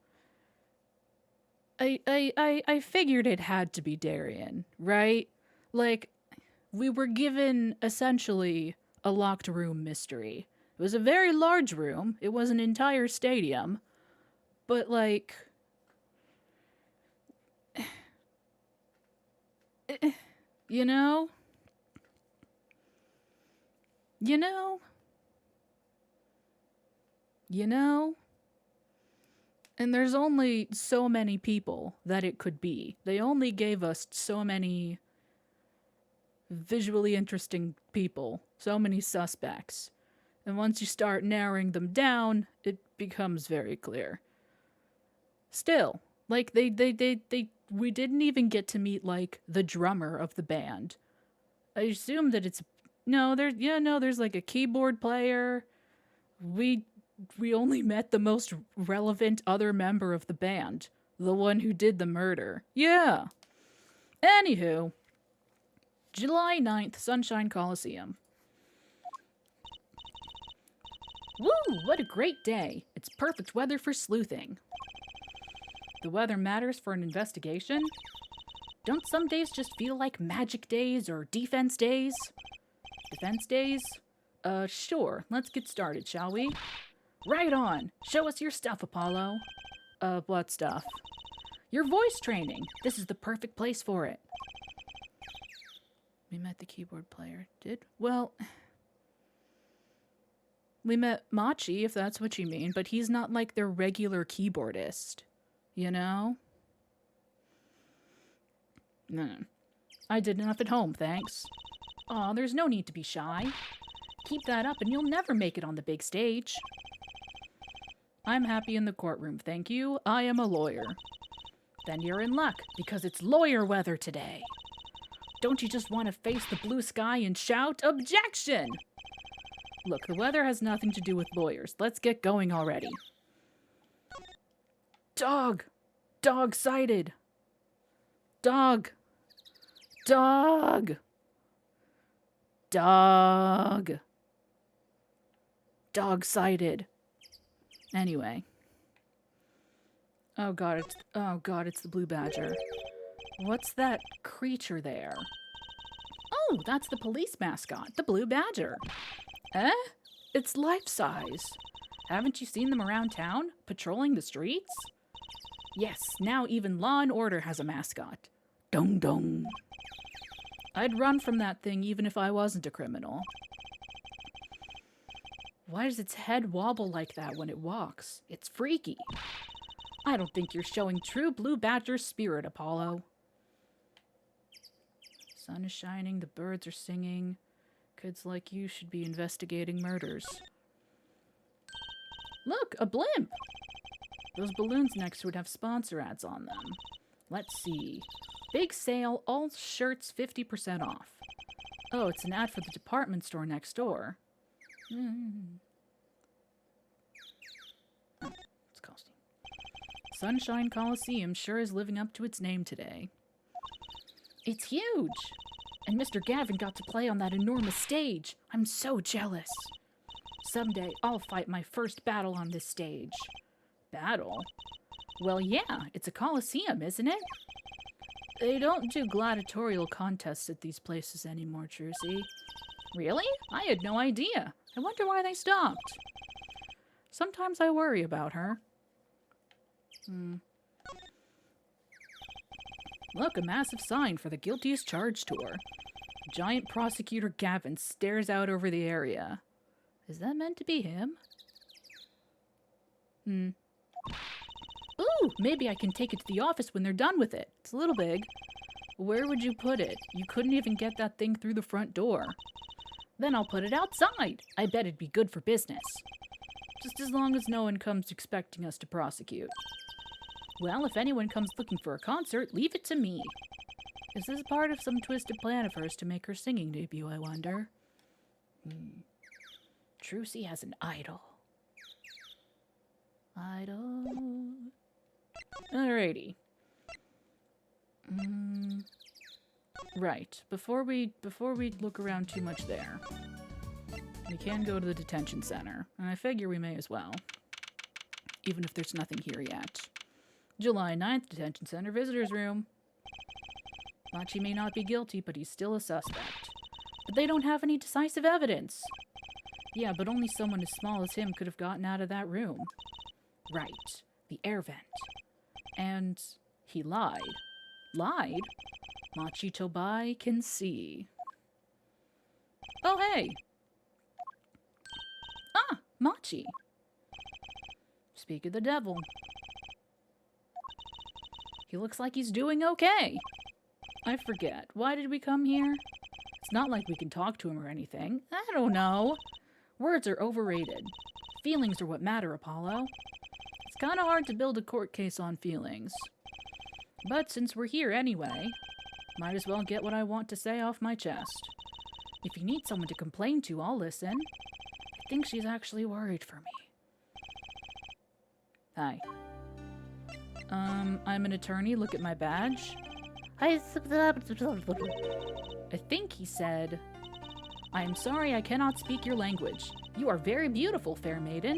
A: I figured it had to be Darien, right? Like, we were given, essentially, a locked room mystery. It was a very large room. It was an entire stadium. But, like... You know? You know? You know? And there's only so many people that it could be. They only gave us so many visually interesting people, so many suspects. And once you start narrowing them down, it becomes very clear. Still, like, we didn't even get to meet, like, the drummer of the band. I assume that it's... No, there's, like, a keyboard player. We only met the most relevant other member of the band. The one who did the murder. Yeah. Anywho. July 9th, Sunshine Coliseum. Woo! What a great day. It's perfect weather for sleuthing. The weather matters for an investigation? Don't some days just feel like magic days or defense days? Defense days? Sure. Let's get started, shall we? Right on. Show us your stuff, Apollo. What stuff? Your voice training. This is the perfect place for it. We met the keyboard player. Did? Well... We met Machi, if that's what you mean, but he's not like their regular keyboardist. You know? No. I did enough at home, thanks. Aw, there's no need to be shy. Keep that up and you'll never make it on the big stage. I'm happy in the courtroom, thank you. I am a lawyer. Then you're in luck, because it's lawyer weather today. Don't you just want to face the blue sky and shout, "Objection!" Look, the weather has nothing to do with lawyers. Let's get going already. Dog! Dog sighted! Dog! Dog! Dog! Dog sighted. Anyway. Oh god, it's the blue badger. What's that creature there? Oh, that's the police mascot, the blue badger. Eh? It's life-size. Haven't you seen them around town, patrolling the streets? Yes, now even Law and Order has a mascot. Dong dong. I'd run from that thing even if I wasn't a criminal. Why does its head wobble like that when it walks? It's freaky. I don't think you're showing true blue badger spirit, Apollo. Sun is shining, the birds are singing. Kids like you should be investigating murders. Look, a blimp! Those balloons next to it have sponsor ads on them. Let's see. Big sale, all shirts 50% off. Oh, it's an ad for the department store next door. Oh, it's costing. Sunshine Coliseum sure is living up to its name today. It's huge! And Mr. Gavin got to play on that enormous stage. I'm so jealous. Someday I'll fight my first battle on this stage. Battle? Well, yeah, it's a coliseum, isn't it? They don't do gladiatorial contests at these places anymore, Trucy. Really? I had no idea. I wonder why they stopped. Sometimes I worry about her. Look, a massive sign for the Guilty as Charged tour. Giant prosecutor Gavin stares out over the area. Is that meant to be him? Ooh, maybe I can take it to the office when they're done with it. It's a little big. Where would you put it? You couldn't even get that thing through the front door. Then I'll put it outside. I bet it'd be good for business. Just as long as no one comes expecting us to prosecute. Well, if anyone comes looking for a concert, leave it to me. Is this part of some twisted plan of hers to make her singing debut, I wonder? Trucy has an idol. Idol. Alrighty. Right. Before we look around too much there, we can go to the detention center, and I figure we may as well, even if there's nothing here yet. July 9th, detention center visitors room. Machi may not be guilty, but he's still a suspect. But they don't have any decisive evidence. Yeah, but only someone as small as him could have gotten out of that room. Right. The air vent. And he lied. Lied? Machi Tobai can see. Oh, hey! Ah, Machi. Speak of the devil. He looks like he's doing okay. I forget. Why did we come here? It's not like we can talk to him or anything. I don't know. Words are overrated. Feelings are what matter, Apollo. It's kind of hard to build a court case on feelings. But since we're here anyway, might as well get what I want to say off my chest. If you need someone to complain to, I'll listen. I think she's actually worried for me. Hi. I'm an attorney. Look at my badge. I think he said, I am sorry I cannot speak your language. You are very beautiful, fair maiden.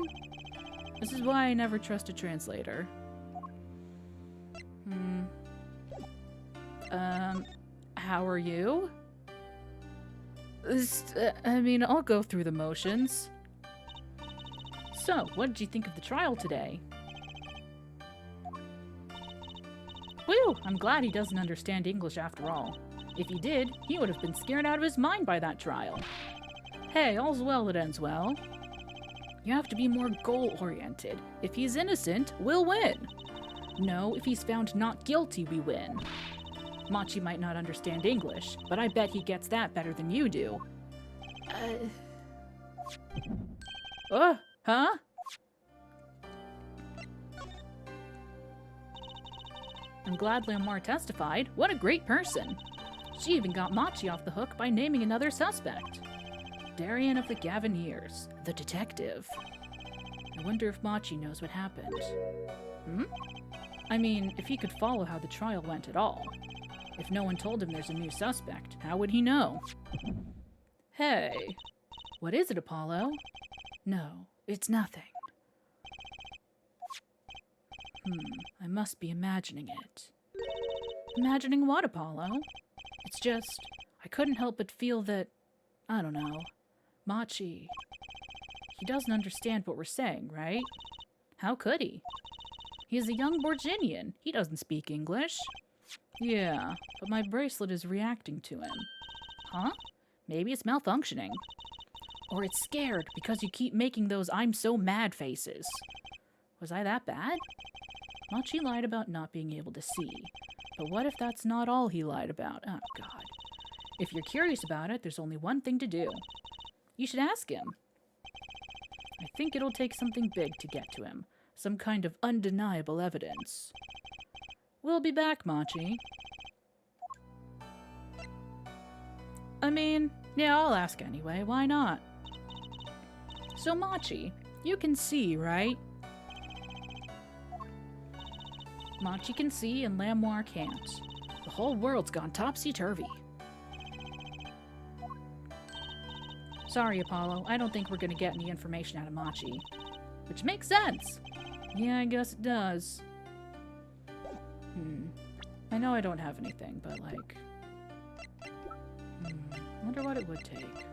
A: This is why I never trust a translator. How are you? I'll go through the motions. So, what did you think of the trial today? Whew, I'm glad he doesn't understand English after all. If he did, he would have been scared out of his mind by that trial. Hey, all's well that ends well. You have to be more goal-oriented. If he's innocent, we'll win. No, if he's found not guilty, we win. Machi might not understand English, but I bet he gets that better than you do. Huh? I'm glad Lamar testified. What a great person. She even got Machi off the hook by naming another suspect. Darian of the Gavin years, the detective. I wonder if Machi knows what happened. I mean, if he could follow how the trial went at all. If no one told him there's a new suspect, how would he know? Hey. What is it, Apollo? No, it's nothing. I must be imagining it. Imagining what, Apollo? It's just, I couldn't help but feel that, I don't know, Machi. He doesn't understand what we're saying, right? How could he? He's a young Borginian. He doesn't speak English. Yeah, but my bracelet is reacting to him. Huh? Maybe it's malfunctioning. Or it's scared because you keep making those I'm so mad faces. Was I that bad? Machi lied about not being able to see. But what if that's not all he lied about? Oh, God. If you're curious about it, there's only one thing to do. You should ask him. I think it'll take something big to get to him. Some kind of undeniable evidence. We'll be back, Machi. I mean, yeah, I'll ask anyway. Why not? So, Machi, you can see, right? Machi can see and Lamoire can't. The whole world's gone topsy-turvy. Sorry, Apollo. I don't think we're gonna get any information out of Machi. Which makes sense. Yeah, I guess it does. I know I don't have anything, but like... wonder what it would take.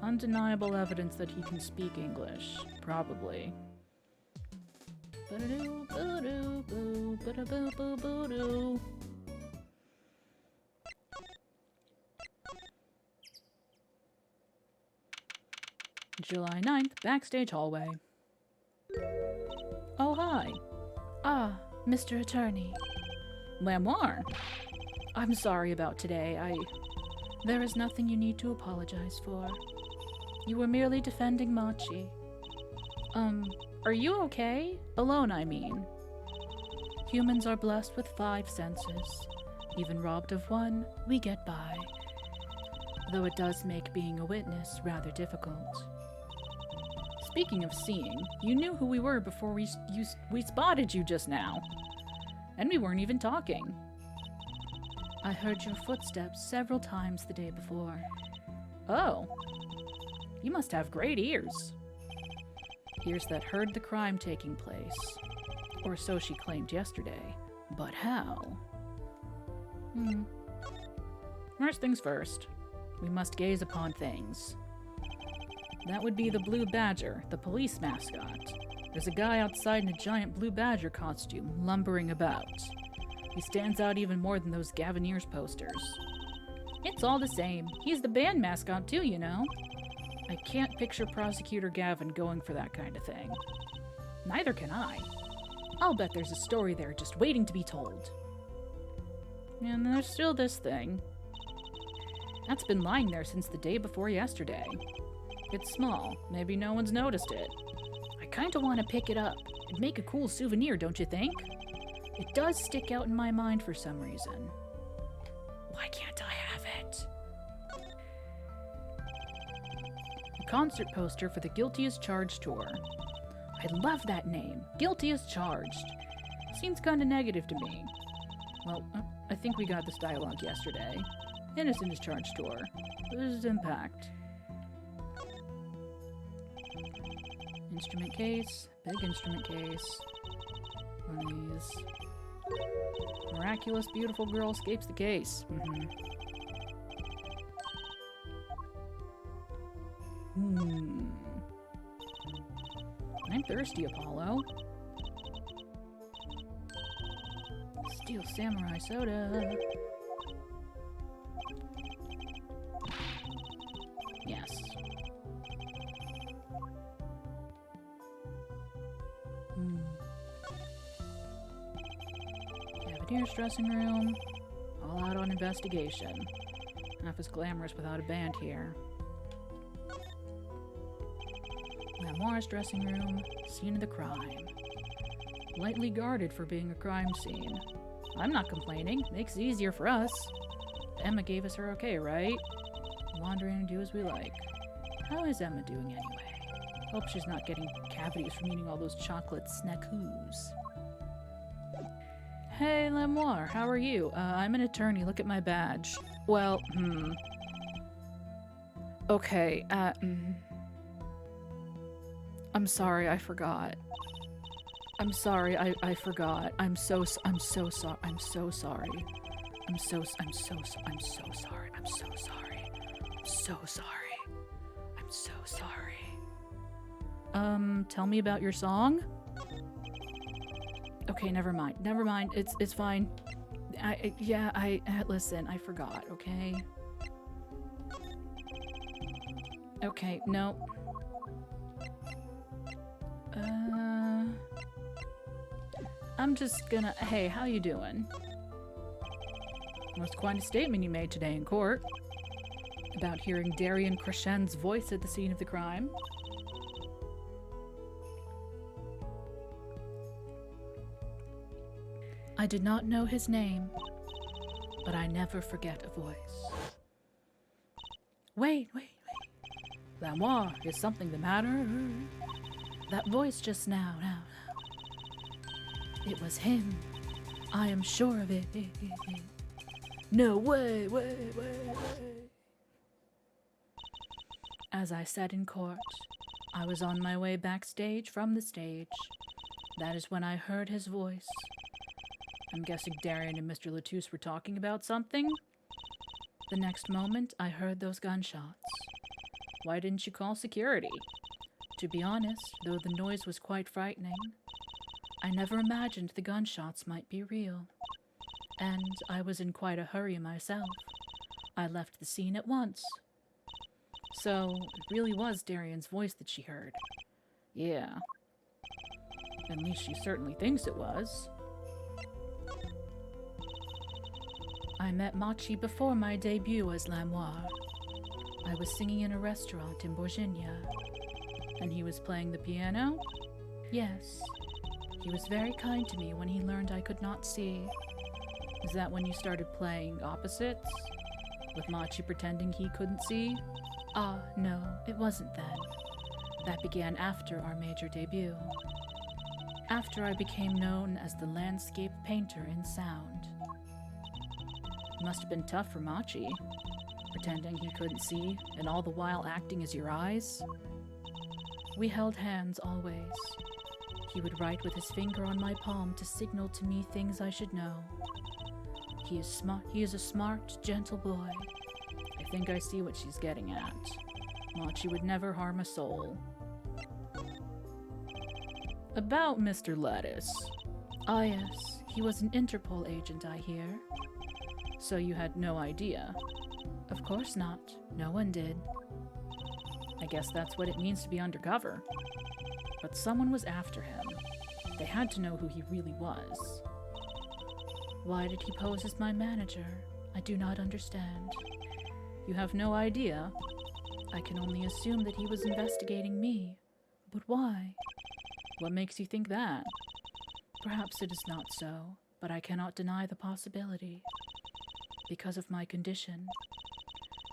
A: Undeniable evidence that he can speak English. Probably. Ba-da-doo, ba-doo, boo, ba-da-boo, boo, boo, doo. July 9th, backstage hallway. Oh, hi.
B: Ah, Mr. Attorney.
A: Lamoire. I'm sorry about today.
B: There is nothing you need to apologize for. You were merely defending Machi.
A: Are you okay? Alone, I mean.
B: Humans are blessed with 5 senses. Even robbed of one, we get by. Though it does make being a witness rather difficult.
A: Speaking of seeing, you knew who we were before we spotted you just now. And we weren't even talking.
B: I heard your footsteps several times the day before.
A: Oh. You must have great ears. Ears that heard the crime taking place. Or so she claimed yesterday. But how? First things first. We must gaze upon things. That would be the blue badger, the police mascot. There's a guy outside in a giant blue badger costume, lumbering about. He stands out even more than those Gavin Ears posters. It's all the same. He's the band mascot too, you know. I can't picture Prosecutor Gavin going for that kind of thing. Neither can I. I'll bet there's a story there just waiting to be told. And there's still this thing. That's been lying there since the day before yesterday. It's small. Maybe no one's noticed it. I kinda want to pick it up. It'd make a cool souvenir, don't you think? It does stick out in my mind for some reason. Why can't I have it? A concert poster for the Guilty as Charged tour. I love that name. Guilty as Charged. Seems kinda negative to me. Well, I think we got this dialogue yesterday. Innocent as Charged tour. This is Impact. Instrument case. Big instrument case. One of these. Miraculous beautiful girl escapes the case. I'm thirsty, Apollo. Steel Samurai soda. Yes. Cavalier's dressing room. All out on investigation. Half as glamorous without a band here. Lamoire's dressing room. Scene of the crime. Lightly guarded for being a crime scene. I'm not complaining. Makes it easier for us. Emma gave us her okay, right? Wander in and do as we like. How is Emma doing anyway? Hope she's not getting cavities from eating all those chocolate snackoos. Hey, Lamoire, how are you? I'm an attorney. Look at my badge. Well, Okay, I'm sorry, I forgot. I'm sorry, I forgot. I'm so sorry. I'm so sorry. I'm so sorry. I'm so sorry. I'm so sorry. I'm so sorry. Tell me about your song? Okay, never mind. Never mind. It's fine. Listen, I forgot, okay? Okay, no. I'm just gonna... Hey, how you doing? Was quite a statement you made today in court about hearing Darian Crescen's voice at the scene of the crime.
B: I did not know his name, but I never forget a voice. Wait.
A: Lamoire, is something the matter?
B: That voice just now. It was him. I am sure of it.
A: No way.
B: As I said in court, I was on my way backstage from the stage. That is when I heard his voice.
A: I'm guessing Darian and Mr. Latouche were talking about something?
B: The next moment, I heard those gunshots.
A: Why didn't you call security?
B: To be honest, though the noise was quite frightening, I never imagined the gunshots might be real. And I was in quite a hurry myself. I left the scene at once.
A: So, it really was Darian's voice that she heard. Yeah. At least she certainly thinks it was.
B: I met Machi before my debut as Lamoire. I was singing in a restaurant in Bourginia.
A: And he was playing the piano?
B: Yes. He was very kind to me when he learned I could not see.
A: Is that when you started playing opposites? With Machi pretending he couldn't see?
B: Ah, no, it wasn't then. That began after our major debut. After I became known as the landscape painter in sound.
A: It must have been tough for Machi, pretending he couldn't see, and all the while acting as your eyes.
B: We held hands always. He would write with his finger on my palm to signal to me things I should know. He is a smart, gentle boy.
A: I think I see what she's getting at. Machi would never harm a soul. About Mr. Lettuce.
B: Ah, yes. He was an Interpol agent, I hear.
A: So you had no idea?
B: Of course not. No one did.
A: I guess that's what it means to be undercover. But someone was after him. They had to know who he really was.
B: Why did he pose as my manager? I do not understand.
A: You have no idea?
B: I can only assume that he was investigating me. But why?
A: What makes you think that?
B: Perhaps it is not so, but I cannot deny the possibility. Because of my condition.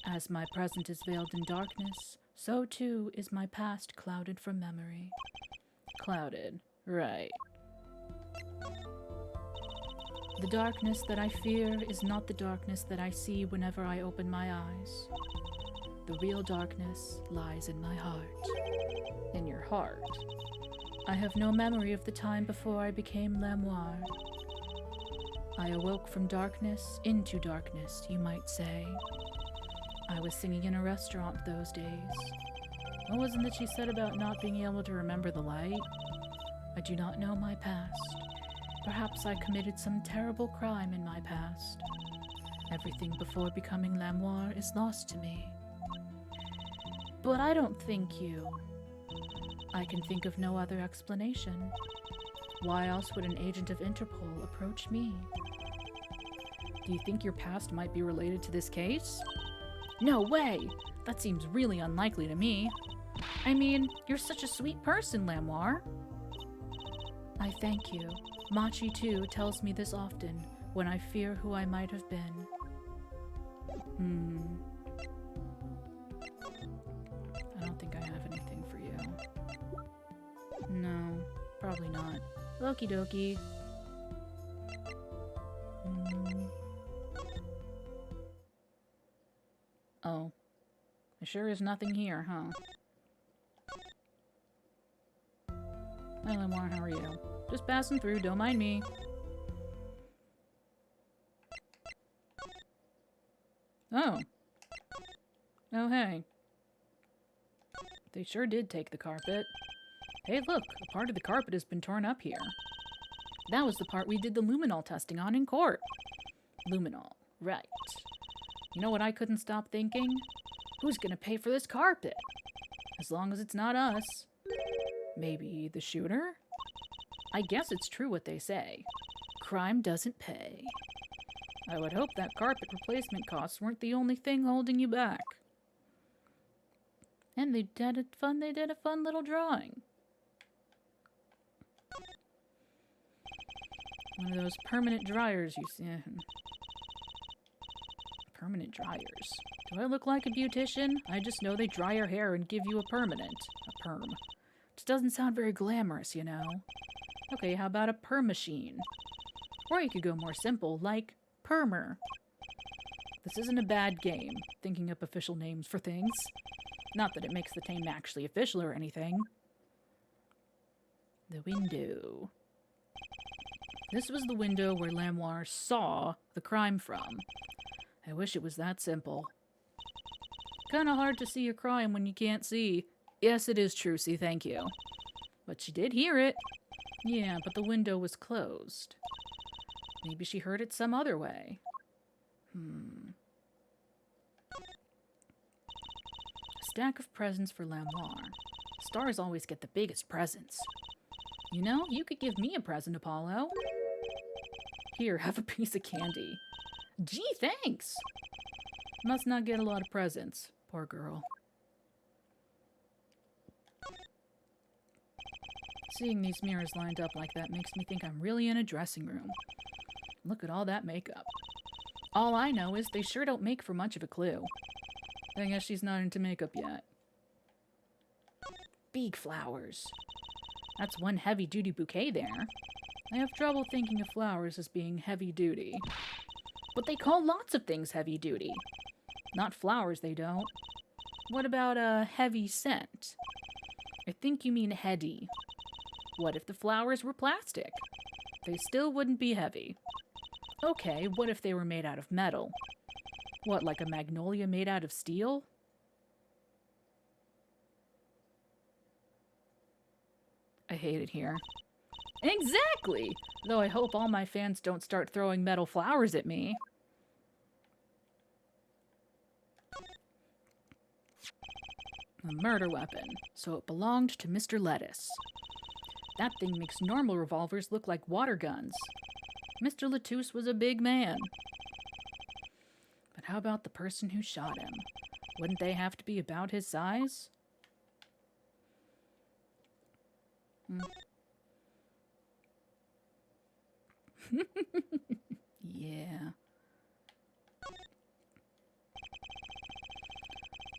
B: As my present is veiled in darkness, so too is my past clouded from memory.
A: Clouded, right.
B: The darkness that I fear is not the darkness that I see whenever I open my eyes. The real darkness lies in my heart.
A: In your heart?
B: I have no memory of the time before I became Lamoire. I awoke from darkness into darkness, you might say. I was singing in a restaurant those days.
A: What was it that she said about not being able to remember the light?
B: I do not know my past. Perhaps I committed some terrible crime in my past. Everything before becoming Lamoire is lost to me.
A: But I don't think you...
B: I can think of no other explanation. Why else would an agent of Interpol approach me?
A: Do you think your past might be related to this case?
B: No way! That seems really unlikely to me.
A: I mean, you're such a sweet person, Lamoire.
B: I thank you. Machi, too, tells me this often, when I fear who I might have been.
A: I don't think I have anything for you. No, probably not. Okie dokie. Oh. There sure is nothing here, huh? Hi, Lamoire, how are you? Just passing through, don't mind me. Oh. Oh, hey. They sure did take the carpet. Hey, look, a part of the carpet has been torn up here. That was the part we did the luminol testing on in court. Luminol, right. You know what I couldn't stop thinking? Who's gonna pay for this carpet? As long as it's not us. Maybe the shooter? I guess it's true what they say. Crime doesn't pay. I would hope that carpet replacement costs weren't the only thing holding you back. And they did a fun little drawing. One of those permanent dryers you see. Permanent dryers. Do I look like a beautician? I just know they dry your hair and give you a permanent. A perm. Just doesn't sound very glamorous, you know. Okay, how about a perm machine? Or you could go more simple, like permer. This isn't a bad game, thinking up official names for things. Not that it makes the name actually official or anything. The window. This was the window where Lamoire saw the crime from. I wish it was that simple. Kinda hard to see a crime when you can't see. Yes, it is, Trucy, thank you. But she did hear it. Yeah, but the window was closed. Maybe she heard it some other way. A stack of presents for Lamoire. Stars always get the biggest presents. You know, you could give me a present, Apollo. Here, have a piece of candy. Gee, thanks! Must not get a lot of presents. Poor girl. Seeing these mirrors lined up like that makes me think I'm really in a dressing room. Look at all that makeup. All I know is they sure don't make for much of a clue. I guess she's not into makeup yet. Big flowers. That's one heavy-duty bouquet there. I have trouble thinking of flowers as being heavy-duty. But they call lots of things heavy-duty. Not flowers, they don't. What about a heavy scent? I think you mean heady. What if the flowers were plastic? They still wouldn't be heavy. Okay, what if they were made out of metal? What, like a magnolia made out of steel? I hate it here. Exactly! Though I hope all my fans don't start throwing metal flowers at me. A murder weapon, so it belonged to Mr. Lettuce. That thing makes normal revolvers look like water guns. Mr. Lettuce was a big man. But how about the person who shot him? Wouldn't they have to be about his size? Yeah.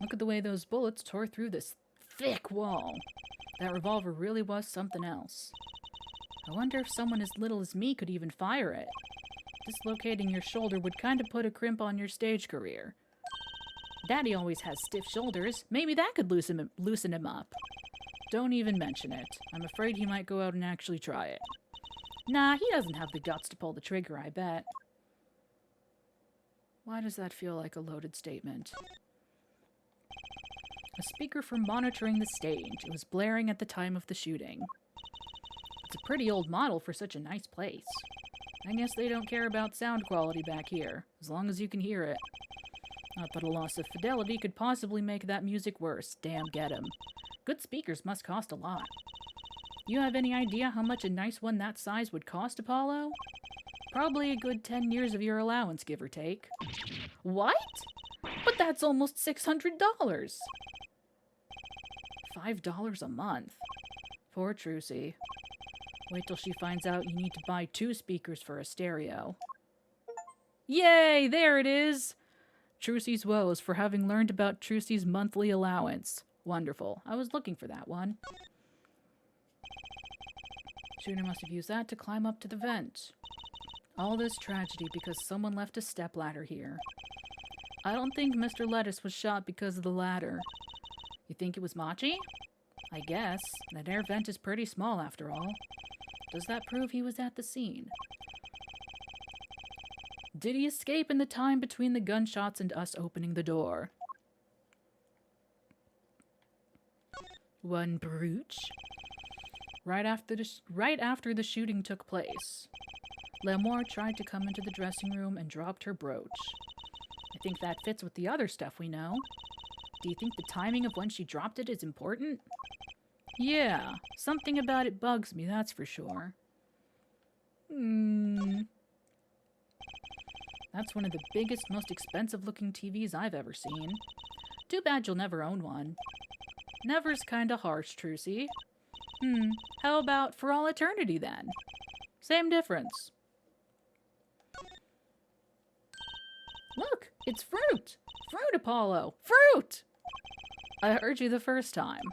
A: Look at the way those bullets tore through this thick wall. That revolver really was something else. I wonder if someone as little as me could even fire it. Dislocating your shoulder would kind of put a crimp on your stage career. Daddy always has stiff shoulders. Maybe that could loosen him up. Don't even mention it. I'm afraid he might go out and actually try it. Nah, he doesn't have the guts to pull the trigger, I bet. Why does that feel like a loaded statement? A speaker for monitoring the stage. It was blaring at the time of the shooting. It's a pretty old model for such a nice place. I guess they don't care about sound quality back here, as long as you can hear it. Not that a loss of fidelity could possibly make that music worse. Damn, get 'em. Good speakers must cost a lot. You have any idea how much a nice one that size would cost, Apollo? Probably a good 10 years of your allowance, give or take. What? But that's almost $600. $5 a month. Poor Trucy. Wait till she finds out you need to buy 2 speakers for a stereo. Yay! There it is! Trucy's woes for having learned about Trucy's monthly allowance. Wonderful. I was looking for that one. Shooter must have used that to climb up to the vent. All this tragedy because someone left a stepladder here. I don't think Mr. Lettuce was shot because of the ladder. You think it was Machi? I guess. That air vent is pretty small after all. Does that prove he was at the scene? Did he escape in the time between the gunshots and us opening the door? One brooch. Right after the shooting took place, Lamoire tried to come into the dressing room and dropped her brooch. I think that fits with the other stuff we know. Do you think the timing of when she dropped it is important? Yeah, something about it bugs me, that's for sure. That's one of the biggest, most expensive-looking TVs I've ever seen. Too bad you'll never own one. Never's kinda harsh, Trucy. How about for all eternity, then? Same difference. Look, it's fruit! Fruit, Apollo! Fruit! I heard you the first time.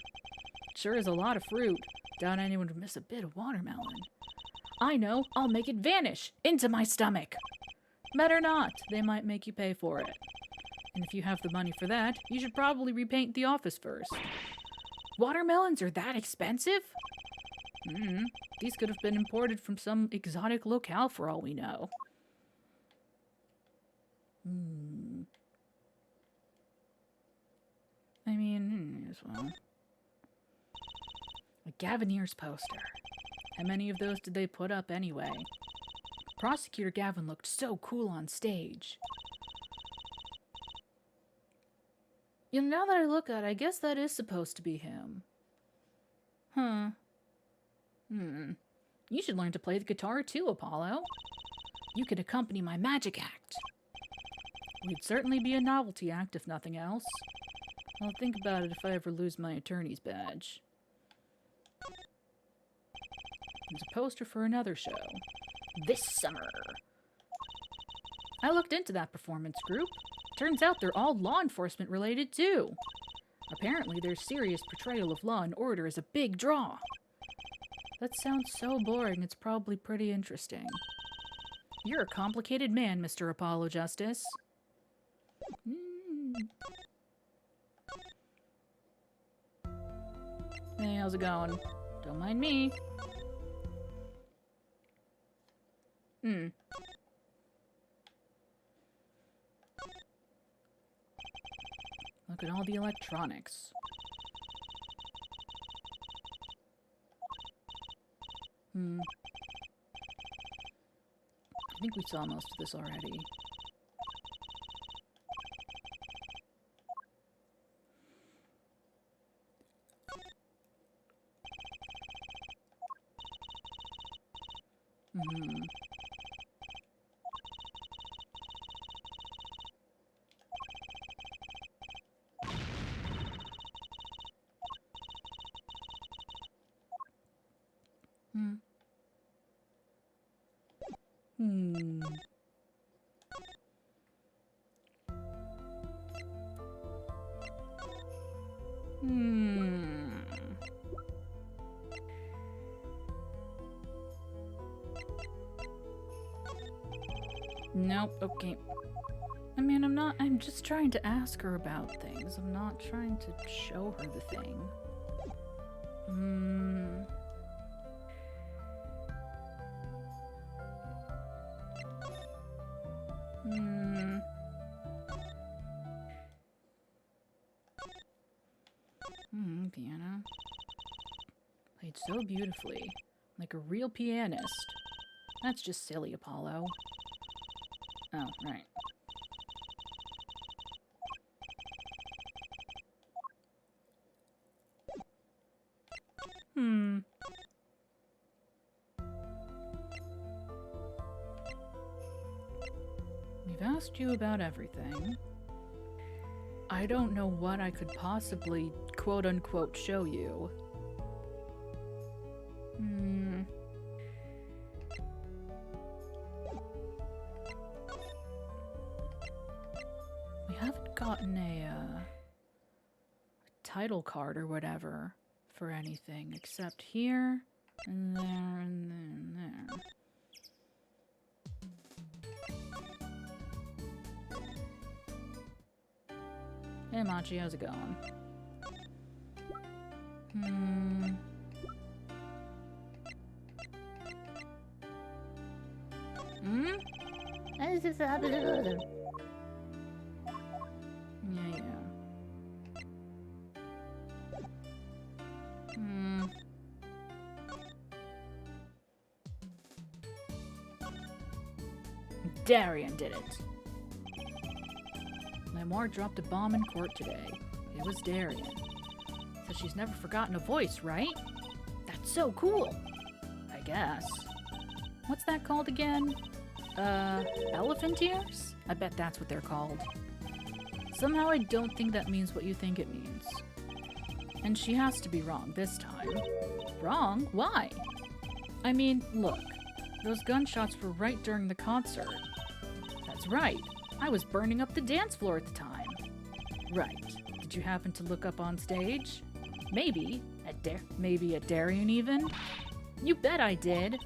A: Sure is a lot of fruit. Doubt anyone would miss a bit of watermelon. I know, I'll make it vanish into my stomach. Better not, they might make you pay for it. And if you have the money for that, you should probably repaint the office first. Watermelons are that expensive? These could have been imported from some exotic locale for all we know. I mean, as well. A Gavinier's poster. How many of those did they put up anyway? Prosecutor Gavin looked so cool on stage. You know, now that I look at it, I guess that is supposed to be him. You should learn to play the guitar too, Apollo. You could accompany my magic act. We'd certainly be a novelty act, if nothing else. I'll think about it if I ever lose my attorney's badge. There's a poster for another show. This summer. I looked into that performance group. Turns out they're all law enforcement related too. Apparently their serious portrayal of law and order is a big draw. That sounds so boring, it's probably pretty interesting. You're a complicated man, Mr. Apollo Justice. Hey, how's it going? Don't mind me. Look at all the electronics. I think we saw most of this already. Nope, okay. I mean, I'm just trying to ask her about things. I'm not trying to show her the thing. Piano. Played so beautifully. Like a real pianist. That's just silly, Apollo. Oh, right. We've asked you about everything. I don't know what I could possibly, quote-unquote, show you. We haven't gotten a title card or whatever for anything, except here, and there, and there. Hey, Machi, how's it going? Yeah. Darian did it. Lamar dropped a bomb in court today. It was Darian. Says she's never forgotten a voice, right? That's so cool. I guess. What's that called again?
B: Elephant ears? I bet that's what they're called. Somehow I don't think that means what you think it means. And she has to be wrong this time. Wrong? Why? I mean, look. Those gunshots were right during the concert. That's right. I was burning up the dance floor at the time. Right. Did you happen to look up on stage? Maybe. Maybe at Darien even? You bet I did.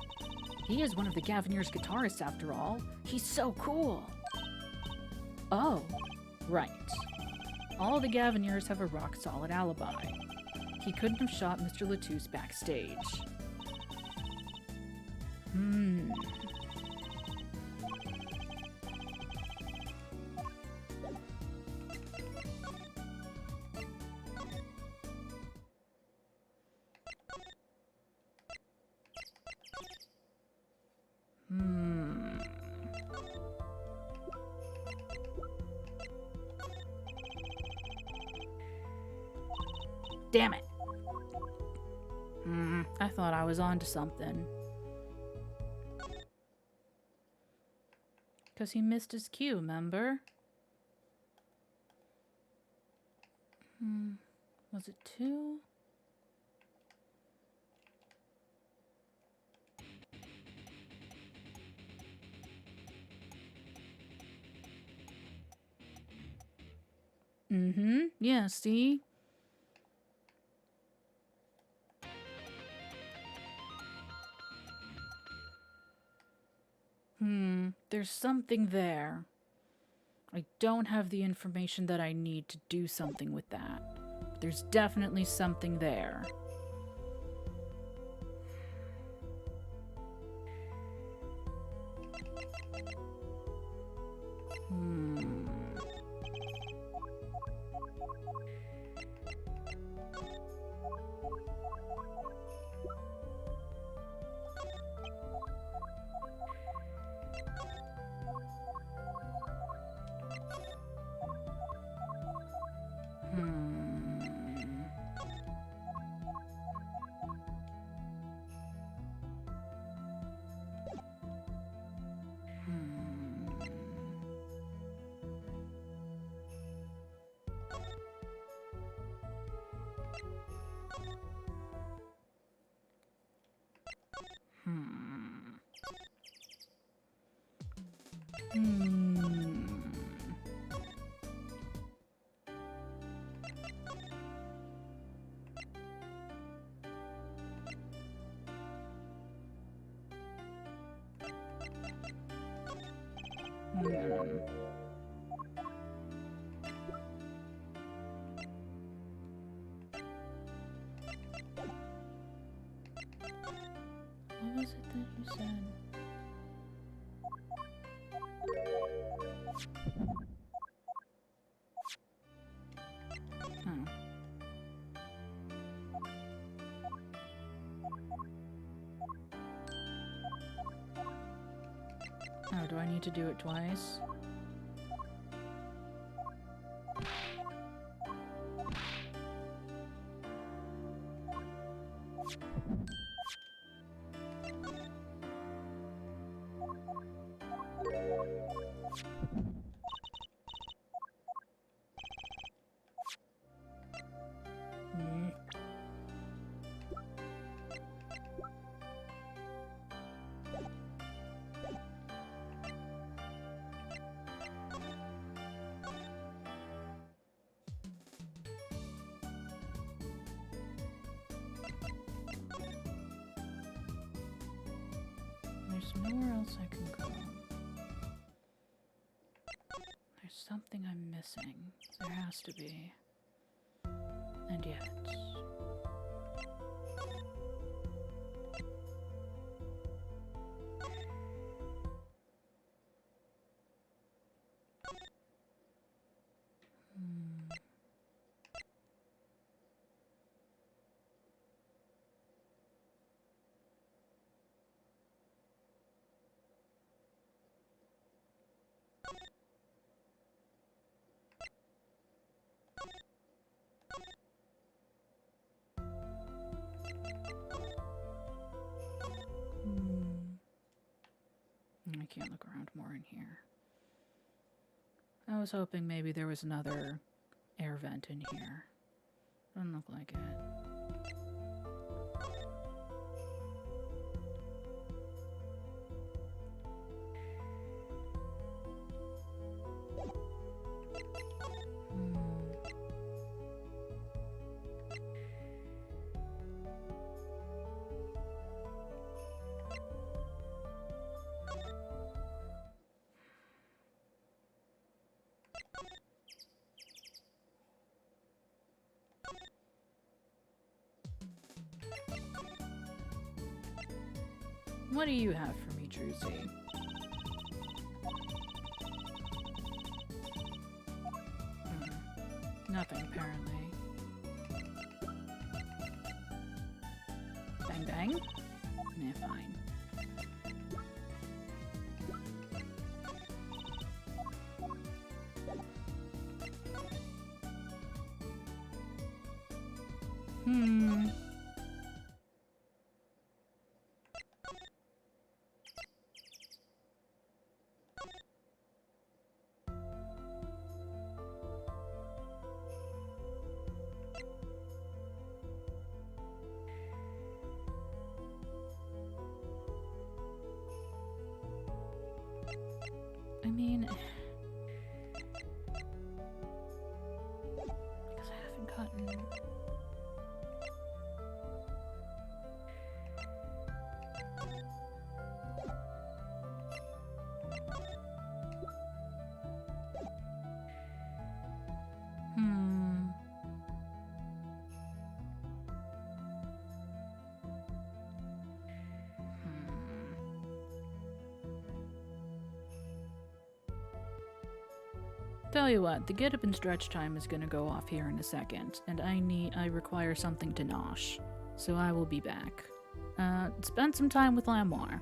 B: He is one of the Gavineers' guitarists after all. He's so cool. Oh, right. All the Gavineers have a rock-solid alibi. He couldn't have shot Mr. Latouche backstage. Damn it. I thought I was onto something. Because he missed his cue, remember? Was it 2? Yeah, see? There's something there. I don't have the information that I need to do something with that. But there's definitely something there. What was it that you said? Oh, do I need to do it twice? There's nowhere else I can go. There's something I'm missing. There has to be. And yet...
A: I can't look around more in here. I was hoping maybe there was another air vent in here. Doesn't look like it. What do you have for me, Druzy? Nothing, apparently. Bang bang? Nah, fine. I mean, because I haven't gotten. Tell you what, the get up and stretch time is gonna go off here in a second, and I require something to nosh. So I will be back. Spend some time with Lamoire.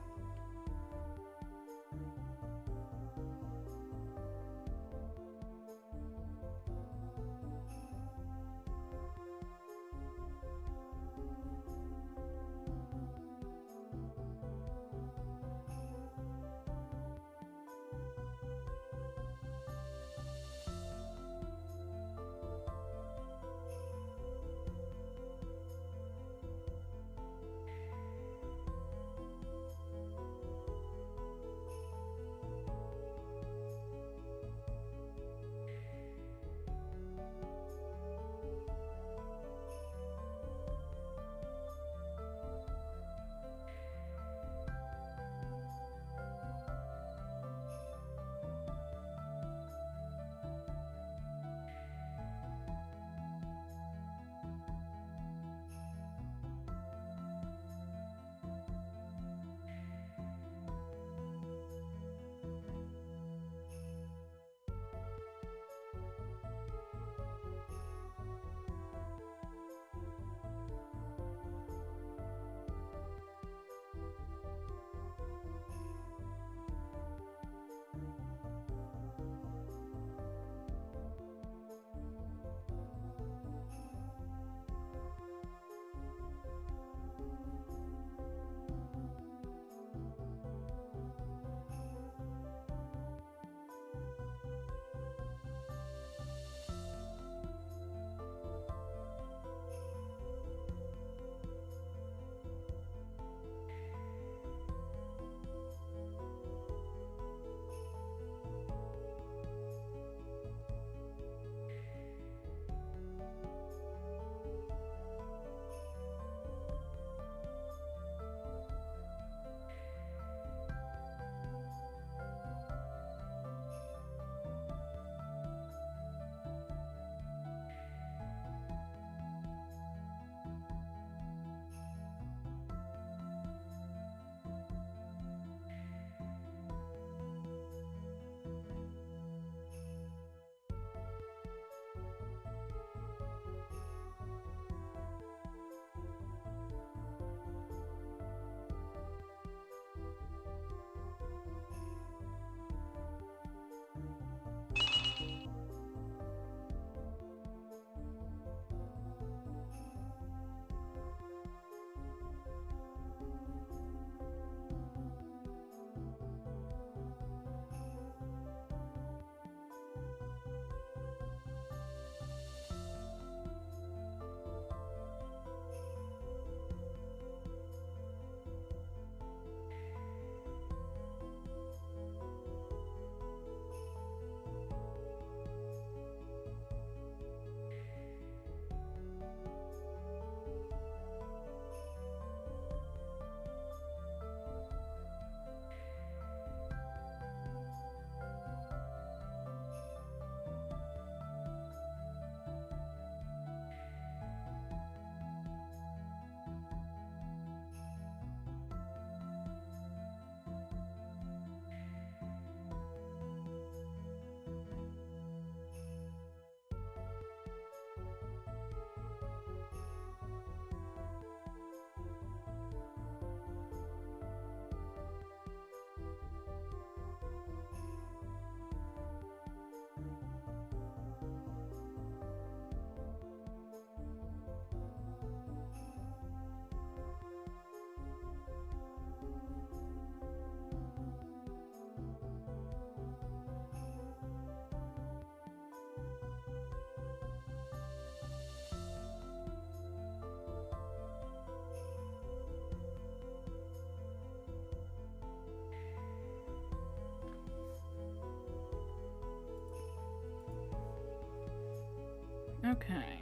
B: Okay.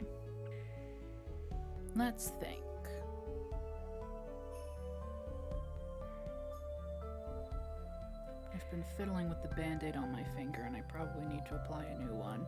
B: Let's think. I've been fiddling with the band-aid on my finger and I probably need to apply a new one.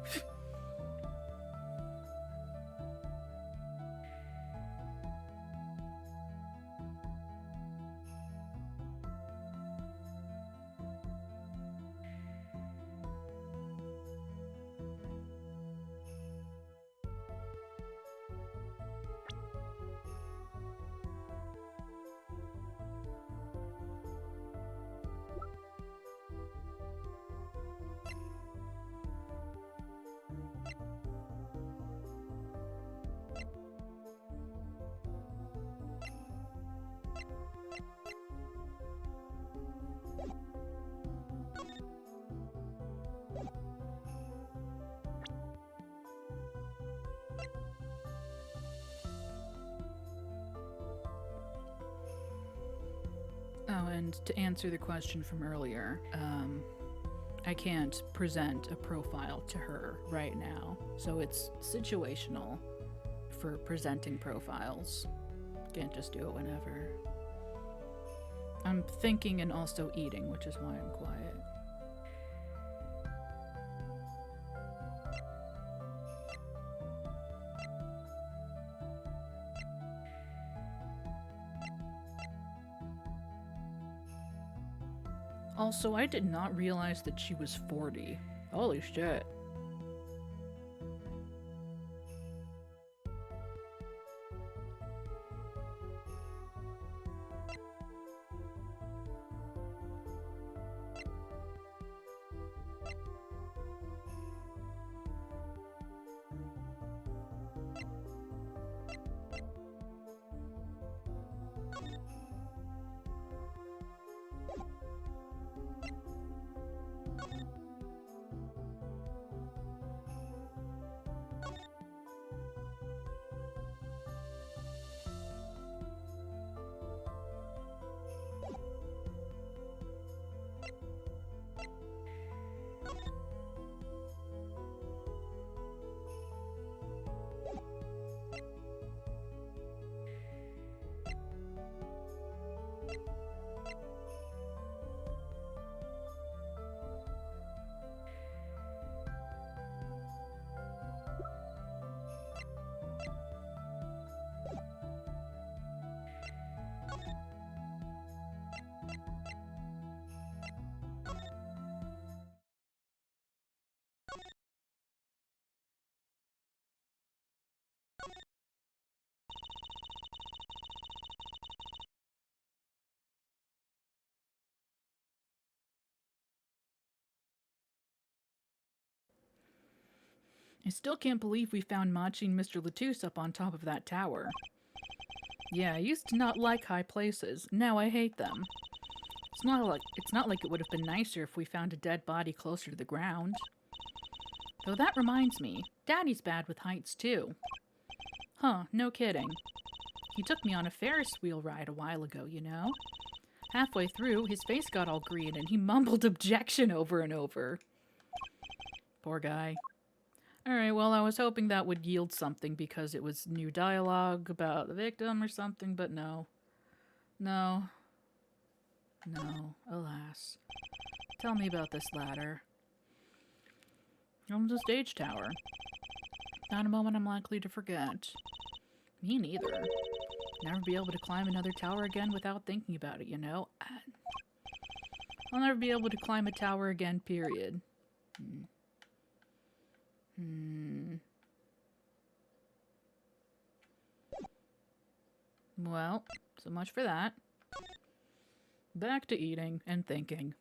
B: Oh, and to answer the question from earlier, I can't present a profile to her right now, so it's situational for presenting profiles. Can't just do it whenever. I'm thinking and also eating, which is why I'm quiet. Also, I did not realize that she was 40. Holy shit. I still can't believe we found Machi and Mr. Latouche up on top of that tower. Yeah, I used to not like high places. Now I hate them. It's not like it would have been nicer if we found a dead body closer to the ground. Though that reminds me, Daddy's bad with heights too. Huh, no kidding. He took me on a Ferris wheel ride a while ago, you know? Halfway through, his face got all green and he mumbled objection over and over. Poor guy. Alright, well, I was hoping that would yield something because it was new dialogue about the victim or something, but no. No. No, alas. Tell me about this ladder. From the stage tower. Not a moment I'm likely to forget. Me neither. Never be able to climb another tower again without thinking about it, you know? I'll never be able to climb a tower again, period. Well, so much for that. Back to eating and thinking.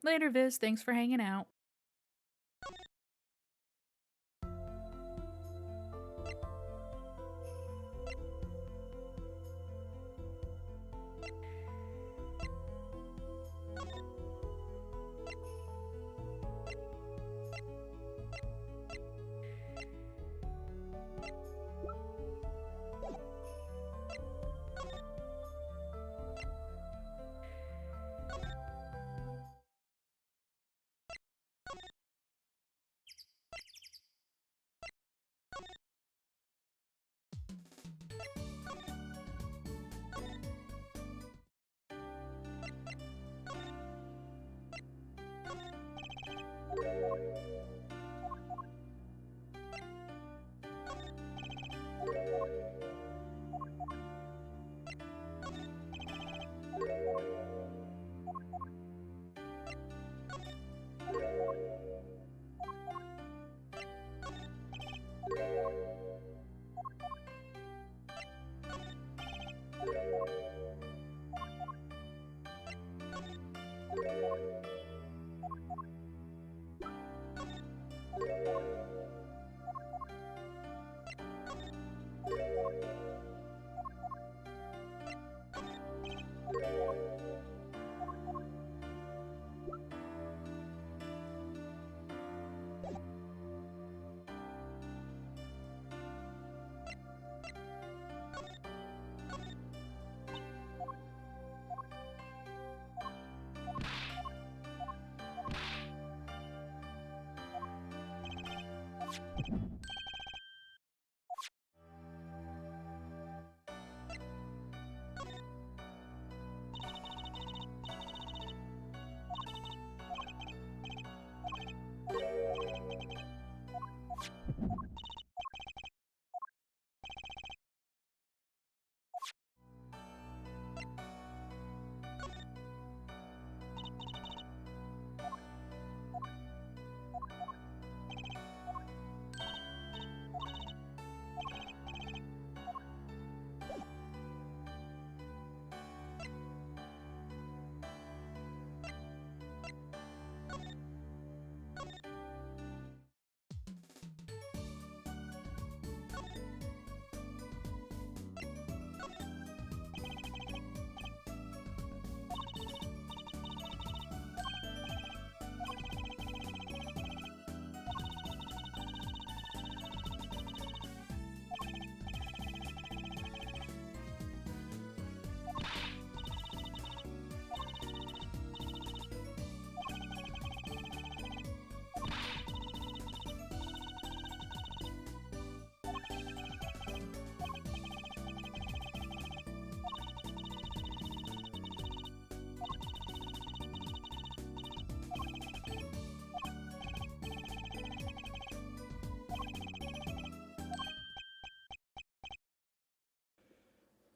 B: Later, Viz. Thanks for hanging out.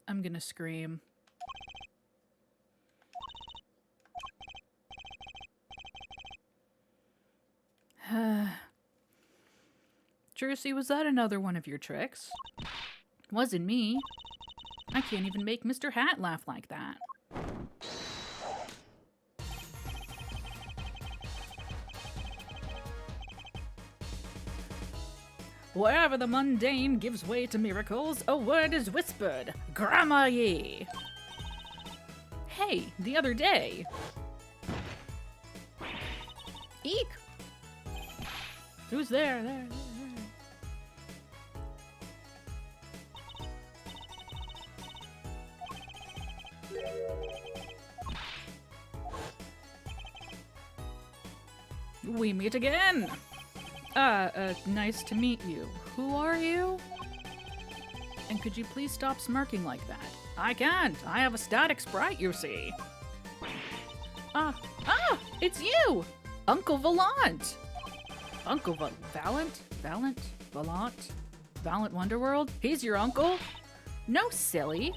A: I'm gonna scream. Trucy, was that another one of your tricks? Wasn't me. I can't even make Mr. Hat laugh like that. Wherever the mundane gives way to miracles, a word is whispered. Grammar ye! Hey, the other day. Eek! Who's there? There. We meet again! Nice to meet you. Who are you? And could you please stop smirking like that? I can't! I have a static sprite, you see. It's you! Uncle Valant! Uncle Valant? Valant Wonderworld? He's your uncle? No, silly.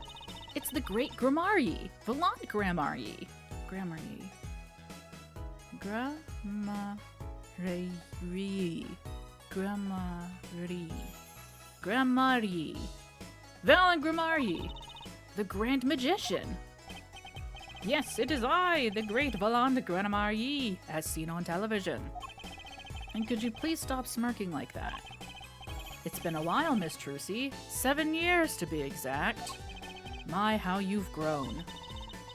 A: It's the great Gramarye. Valant Gramarye. Gramarye. Gramarye. Valant Gramarye. The Grand Magician. Yes, it is I, the great Valant Gramarye, as seen on television. And could you please stop smirking like that? It's been a while, Miss Trucy. 7 years, to be exact. My, how you've grown.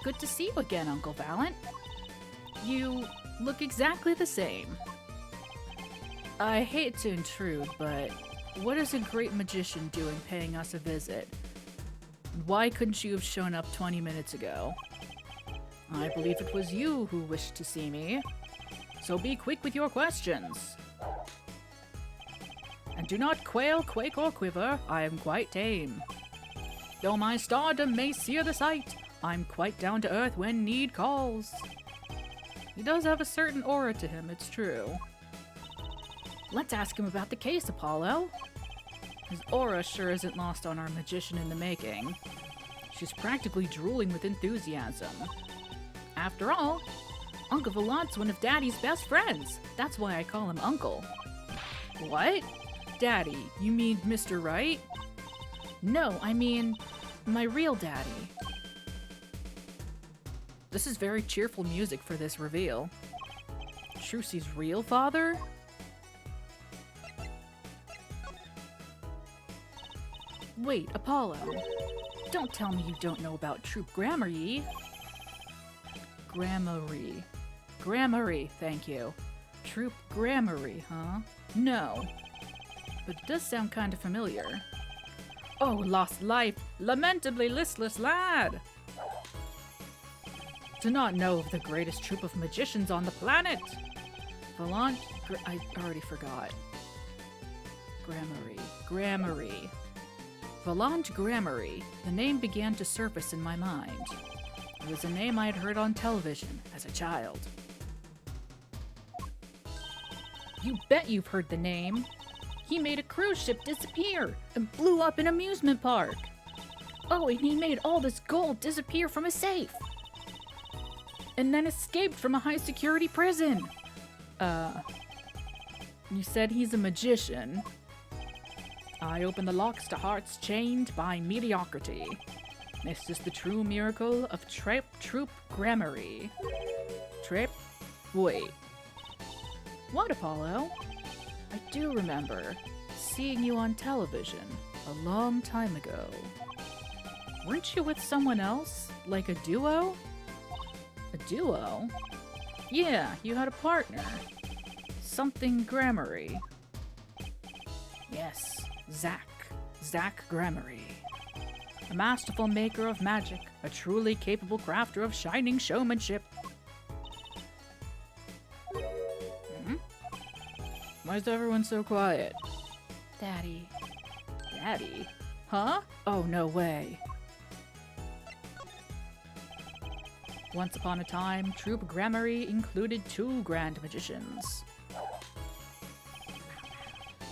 A: Good to see you again, Uncle Valant. You look exactly the same. I hate to intrude, but what is a great magician doing paying us a visit? Why couldn't you have shown up 20 minutes ago? I believe it was you who wished to see me. So be quick with your questions. And do not quail, quake, or quiver. I am quite tame. Though my stardom may sear the sight, I'm quite down to earth when need calls. He does have a certain aura to him, it's true.
B: Let's ask him about the case, Apollo. His aura sure isn't lost on our magician in the making. She's practically drooling with enthusiasm. After all, Uncle Volant's one of Daddy's best friends. That's why I call him Uncle.
A: What? Daddy, you mean Mr. Right?
B: No, I mean, my real daddy.
A: This is very cheerful music for this reveal. Trucy's real father?
B: Wait, Apollo. Don't tell me you don't know about Troop Gramarye.
A: Gramarye, thank you. Troop Gramarye, huh?
B: No. But it does sound kind of familiar.
A: Oh, lost life, lamentably listless lad! Do not know of the greatest troop of magicians on the planet! Volant, I already forgot. Gramarye. Volant Gramarye. The name began to surface in my mind. It was a name I had heard on television as a child.
B: You bet you've heard the name. He made a cruise ship disappear and blew up an amusement park. Oh, and he made all this gold disappear from a safe. And then escaped from a high-security prison.
A: You said he's a magician. I open the locks to hearts chained by mediocrity. This is the true miracle of Troop Gramarye. Wait. What, Apollo? I do remember seeing you on television a long time ago. Weren't you with someone else? Like a duo? A duo? Yeah, you had a partner. Something Gramarye. Yes, Zach Gramarye. A masterful maker of magic, a truly capable crafter of shining showmanship. Why is everyone so quiet?
B: Daddy.
A: Daddy? Huh? Oh, no way. Once upon a time, Troop Gramarye included 2 grand magicians.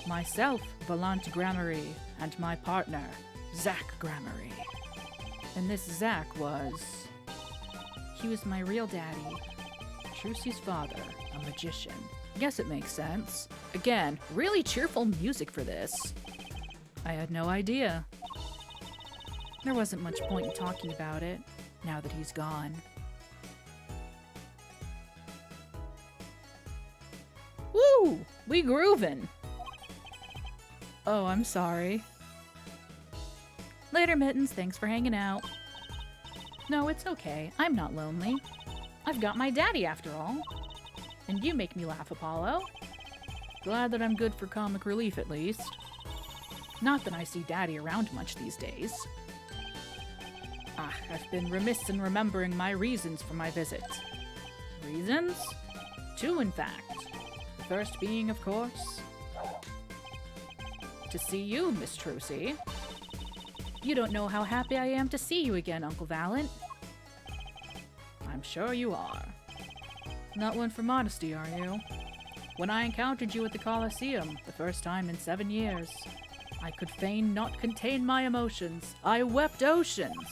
A: Myself, Volant Gramarye, and my partner, Zach Gramarye. And this Zach was...
B: He was my real daddy.
A: Trucy's father, a magician. Guess it makes sense. Again, really cheerful music for this. I had no idea. There wasn't much point in talking about it, now that he's gone. Woo! We groovin'! Oh, I'm sorry.
B: Later, Mittens. Thanks for hanging out.
A: No, it's okay. I'm not lonely.
B: I've got my daddy after all.
A: And you make me laugh, Apollo. Glad that I'm good for comic relief, at least. Not that I see Daddy around much these days. I've been remiss in remembering my reasons for my visit. Reasons? 2, in fact. The first being, of course, to see you, Miss Trucy.
B: You don't know how happy I am to see you again, Uncle Valant.
A: I'm sure you are. Not one for modesty, are you? When I encountered you at the Colosseum, the first time in 7 years, I could fain not contain my emotions. I wept oceans.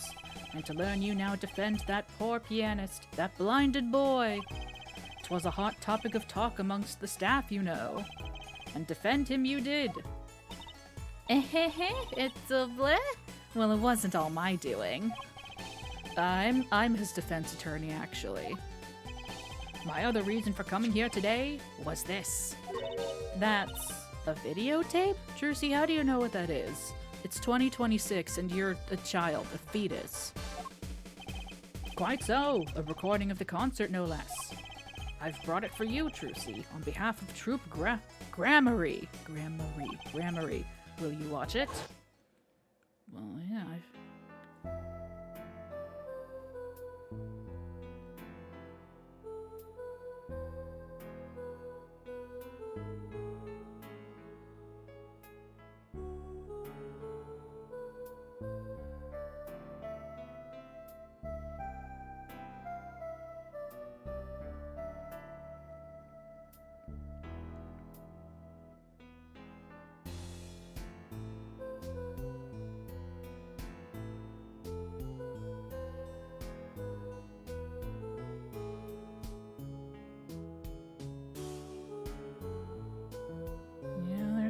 A: And to learn you now defend that poor pianist, that blinded boy. 'Twas a hot topic of talk amongst the staff, you know. And defend him you did.
B: It's a bleh?
A: Well, it wasn't all my doing. I'm his defense attorney, actually. My other reason for coming here today was this. That's a videotape? Trucy, how do you know what that is? It's 2026 and you're a child, a fetus. Quite so, a recording of the concert, no less. I've brought it for you, Trucy, on behalf of Troop Gramarye. Gramarye. Will you watch it? Well, yeah,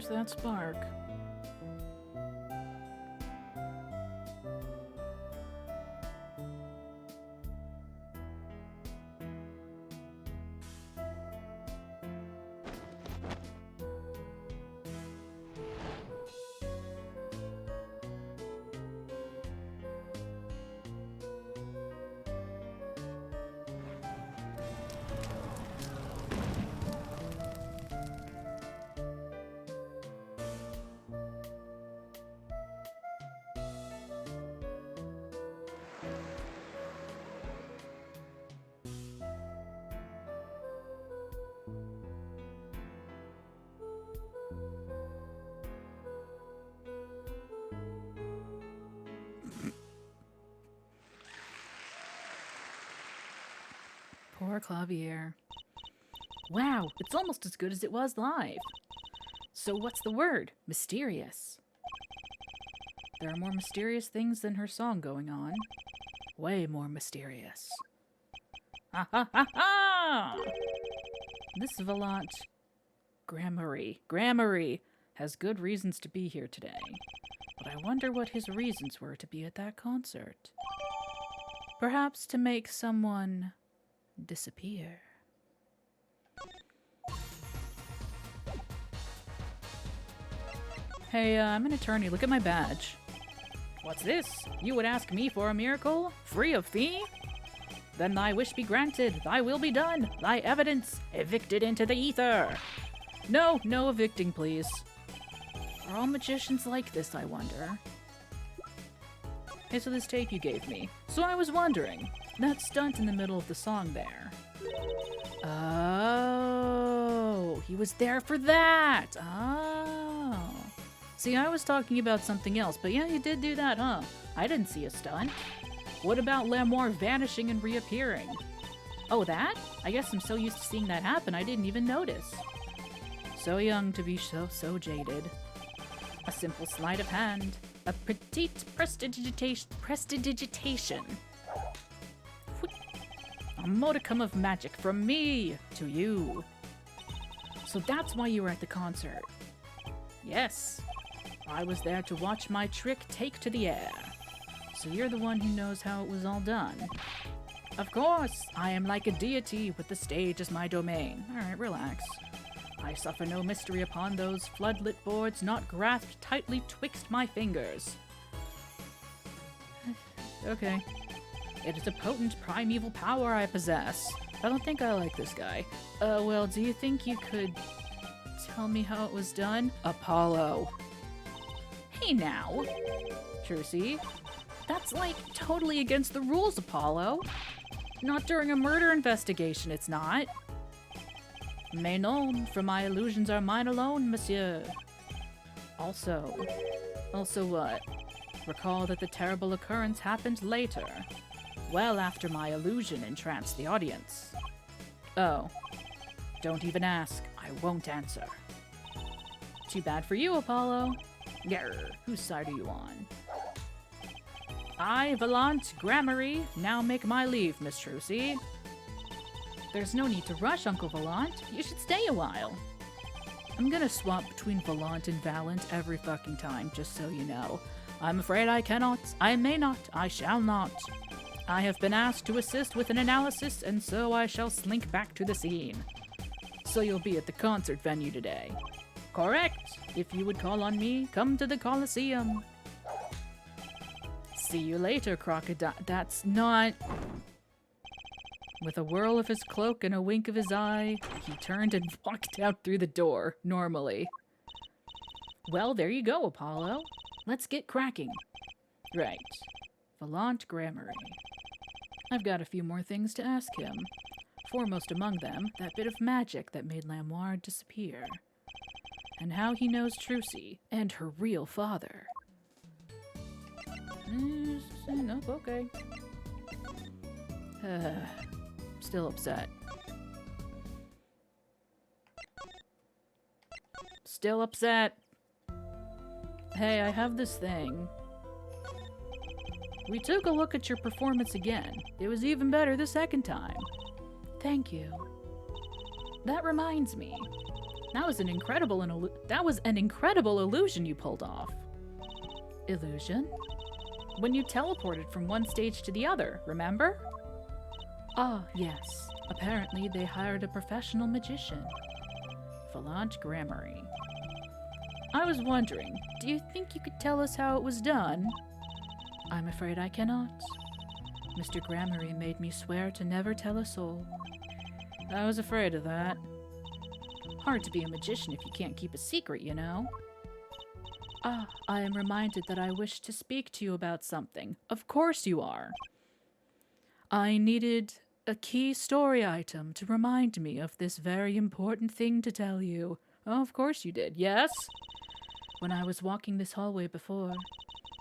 A: There's that spark. Poor Klavier. Wow, it's almost as good as it was live. So what's the word? Mysterious. There are more mysterious things than her song going on. Way more mysterious. Ha ha ha ha! This Volant Grammary has good reasons to be here today. But I wonder what his reasons were to be at that concert. Perhaps to make someone disappear. Hey, I'm an attorney. Look at my badge. What's this? You would ask me for a miracle? Free of fee? Then thy wish be granted. Thy will be done. Thy evidence evicted into the ether. No evicting, please. Are all magicians like this, I wonder? Hey, so this tape you gave me. So I was wondering, that stunt in the middle of the song there. Oh, he was there for that. Oh. See, I was talking about something else, but yeah, you did do that, huh? I didn't see a stunt. What about Lamoire vanishing and reappearing? Oh, that? I guess I'm so used to seeing that happen, I didn't even notice. So young to be so jaded. A simple sleight of hand. A petite prestidigitation. A modicum of magic from me to you. So that's why you were at the concert. Yes. I was there to watch my trick take to the air. So you're the one who knows how it was all done. Of course, I am like a deity with the stage as my domain. Alright, relax. I suffer no mystery upon those floodlit boards not grasped tightly twixt my fingers. Okay. It is a potent primeval power I possess. I don't think I like this guy. Well, do you think you could tell me how it was done? Apollo. Hey now. Trucy. That's like totally against the rules, Apollo. Not during a murder investigation, it's not. Mais non, for my illusions are mine alone, monsieur. Also what? Recall that the terrible occurrence happened later. Well after my illusion entranced the audience. Oh. Don't even ask. I won't answer. Too bad for you, Apollo. Grr, whose side are you on? I, Volant Grammary, now make my leave, Miss Trucy. There's no need to rush, Uncle Volant. You should stay a while. I'm gonna swap between Volant and Valant every fucking time, just so you know. I'm afraid I cannot, I may not, I shall not. I have been asked to assist with an analysis, and so I shall slink back to the scene. So you'll be at the concert venue today. Correct. If you would call on me, come to the Coliseum. See you later, Crocodile. That's not... With a whirl of his cloak and a wink of his eye, he turned and walked out through the door, normally. Well, there you go, Apollo. Let's get cracking. Right. Volant Grammary. I've got a few more things to ask him. Foremost among them, that bit of magic that made Lamoire disappear. And how he knows Trucy and her real father. Nope, okay. Still upset. Still upset. Hey, I have this thing. We took a look at your performance again. It was even better the second time. Thank you. That reminds me. That was an incredible illusion you pulled off.
B: Illusion?
A: When you teleported from one stage to the other, remember?
B: Ah, yes. Apparently they hired a professional magician.
A: Falange Grammary. I was wondering, do you think you could tell us how it was done?
B: I'm afraid I cannot. Mr. Grammary made me swear to never tell a soul.
A: I was afraid of that. Hard to be a magician if you can't keep a secret, you know?
B: Ah, I am reminded that I wish to speak to you about something.
A: Of course you are.
B: I needed a key story item to remind me of this very important thing to tell you.
A: Oh, of course you did. Yes?
B: When I was walking this hallway before,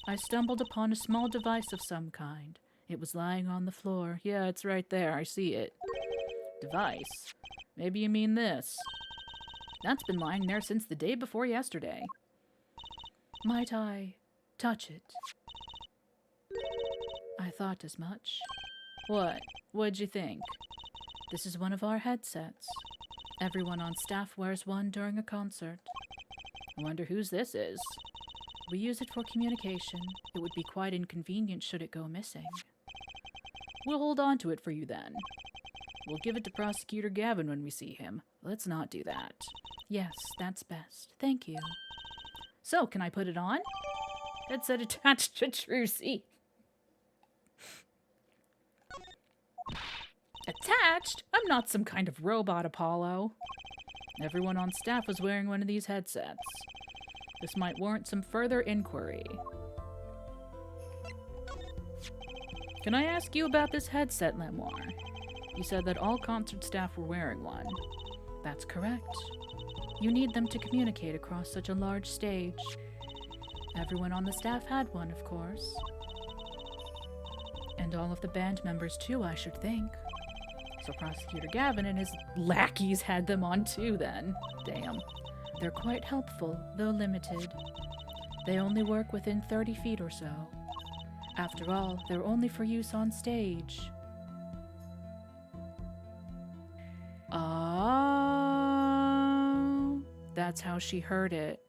B: I stumbled upon a small device of some kind. It was lying on the floor.
A: Yeah, it's right there. I see it. Device. Maybe you mean this. That's been lying there since the day before yesterday.
B: Might I touch it? I thought as much.
A: What? What'd you think?
B: This is one of our headsets. Everyone on staff wears one during a concert.
A: I wonder whose this is.
B: We use it for communication. It would be quite inconvenient should it go missing.
A: We'll hold on to it for you then. We'll give it to Prosecutor Gavin when we see him. Let's not do that.
B: Yes, that's best. Thank you.
A: So, can I put it on? Headset attached to Trucy. Attached? I'm not some kind of robot, Apollo. Everyone on staff was wearing one of these headsets. This might warrant some further inquiry. Can I ask you about this headset, Lemoire? You said that all concert staff were wearing one.
B: That's correct. You need them to communicate across such a large stage. Everyone on the staff had one, of course. And all of the band members too, I should think.
A: So Prosecutor Gavin and his lackeys had them on too then. Damn.
B: They're quite helpful, though limited. They only work within 30 feet or so. After all, they're only for use on stage.
A: Oh, that's how she heard it.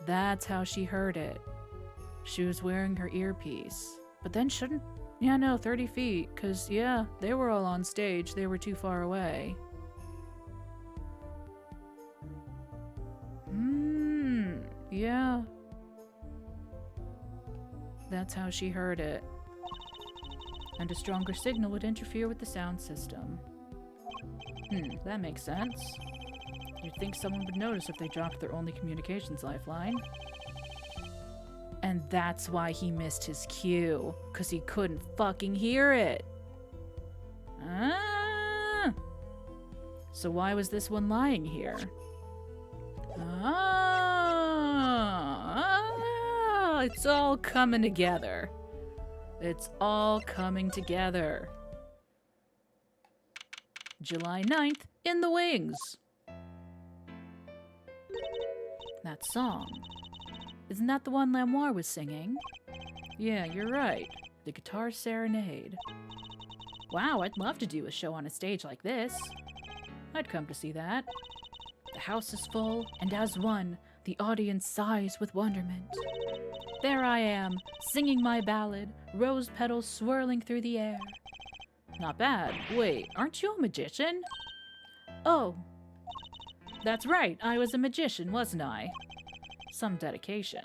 A: That's how she heard it. She was wearing her earpiece. But then shouldn't... Yeah, no, 30 feet, because, yeah, they were all on stage. They were too far away. Yeah. That's how she heard it.
B: And a stronger signal would interfere with the sound system.
A: That makes sense. You'd think someone would notice if they dropped their only communications lifeline. And that's why he missed his cue, because he couldn't fucking hear it. Ah! So why was this one lying here? It's all coming together. It's all coming together. July 9th, In the Wings.
B: That song. Isn't that the one Lemoire was singing?
A: Yeah, you're right. The Guitar Serenade. Wow, I'd love to do a show on a stage like this. I'd come to see that.
B: The house is full, and as one, the audience sighs with wonderment. There I am, singing my ballad, rose petals swirling through the air.
A: Not bad. Wait, aren't you a magician?
B: Oh.
A: That's right, I was a magician, wasn't I? Some dedication.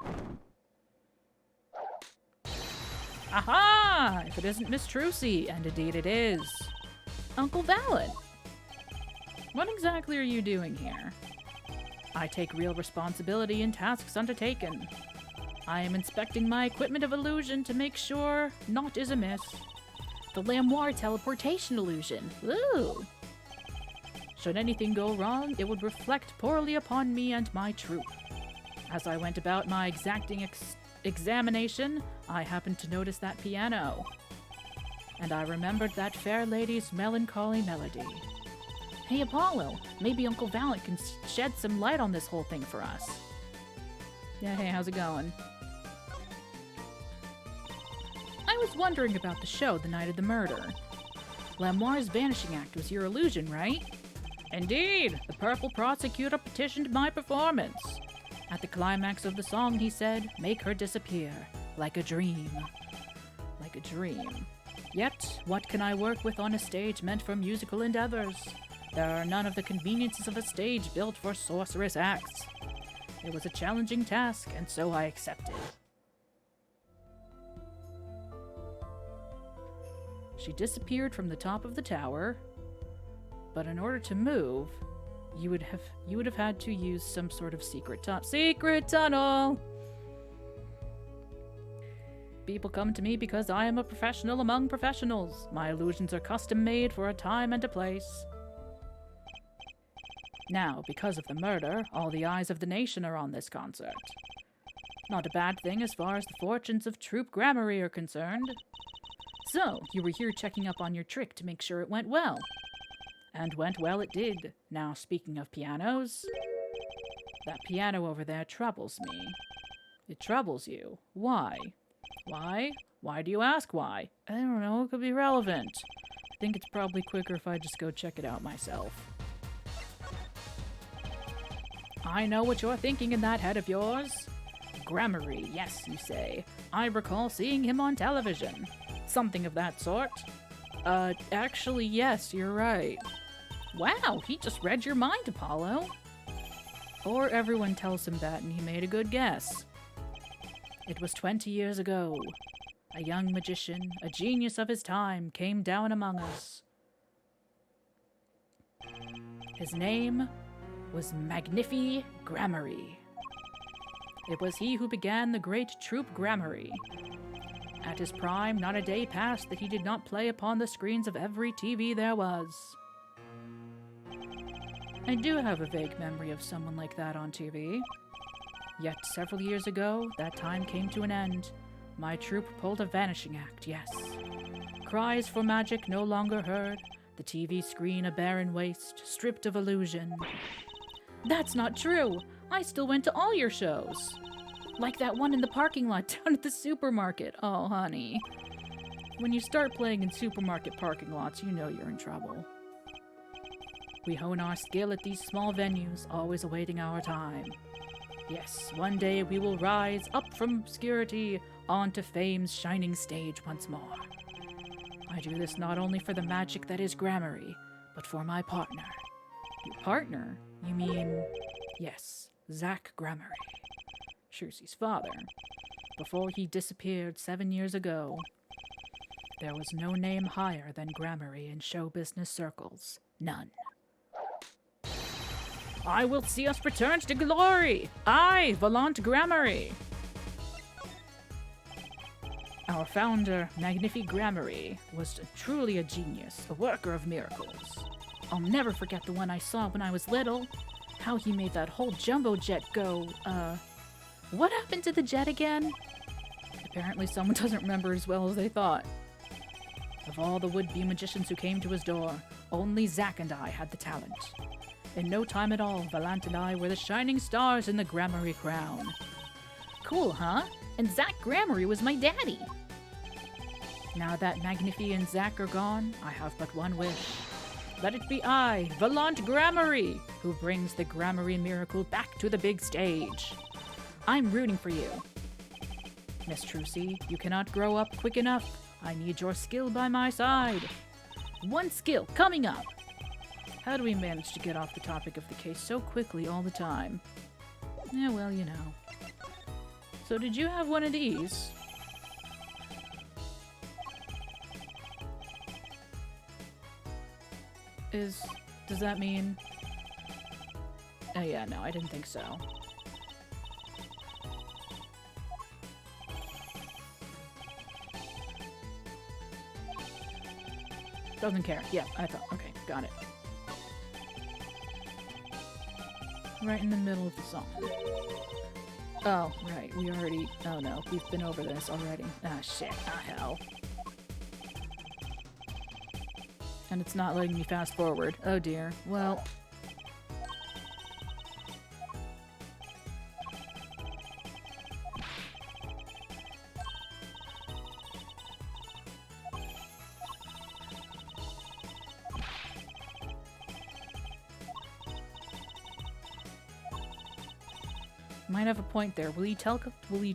A: Aha! If it isn't Miss Trucy, and indeed it is. Uncle Valen. What exactly are you doing here? I take real responsibility in tasks undertaken. I am inspecting my equipment of illusion to make sure naught is amiss. The Lemoire teleportation illusion. Ooh! Should anything go wrong, it would reflect poorly upon me and my troupe. As I went about my exacting examination, I happened to notice that piano. And I remembered that fair lady's melancholy melody. Hey, Apollo, maybe Uncle Valen can shed some light on this whole thing for us. Yeah, hey, how's it going? I was wondering about the show the night of the murder. Lemoire's vanishing act was your illusion, right?
B: Indeed, the purple prosecutor petitioned my performance. At the climax of the song, he said, "Make her disappear, like a dream." Like a dream. Yet, what can I work with on a stage meant for musical endeavors? There are none of the conveniences of a stage built for sorcerous acts. It was a challenging task, and so I accepted. She disappeared from the top of the tower, but in order to move, you would have had to use some sort of secret tunnel. People come to me because I am a professional among professionals. My illusions are custom made for a time and a place. Now, because of the murder, all the eyes of the nation are on this concert. Not a bad thing as far as the fortunes of Troop Grammary are concerned. So, you were here checking up on your trick to make sure it went well. And went well it did. Now, speaking of pianos, that piano over there troubles me. It troubles you. Why? Why? Why do you ask why? I don't know, it could be relevant. I think it's probably quicker if I just go check it out myself. I know what you're thinking in that head of yours. Grammary, yes, you say. I recall seeing him on television. Something of that sort. Actually, yes, you're right. Wow, he just read your mind, Apollo. Or everyone tells him that and he made a good guess. It was 20 years ago. A young magician, a genius of his time, came down among us. His name was Magnifi Grammary. It was he who began the great Troop Grammary. At his prime, not a day passed that he did not play upon the screens of every TV there was. I do have a vague memory of someone like that on TV. Yet several years ago, that time came to an end. My troupe pulled a vanishing act, yes. Cries for magic no longer heard, the TV screen a barren waste, stripped of illusion. That's not true! I still went to all your shows! Like that one in the parking lot down at the supermarket. Oh, honey. When you start playing in supermarket parking lots, you know you're in trouble. We hone our skill at these small venues, always awaiting our time. Yes, one day we will rise up from obscurity onto fame's shining stage once more. I do this not only for the magic that is Grammary, but for my partner. Your partner? You mean... Yes, Zach Grammary. Shursey's father. Before he disappeared 7 years ago, there was no name higher than Grammary in show business circles. None. I will see us return to glory! I, Volant Grammary! Our founder, Magnifi Grammary, was truly a genius, a worker of miracles. I'll never forget the one I saw when I was little. How he made that whole jumbo jet go, what happened to the jet again? Apparently someone doesn't remember as well as they thought. Of all the would-be magicians who came to his door, only Zach and I had the talent. In no time at all, Valant and I were the shining stars in the Grammary crown. Cool, huh? And Zach Grammary was my daddy. Now that Magnifi and Zach are gone, I have but one wish. Let it be I, Valant Grammary, who brings the Grammary miracle back to the big stage. I'm rooting for you. Miss Trucy, you cannot grow up quick enough. I need your skill by my side. One skill coming up. How do we manage to get off the topic of the case so quickly all the time? Yeah, well, you know. So did you have one of these? Does that mean... Oh yeah, no, I didn't think so. Doesn't care. Yeah, I thought. Okay, got it. Right in the middle of the song. Oh, right. We already... Oh, no. We've been over this already. Ah, shit. Ah, hell. And it's not letting me fast forward. Oh, dear. Well...
A: Might have a point there. Will you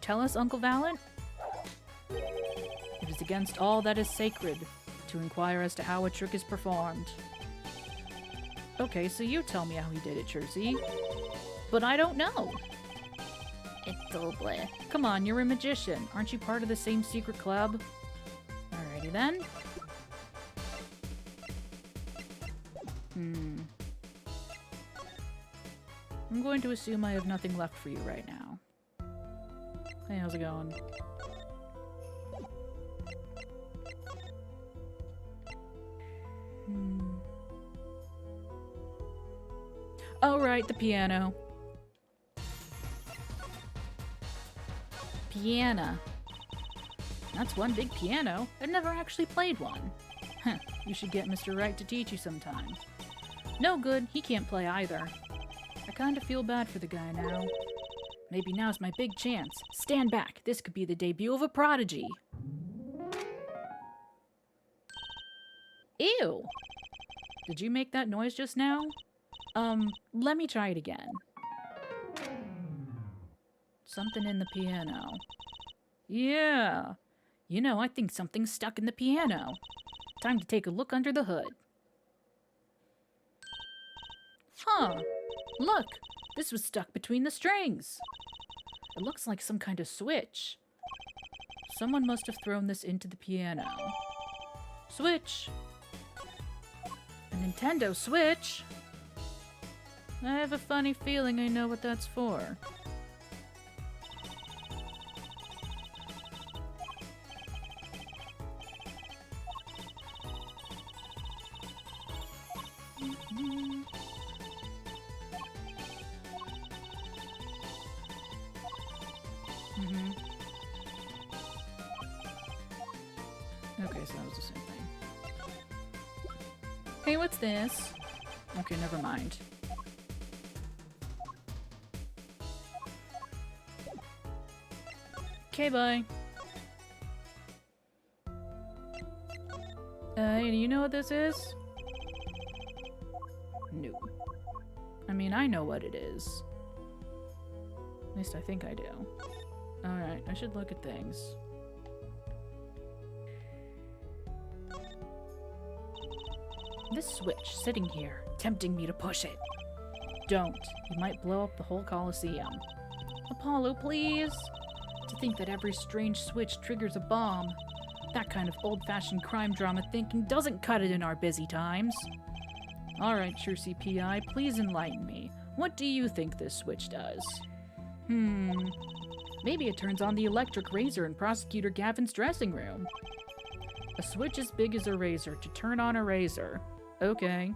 A: tell us, Uncle Valent? It is against all that is sacred to inquire as to how a trick is performed. Okay, so you tell me how he did it, Jersey. But I don't know.
B: It's double.
A: Come on, you're a magician. Aren't you part of the same secret club? Alrighty then. I'm going to assume I have nothing left for you right now. Hey, how's it going? Oh, right, the piano. Piano. That's one big piano. I've never actually played one. Huh, you should get Mr. Wright to teach you sometime. No good, he can't play either. I kinda feel bad for the guy now. Maybe now's my big chance. Stand back, this could be the debut of a prodigy. Ew! Did you make that noise just now? Let me try it again. Something in the piano. Yeah. You know, I think something's stuck in the piano. Time to take a look under the hood. Huh. Look, this was stuck between the strings. It looks like some kind of switch. Someone must have thrown this into the piano. Switch. A Nintendo Switch? I have a funny feeling I know what that's for. Okay, so that was the same thing. Hey, what's this? Okay, never mind. Okay, bye. Hey, do you know what this is? No. I mean, I know what it is. At least I think I do. Alright, I should look at things. This switch sitting here, tempting me to push it. Don't. You might blow up the whole Colosseum. Apollo, please! To think that every strange switch triggers a bomb. That kind of old-fashioned crime drama thinking doesn't cut it in our busy times. Alright, Chersey P.I., please enlighten me. What do you think this switch does? Maybe it turns on the electric razor in Prosecutor Gavin's dressing room. A switch as big as a razor to turn on a razor. Okay.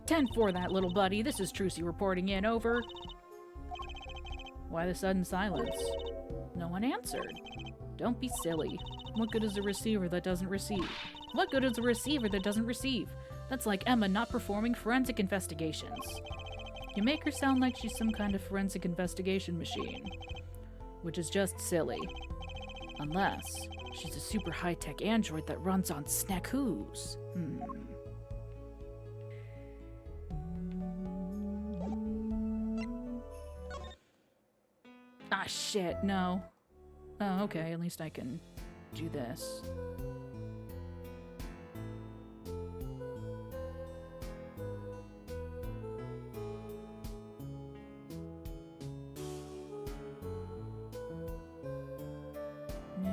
A: 10 for that, little buddy. This is Trucy reporting in. Over. Why the sudden silence? No one answered. Don't be silly. What good is a receiver that doesn't receive? What good is a receiver that doesn't receive? That's like Emma not performing forensic investigations. You make her sound like she's some kind of forensic investigation machine. Which is just silly. Unless she's a super high-tech android that runs on snackoos. Ah, shit, no. Oh, okay, at least I can do this. Yeah.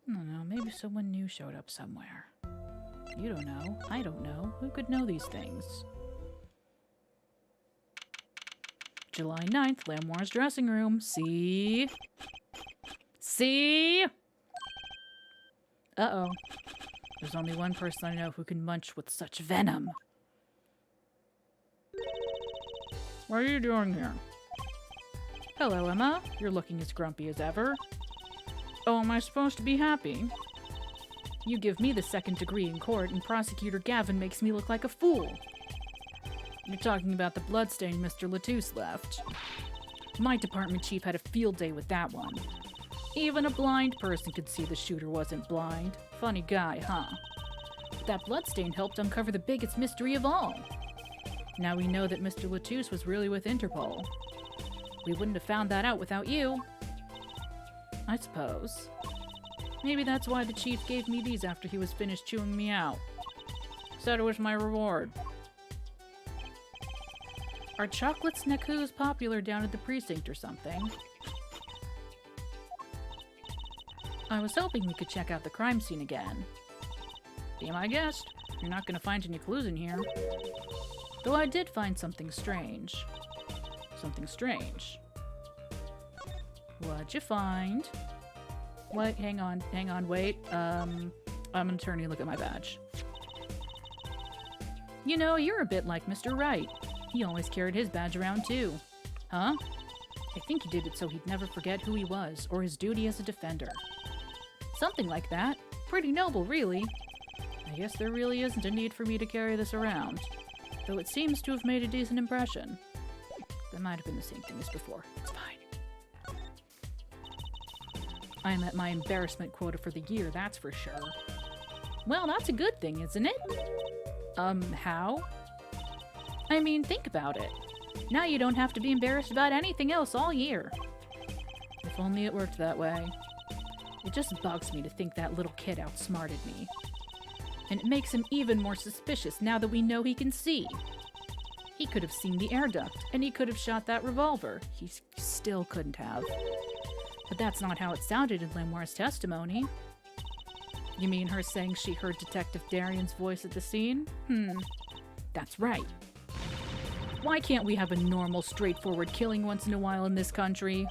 A: I don't know, maybe someone new showed up somewhere. You don't know. I don't know. Who could know these things? July 9th, Lamoire's dressing room. See? See? Uh-oh. There's only one person I know who can munch with such venom. What are you doing here? Hello, Emma. You're looking as grumpy as ever. Oh, am I supposed to be happy? You give me the second degree in court, and Prosecutor Gavin makes me look like a fool. You're talking about the bloodstain Mr. Latouche left. My department chief had a field day with that one. Even a blind person could see the shooter wasn't blind. Funny guy, huh? That bloodstain helped uncover the biggest mystery of all. Now we know that Mr. Latouche was really with Interpol. We wouldn't have found that out without you. I suppose. Maybe that's why the chief gave me these after he was finished chewing me out. Said it was my reward. Are chocolate snackoos popular down at the precinct or something? I was hoping we could check out the crime scene again. Be my guest. You're not gonna find any clues in here. Though I did find something strange. Something strange. What'd you find? What? Hang on, wait. I'm gonna turn and look at my badge. You know, you're a bit like Mr. Wright. He always carried his badge around too. Huh? I think he did it so he'd never forget who he was, or his duty as a defender. Something like that. Pretty noble, really. I guess there really isn't a need for me to carry this around. Though it seems to have made a decent impression. That might have been the same thing as before. It's fine. I'm at my embarrassment quota for the year, that's for sure. Well, that's a good thing, isn't it? How? I mean, think about it. Now you don't have to be embarrassed about anything else all year. If only it worked that way. It just bugs me to think that little kid outsmarted me. And it makes him even more suspicious now that we know he can see. He could have seen the air duct, and he could have shot that revolver. He still couldn't have. But that's not how it sounded in Lamoire's testimony. You mean her saying she heard Detective Darian's voice at the scene? That's right. Why can't we have a normal, straightforward killing once in a while in this country?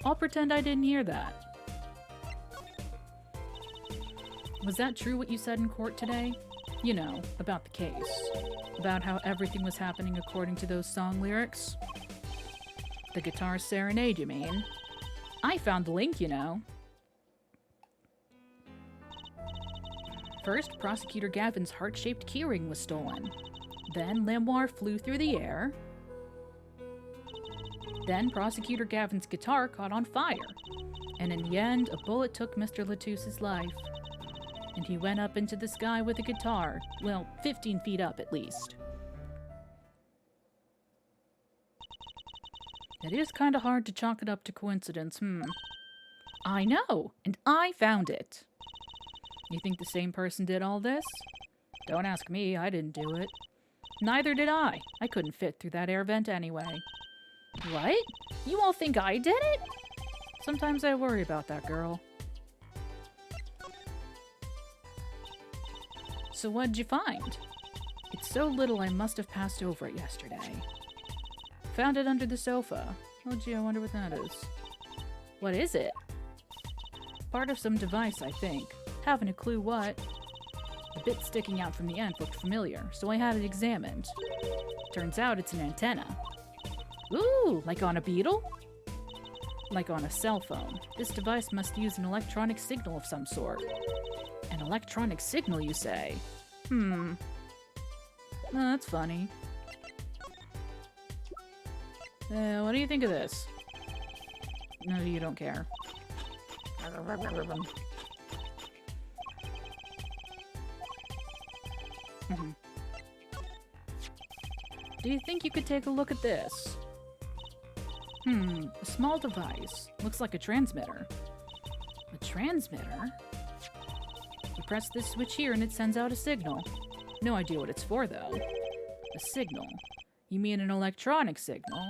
A: I'll pretend I didn't hear that. Was that true what you said in court today? You know, about the case. About how everything was happening according to those song lyrics? The guitar serenade, you mean? I found the link, you know. First, Prosecutor Gavin's heart-shaped keyring was stolen. Then Lamoire flew through the air. Then Prosecutor Gavin's guitar caught on fire. And in the end, a bullet took Mr. Latouche's life. And he went up into the sky with a guitar. Well, 15 feet up at least. It is kind of hard to chalk it up to coincidence, I know, and I found it. You think the same person did all this? Don't ask me, I didn't do it. Neither did I. I couldn't fit through that air vent anyway. What? You all think I did it? Sometimes I worry about that girl. So what'd you find? It's so little I must have passed over it yesterday. Found it under the sofa. Oh gee, I wonder what that is. What is it? Part of some device, I think. Haven't a clue what. The bit sticking out from the end looked familiar, so I had it examined. Turns out it's an antenna. Ooh, like on a Beetle? Like on a cell phone. This device must use an electronic signal of some sort. An electronic signal, you say? Oh, that's funny. What do you think of this? No, you don't care. Do you think you could take a look at this? A small device. Looks like a transmitter. A transmitter? You press this switch here and it sends out a signal. No idea what it's for, though. A signal? You mean an electronic signal?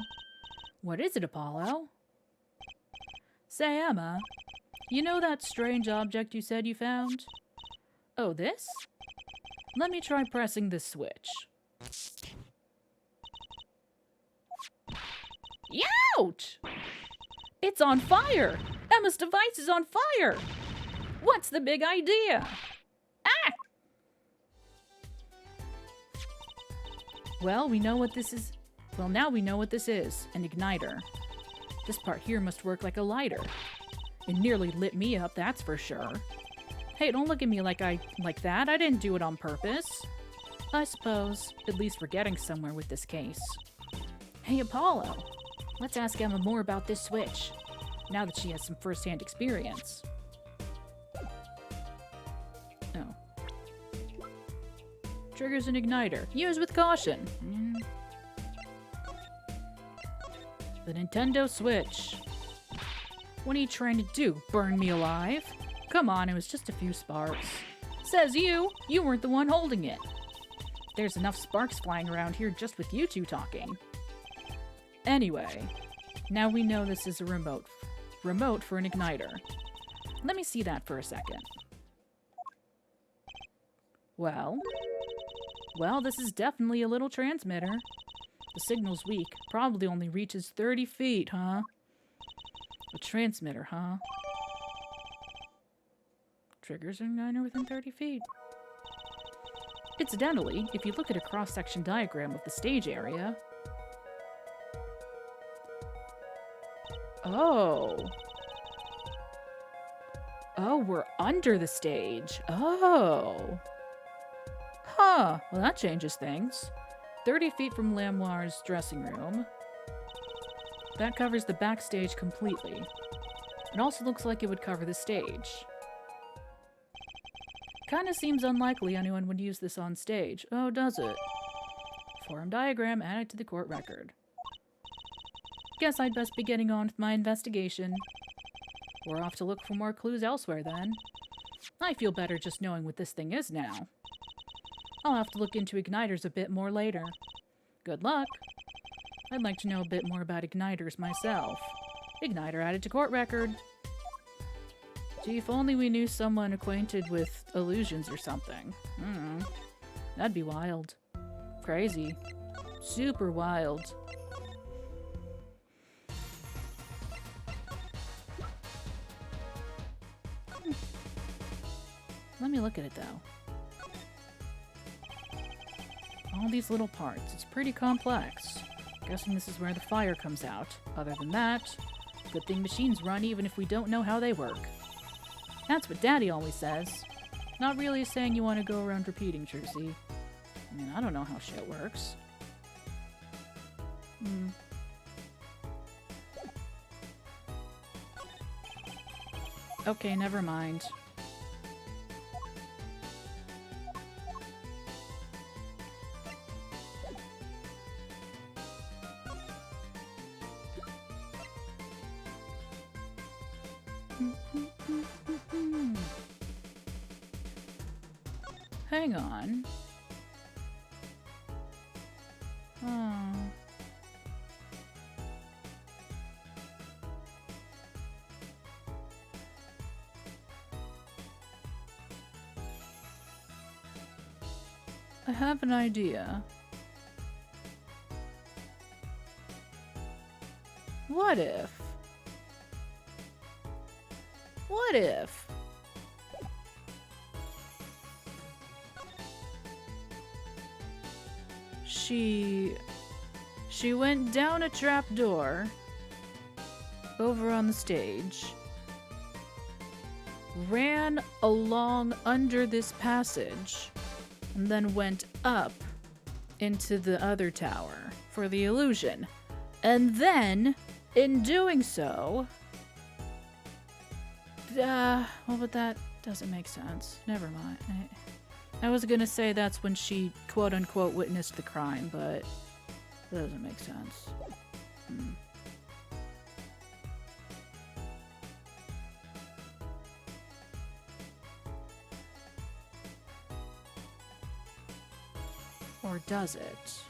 A: What is it, Apollo? Say, Emma, you know that strange object you said you found? Oh, this? Let me try pressing this switch. Ouch! It's on fire! Emma's device is on fire! What's the big idea? Ah! Well, we know what this is. Well, now we know what this is. An igniter. This part here must work like a lighter. It nearly lit me up, that's for sure. Hey, don't look at me like that. I didn't do it on purpose. I suppose. At least we're getting somewhere with this case. Hey, Apollo. Let's ask Emma more about this switch, now that she has some first-hand experience. Oh. Triggers an igniter. Use with caution. The Nintendo Switch. What are you trying to do? Burn me alive? Come on, it was just a few sparks. Says you! You weren't the one holding it. There's enough sparks flying around here just with you two talking. Anyway, now we know this is a remote for an igniter. Let me see that for a second. Well, this is definitely a little transmitter. The signal's weak, probably only reaches 30 feet, huh? A transmitter, huh? Triggers an igniter within 30 feet. Incidentally, if you look at a cross-section diagram of the stage area... Oh, we're under the stage. Oh. Huh. Well, that changes things. 30 feet from Lamoire's dressing room. That covers the backstage completely. It also looks like it would cover the stage. Kinda seems unlikely anyone would use this on stage. Oh, does it? Forum diagram added to the court record. Guess I'd best be getting on with my investigation. We're off to look for more clues elsewhere, then. I feel better just knowing what this thing is now. I'll have to look into igniters a bit more later. Good luck. I'd like to know a bit more about igniters myself. Igniter added to court record. Gee, if only we knew someone acquainted with illusions or something. That'd be wild. Crazy. Super wild. Let me look at it, though. All these little parts. It's pretty complex. Guessing this is where the fire comes out. Other than that, good thing machines run even if we don't know how they work. That's what Daddy always says. Not really saying you want to go around repeating, Jersey. I mean, I don't know how shit works. Okay, never mind. Hang on. I have an idea. What if? She went down a trapdoor over on the stage, ran along under this passage, and then went up into the other tower for the illusion. And then, in doing so... well, but that doesn't make sense. Never mind. I was gonna say that's when she, quote-unquote, witnessed the crime, but that doesn't make sense. Or does it?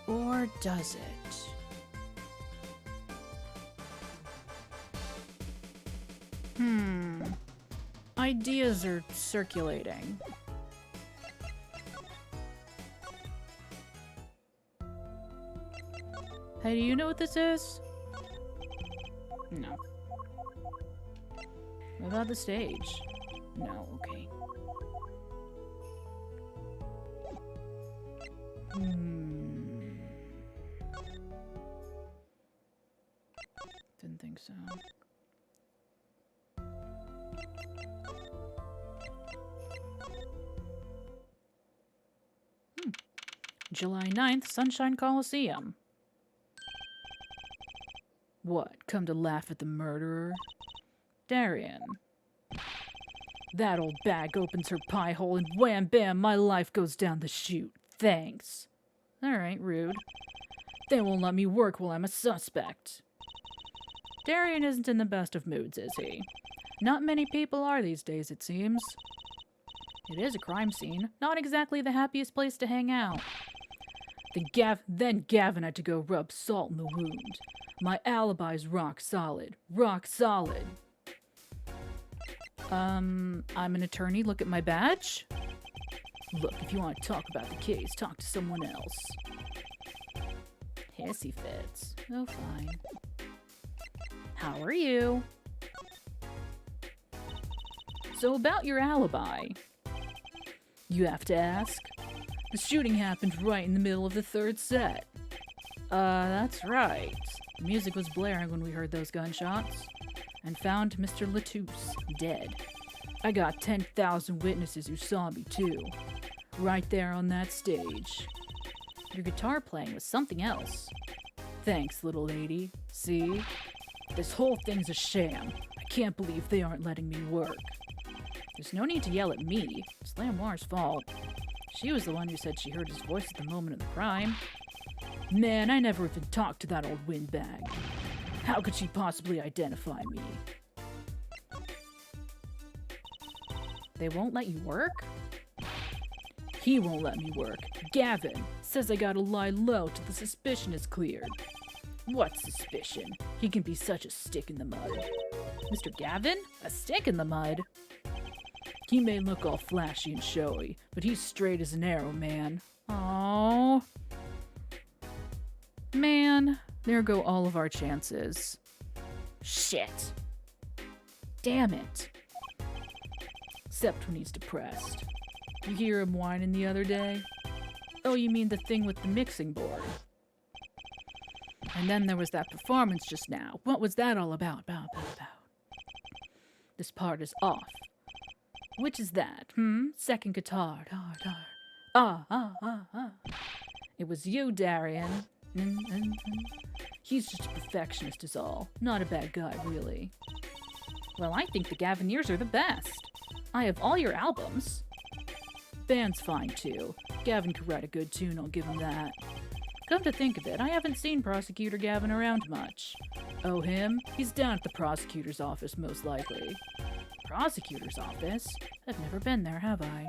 A: Or does it? Ideas are circulating. Hey, do you know what this is? No. What about the stage? No, okay. Didn't think so. July 9th, Sunshine Coliseum. What, come to laugh at the murderer? Darian. That old bag opens her pie hole and wham bam, my life goes down the chute. Thanks. Alright, rude. They won't let me work while I'm a suspect. Darian isn't in the best of moods, is he? Not many people are these days, it seems. It is a crime scene. Not exactly the happiest place to hang out. Then Gavin had to go rub salt in the wound. My alibi's rock solid. Rock solid. I'm an attorney. Look at my badge. Look, if you want to talk about the case, talk to someone else. Hissy fits. Oh, fine. How are you? So about your alibi. You have to ask. The shooting happened right in the middle of the third set. That's right. The music was blaring when we heard those gunshots. And found Mr. Latouche dead. I got 10,000 witnesses who saw me too. Right there on that stage. Your guitar playing was something else. Thanks, little lady. See? This whole thing's a sham. I can't believe they aren't letting me work. There's no need to yell at me. It's Lamoire's fault. She was the one who said she heard his voice at the moment of the crime. Man, I never even talked to that old windbag. How could she possibly identify me? They won't let you work? He won't let me work. Gavin says I gotta lie low till the suspicion is cleared. What suspicion? He can be such a stick in the mud. Mr. Gavin? A stick in the mud? He may look all flashy and showy, but he's straight as an arrow, man. Aww. Man, there go all of our chances. Shit. Damn it. Except when he's depressed. You hear him whining the other day? Oh, you mean the thing with the mixing board. And then there was that performance just now. What was that all about? This part is off. Which is that? Second guitar. It was you, Darian. He's just a perfectionist is all. Not a bad guy, really. Well, I think the Gaviniers are the best. I have all your albums. Band's fine, too. Gavin could write a good tune, I'll give him that. Come to think of it, I haven't seen Prosecutor Gavin around much. Oh, him? He's down at the prosecutor's office, most likely. Prosecutor's office? I've never been there, have I?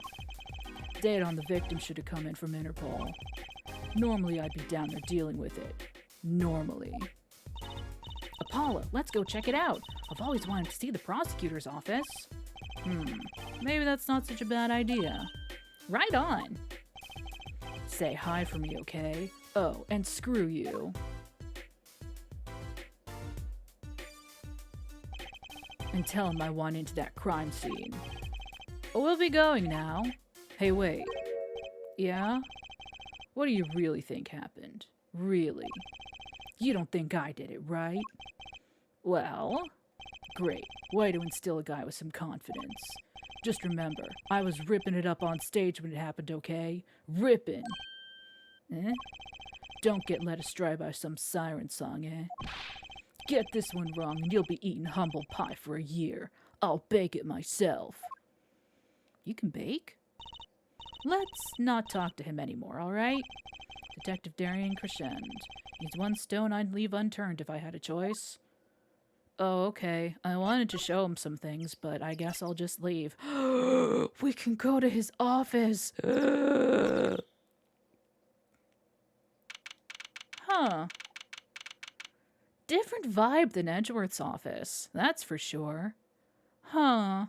A: Data on the victim should have come in from Interpol. Normally, I'd be down there dealing with it. Normally. Apollo, let's go check it out. I've always wanted to see the prosecutor's office. Maybe that's not such a bad idea. Right on. Say hi for me, okay? Oh, and screw you. And tell him I want into that crime scene. We'll be going now. Hey, wait. Yeah? What do you really think happened? Really? You don't think I did it, right? Well, great. Way to instill a guy with some confidence. Just remember, I was ripping it up on stage when it happened, okay? Ripping. Eh? Don't get led astray by some siren song, eh? Get this one wrong and you'll be eating humble pie for a year. I'll bake it myself. You can bake? Let's not talk to him anymore, alright? Detective Darian Crescend. He's one stone I'd leave unturned if I had a choice. Oh, okay. I wanted to show him some things, but I guess I'll just leave. We can go to his office. Huh. Different vibe than Edgeworth's office, that's for sure. Huh.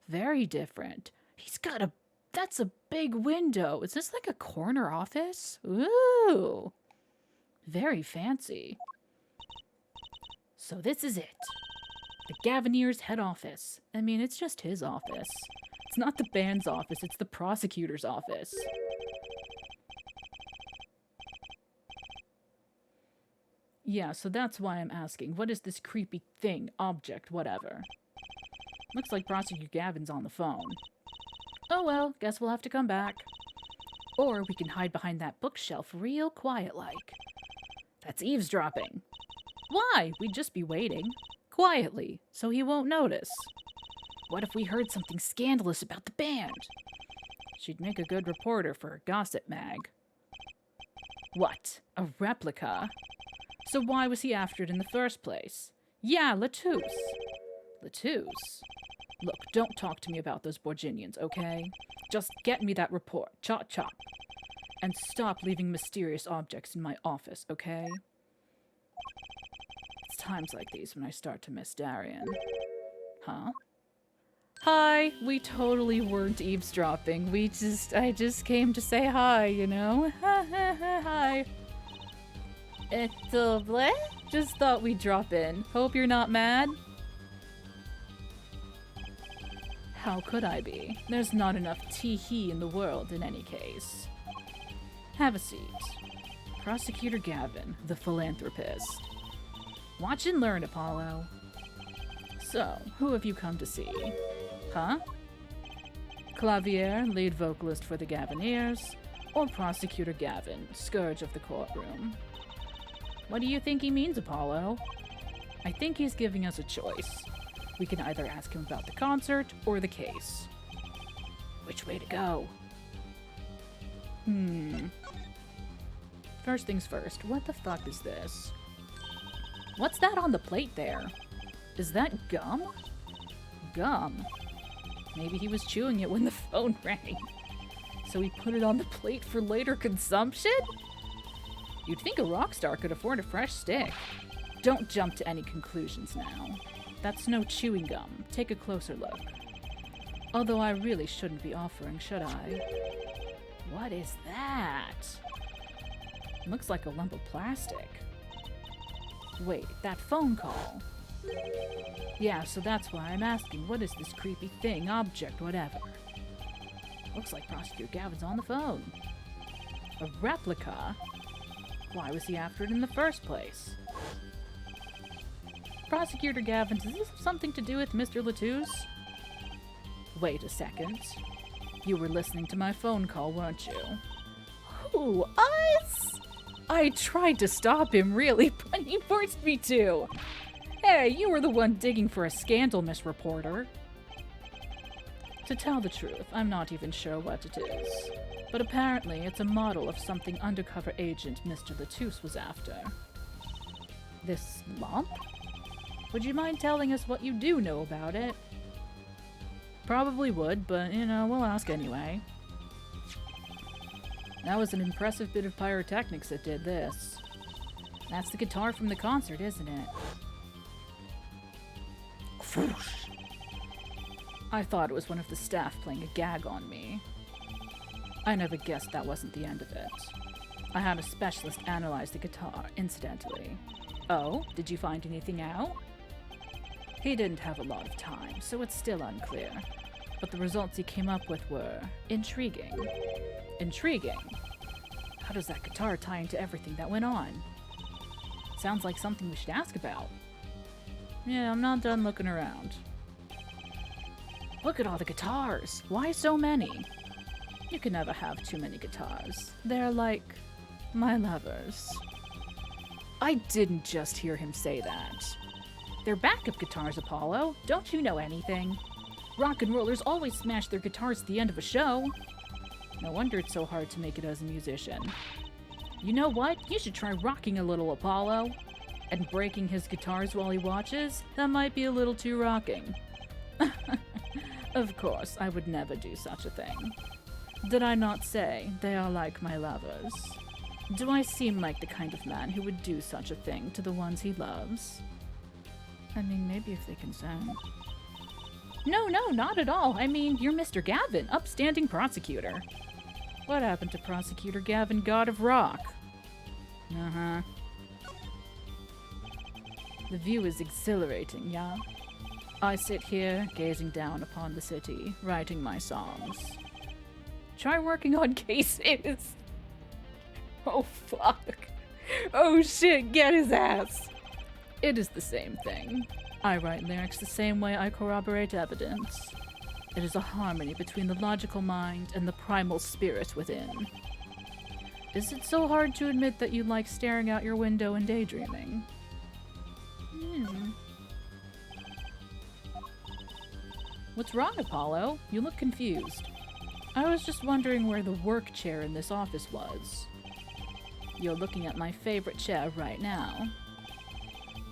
A: Very different. That's a big window. Is this like a corner office? Ooh. Very fancy. So this is it. The Gavineer's head office. I mean, it's just his office. It's not the band's office, it's the prosecutor's office. Yeah, so that's why I'm asking. What is this creepy thing, object, whatever? Looks like Prosecutor Gavin's on the phone. Oh well, guess we'll have to come back. Or we can hide behind that bookshelf real quiet-like. That's eavesdropping. Why? We'd just be waiting. Quietly, so he won't notice. What if we heard something scandalous about the band? She'd make a good reporter for a gossip mag. What? A replica? So why was he after it in the first place? Yeah, Latouche. Latouche? Look, don't talk to me about those Borginians, okay? Just get me that report. Chop chop. And stop leaving mysterious objects in my office, okay? It's times like these when I start to miss Darian. Huh? Hi, we totally weren't eavesdropping. I just came to say hi, you know? Hi. Bleh? Just thought we'd drop in. Hope you're not mad. How could I be? There's not enough tee-hee in the world in any case. Have a seat. Prosecutor Gavin, the philanthropist. Watch and learn, Apollo. So, who have you come to see? Huh? Klavier, lead vocalist for the Gavineers, or Prosecutor Gavin, scourge of the courtroom? What do you think he means, Apollo? I think he's giving us a choice. We can either ask him about the concert or the case. Which way to go? First things first, what the fuck is this? What's that on the plate there? Is that gum? Gum? Maybe he was chewing it when the phone rang. So he put it on the plate for later consumption? You'd think a rock star could afford a fresh stick. Don't jump to any conclusions now. That's no chewing gum. Take a closer look. Although I really shouldn't be offering, should I? What is that? Looks like a lump of plastic. Wait, that phone call. Yeah, so that's why I'm asking, what is this creepy thing, object, whatever? Looks like Prosecutor Gavin's on the phone. A replica? Why was he after it in the first place? Prosecutor Gavin, does this have something to do with Mr. Latouche? Wait a second. You were listening to my phone call, weren't you? Who, us? I tried to stop him, really, but he forced me to. Hey, you were the one digging for a scandal, Miss Reporter. To tell the truth, I'm not even sure what it is. But apparently it's a model of something undercover agent Mr. Latouche was after. This lump? Would you mind telling us what you do know about it? Probably would, but, you know, we'll ask anyway. That was an impressive bit of pyrotechnics that did this. That's the guitar from the concert, isn't it? I thought it was one of the staff playing a gag on me. I never guessed that wasn't the end of it. I had a specialist analyze the guitar, incidentally. Oh, did you find anything out? He didn't have a lot of time, so it's still unclear. But the results he came up with were intriguing. Intriguing? How does that guitar tie into everything that went on? Sounds like something we should ask about. Yeah, I'm not done looking around. Look at all the guitars! Why so many? You can never have too many guitars. They're like my lovers. I didn't just hear him say that. They're backup guitars, Apollo. Don't you know anything? Rock and rollers always smash their guitars at the end of a show. No wonder it's so hard to make it as a musician. You know what? You should try rocking a little, Apollo. And breaking his guitars while he watches? That might be a little too rocking. Of course, I would never do such a thing. Did I not say they are like my lovers? Do I seem like the kind of man who would do such a thing to the ones he loves?
B: I mean, maybe if they consent. No, not at all. I mean, you're Mr. Gavin, upstanding prosecutor. What happened to Prosecutor Gavin, God of Rock? Uh-huh. The view is exhilarating, yeah? I sit here, gazing down upon the city, writing my songs. Try working on cases. Oh, fuck. Oh, shit, get his ass. It is the same thing. I write lyrics the same way I corroborate evidence. It is a harmony between the logical mind and the primal spirit within. Is it so hard to admit that you like staring out your window and daydreaming? What's wrong, Apollo? You look confused. I was just wondering where the work chair in this office was. You're looking at my favorite chair right now.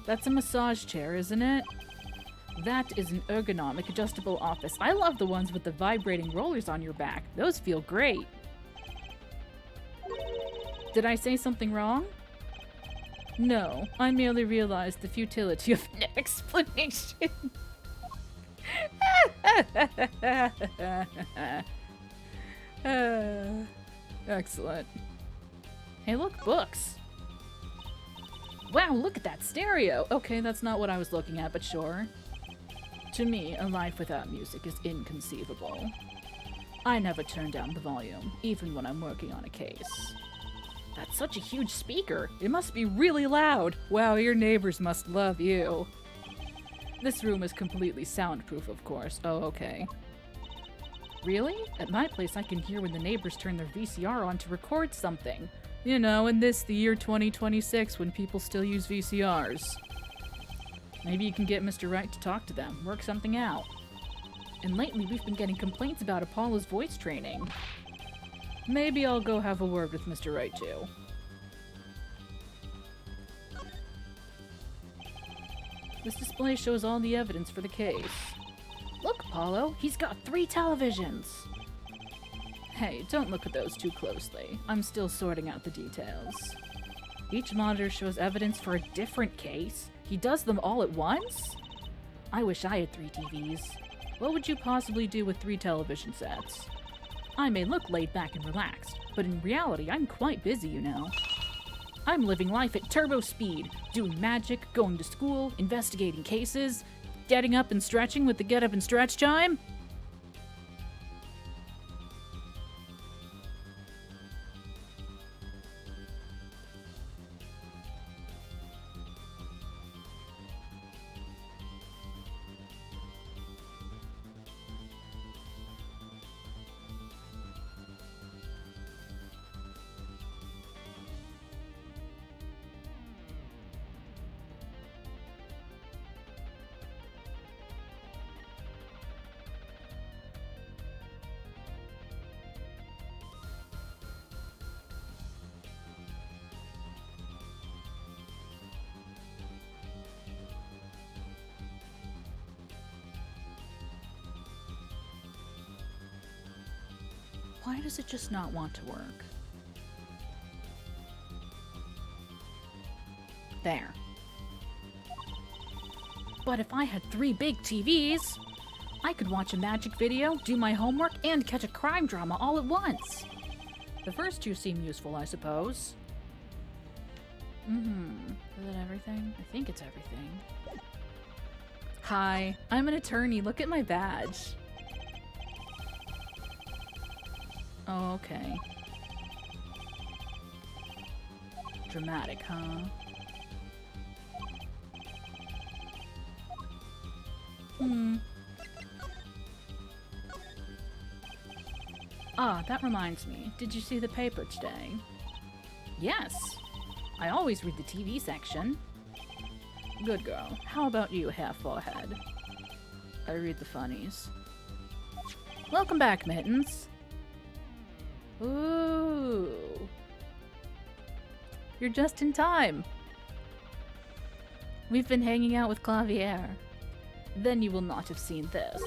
B: That's a massage chair, isn't it? That is an ergonomic adjustable office. I love the ones with the vibrating rollers on your back. Those feel great. Did I say something wrong? No, I merely realized the futility of an explanation. Excellent. Hey, look, books. Wow, look at that stereo. Okay, that's not what I was looking at, but sure. To me, a life without music is inconceivable. I never turn down the volume, even when I'm working on a case. That's such a huge speaker. It must be really loud. Wow, your neighbors must love you. This room is completely soundproof, of course. Oh, okay. Really? At my place, I can hear when the neighbors turn their VCR on to record something. You know, in the year 2026, when people still use VCRs. Maybe you can get Mr. Wright to talk to them, work something out. And lately, we've been getting complaints about Apollo's voice training. Maybe I'll go have a word with Mr. Wright, too. This display shows all the evidence for the case. Look, Apollo, he's got 3 televisions! Hey, don't look at those too closely. I'm still sorting out the details. Each monitor shows evidence for a different case? He does them all at once? I wish I had 3 TVs. What would you possibly do with 3 television sets? I may look laid back and relaxed, but in reality, I'm quite busy, you know. I'm living life at turbo speed, doing magic, going to school, investigating cases, getting up and stretching with the get up and stretch chime. Why does it just not want to work? There. But if I had 3 big TVs, I could watch a magic video, do my homework, and catch a crime drama all at once. The first 2 seem useful, I suppose. Is that everything? I think it's everything. Hi, I'm an attorney. Look at my badge. Oh, okay. Dramatic, huh? Ah, that reminds me. Did you see the paper today? Yes. I always read the TV section. Good girl. How about you, half forehead? I read the funnies. Welcome back, Mittens. Ooh. You're just in time. We've been hanging out with Klavier. Then you will not have seen this.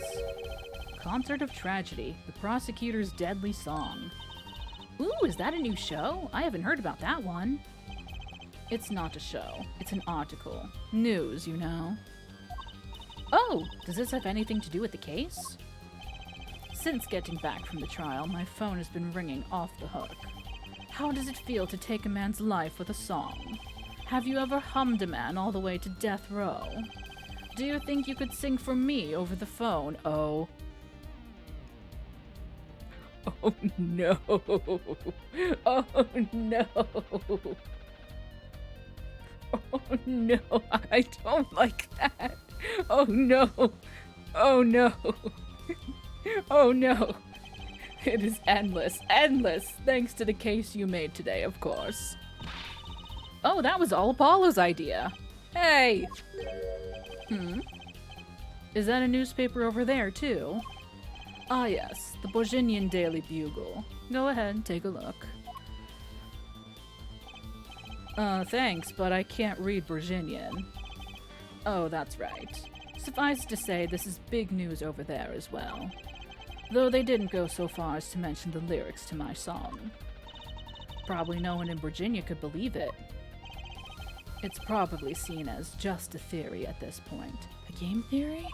B: Concert of Tragedy, the prosecutor's deadly song. Ooh, is that a new show? I haven't heard about that one. It's not a show. It's an article. News, you know. Oh, does this have anything to do with the case? Since getting back from the trial, my phone has been ringing off the hook. How does it feel to take a man's life with a song? Have you ever hummed a man all the way to death row? Do you think you could sing for me over the phone? Oh. Oh no. Oh no. Oh no. I don't like that. Oh no. Oh no. Oh no. It is endless, endless, thanks to the case you made today, of course. Oh, that was all Apollo's idea. Hey! Is that a newspaper over there, too? Ah, yes, the Bourguignon Daily Bugle. Go ahead, take a look. Thanks, but I can't read Bourguignon. Oh, that's right. Suffice to say, this is big news over there as well. Though they didn't go so far as to mention the lyrics to my song. Probably no one in Virginia could believe it. It's probably seen as just a theory at this point. A game theory?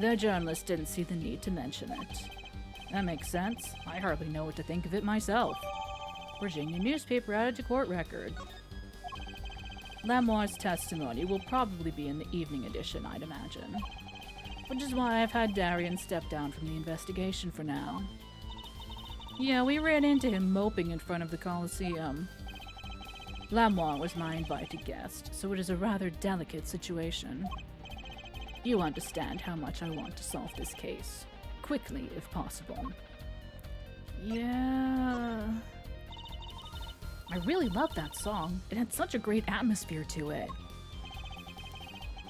B: The journalist didn't see the need to mention it. That makes sense. I hardly know what to think of it myself. Virginia newspaper added to court record. Lamoire's testimony will probably be in the evening edition, I'd imagine. Which is why I've had Darian step down from the investigation for now. Yeah, we ran into him moping in front of the Coliseum. Lamoire was my invited guest, so it is a rather delicate situation. You understand how much I want to solve this case. Quickly, if possible. Yeah... I really loved that song. It had such a great atmosphere to it.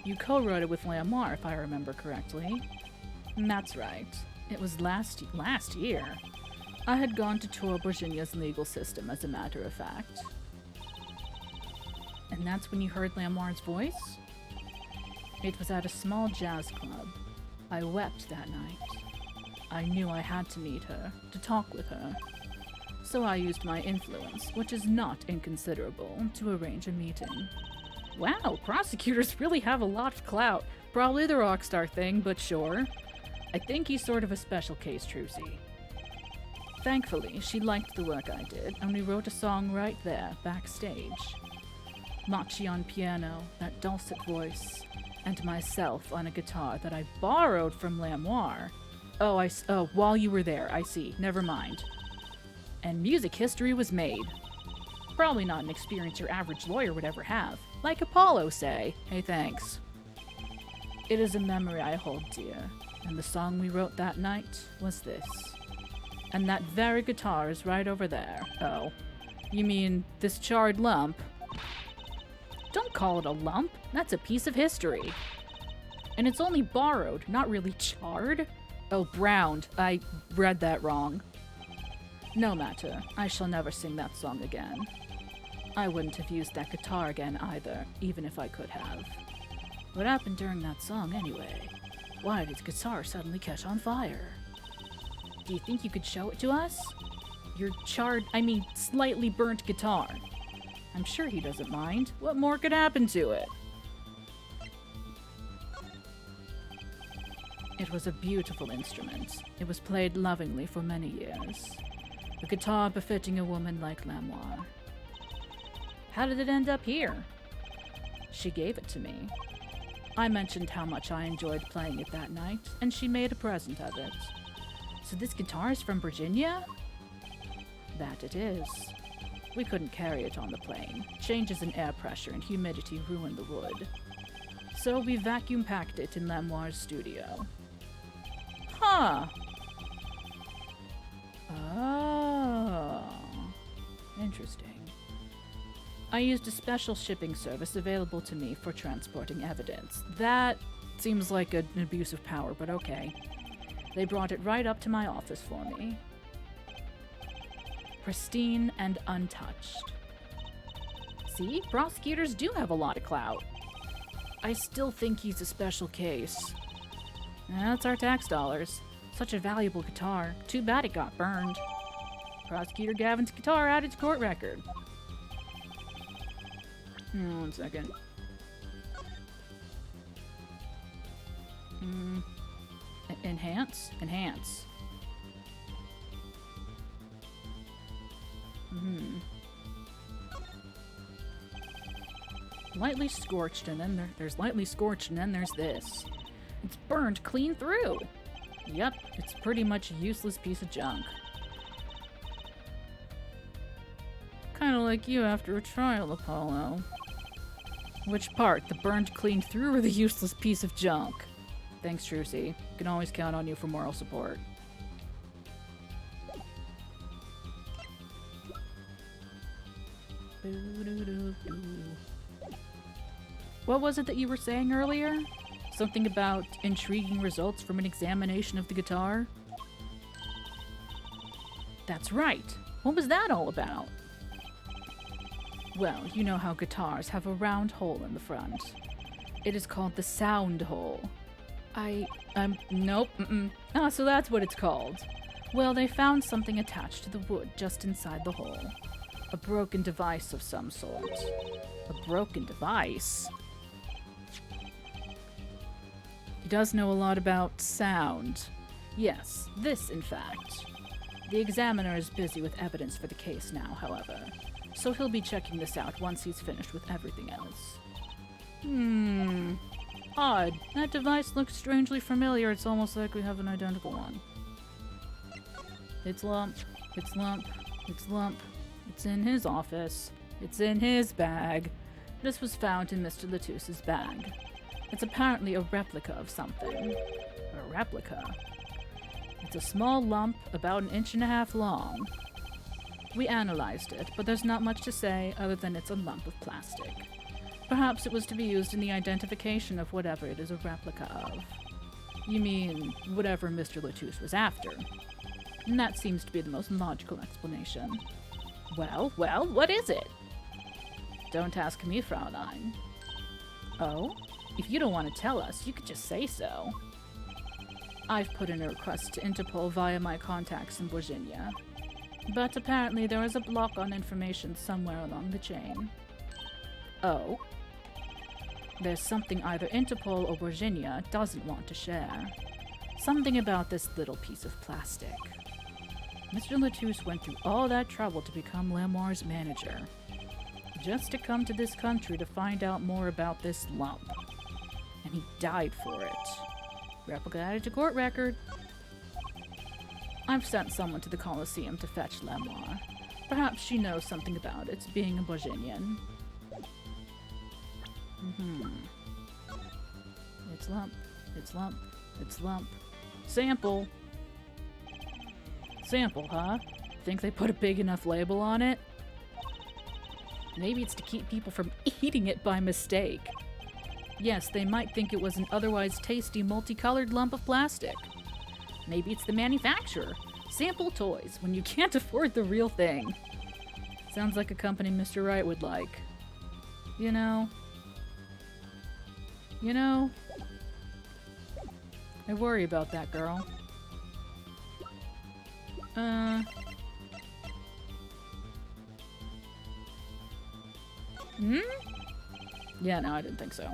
B: You co-wrote it with Lamoire, if I remember correctly. That's right. It was last year. I had gone to tour Virginia's legal system, as a matter of fact. And that's when you heard Lamoire's voice? It was at a small jazz club. I wept that night. I knew I had to meet her, to talk with her. So I used my influence, which is not inconsiderable, to arrange a meeting. Wow, prosecutors really have a lot of clout. Probably the rockstar thing, but sure. I think he's sort of a special case, Trucy. Thankfully, she liked the work I did, and we wrote a song right there, backstage. Machi on piano, that dulcet voice, and myself on a guitar that I borrowed from Lamoire. Oh, while you were there, I see. Never mind. And music history was made. Probably not an experience your average lawyer would ever have. Like Apollo, say. Hey, thanks. It is a memory I hold dear, and the song we wrote that night was this. And that very guitar is right over there. Oh. You mean this charred lump? Don't call it a lump. That's a piece of history. And it's only borrowed, not really charred. Oh, browned. I read that wrong. No matter. I shall never sing that song again. I wouldn't have used that guitar again either, even if I could have. What happened during that song anyway? Why did the guitar suddenly catch on fire? Do you think you could show it to us? Your slightly burnt guitar. I'm sure he doesn't mind. What more could happen to it? It was a beautiful instrument. It was played lovingly for many years. A guitar befitting a woman like Lamoire. How did it end up here? She gave it to me. I mentioned how much I enjoyed playing it that night, and she made a present of it. So this guitar is from Virginia? That it is. We couldn't carry it on the plane. Changes in air pressure and humidity ruined the wood. So we vacuum-packed it in Lamoire's studio. Huh. Oh. Interesting. I used a special shipping service available to me for transporting evidence. That seems like an abuse of power, but okay. They brought it right up to my office for me. Pristine and untouched. See? Prosecutors do have a lot of clout. I still think he's a special case. That's our tax dollars. Such a valuable guitar. Too bad it got burned. Prosecutor Gavin's guitar added to court record. 1 second.
A: Enhance? Enhance. Lightly scorched, and then there's lightly scorched, and then there's this. It's burned clean through. Yep, it's pretty much a useless piece of junk. Kinda like you after a trial, Apollo. Which part? The burned clean through or the useless piece of junk? Thanks, Trucy. Can always count on you for moral support. What was it that you were saying earlier? Something about intriguing results from an examination of the guitar? That's right. What was that all about? Well, you know how guitars have a round hole in the front. It is called the sound hole. Nope. Ah, so that's what it's called. Well, they found something attached to the wood just inside the hole. A broken device of some sort. A broken device? He does know a lot about sound. Yes, this, in fact. The examiner is busy with evidence for the case now, however, so he'll be checking this out once he's finished with everything else. Odd. That device looks strangely familiar. It's almost like we have an identical one. It's lump. It's lump. It's lump. It's in his office. It's in his bag. This was found in Mr. Latusse's bag. It's apparently a replica of something. A replica? It's a small lump about 1.5 inches long. We analyzed it, but there's not much to say other than it's a lump of plastic. Perhaps it was to be used in the identification of whatever it is a replica of. You mean, whatever Mr. Latousse was after. And that seems to be the most logical explanation. Well, what is it? Don't ask me, Fraulein. Oh? If you don't want to tell us, you could just say so. I've put in a request to Interpol via my contacts in Virginia. But apparently there is a block on information somewhere along the chain. Oh? There's something either Interpol or Virginia doesn't want to share. Something about this little piece of plastic. Mr. Latousse went through all that trouble to become Lamoire's manager. Just to come to this country to find out more about this lump. And he died for it. Replica added to court record. I've sent someone to the Colosseum to fetch Lamoire. Perhaps she knows something about it, being a Virginian. It's lump. It's lump. It's lump. Sample. Sample, huh? Think they put a big enough label on it? Maybe it's to keep people from eating it by mistake. Yes, they might think it was an otherwise tasty multicolored lump of plastic. Maybe it's the manufacturer. Sample toys when you can't afford the real thing. Sounds like a company Mr. Wright would like. You know? I worry about that girl. Yeah, no, I didn't think so.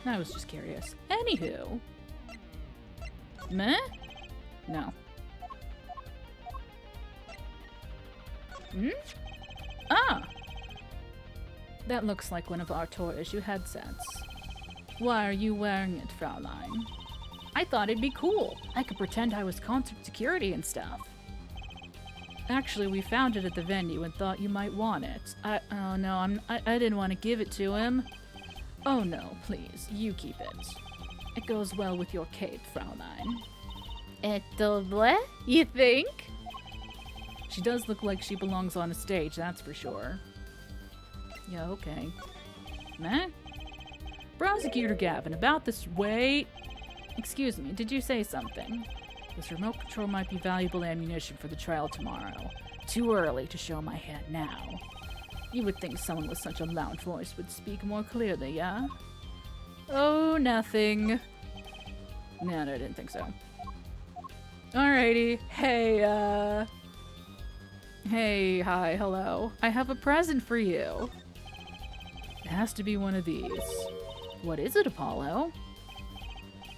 A: I was just curious. Anywho. Meh? No. Ah! That looks like one of our toy-issue headsets. Why are you wearing it, Fraulein? I thought it'd be cool. I could pretend I was concert security and stuff. Actually, we found it at the venue and thought you might want it. Oh no, I didn't want to give it to him. Oh no, please, you keep it. It goes well with your cape, Fraulein. What? You think? She does look like she belongs on a stage, that's for sure. Yeah, okay. Meh? Prosecutor Gavin, about this— wait! Excuse me, did you say something? This remote control might be valuable ammunition for the trial tomorrow. Too early to show my hand now. You would think someone with such a loud voice would speak more clearly, yeah? Oh, nothing. No, I didn't think so. Alrighty. Hey, Hey, hi, hello. I have a present for you. It has to be one of these. What is it, Apollo?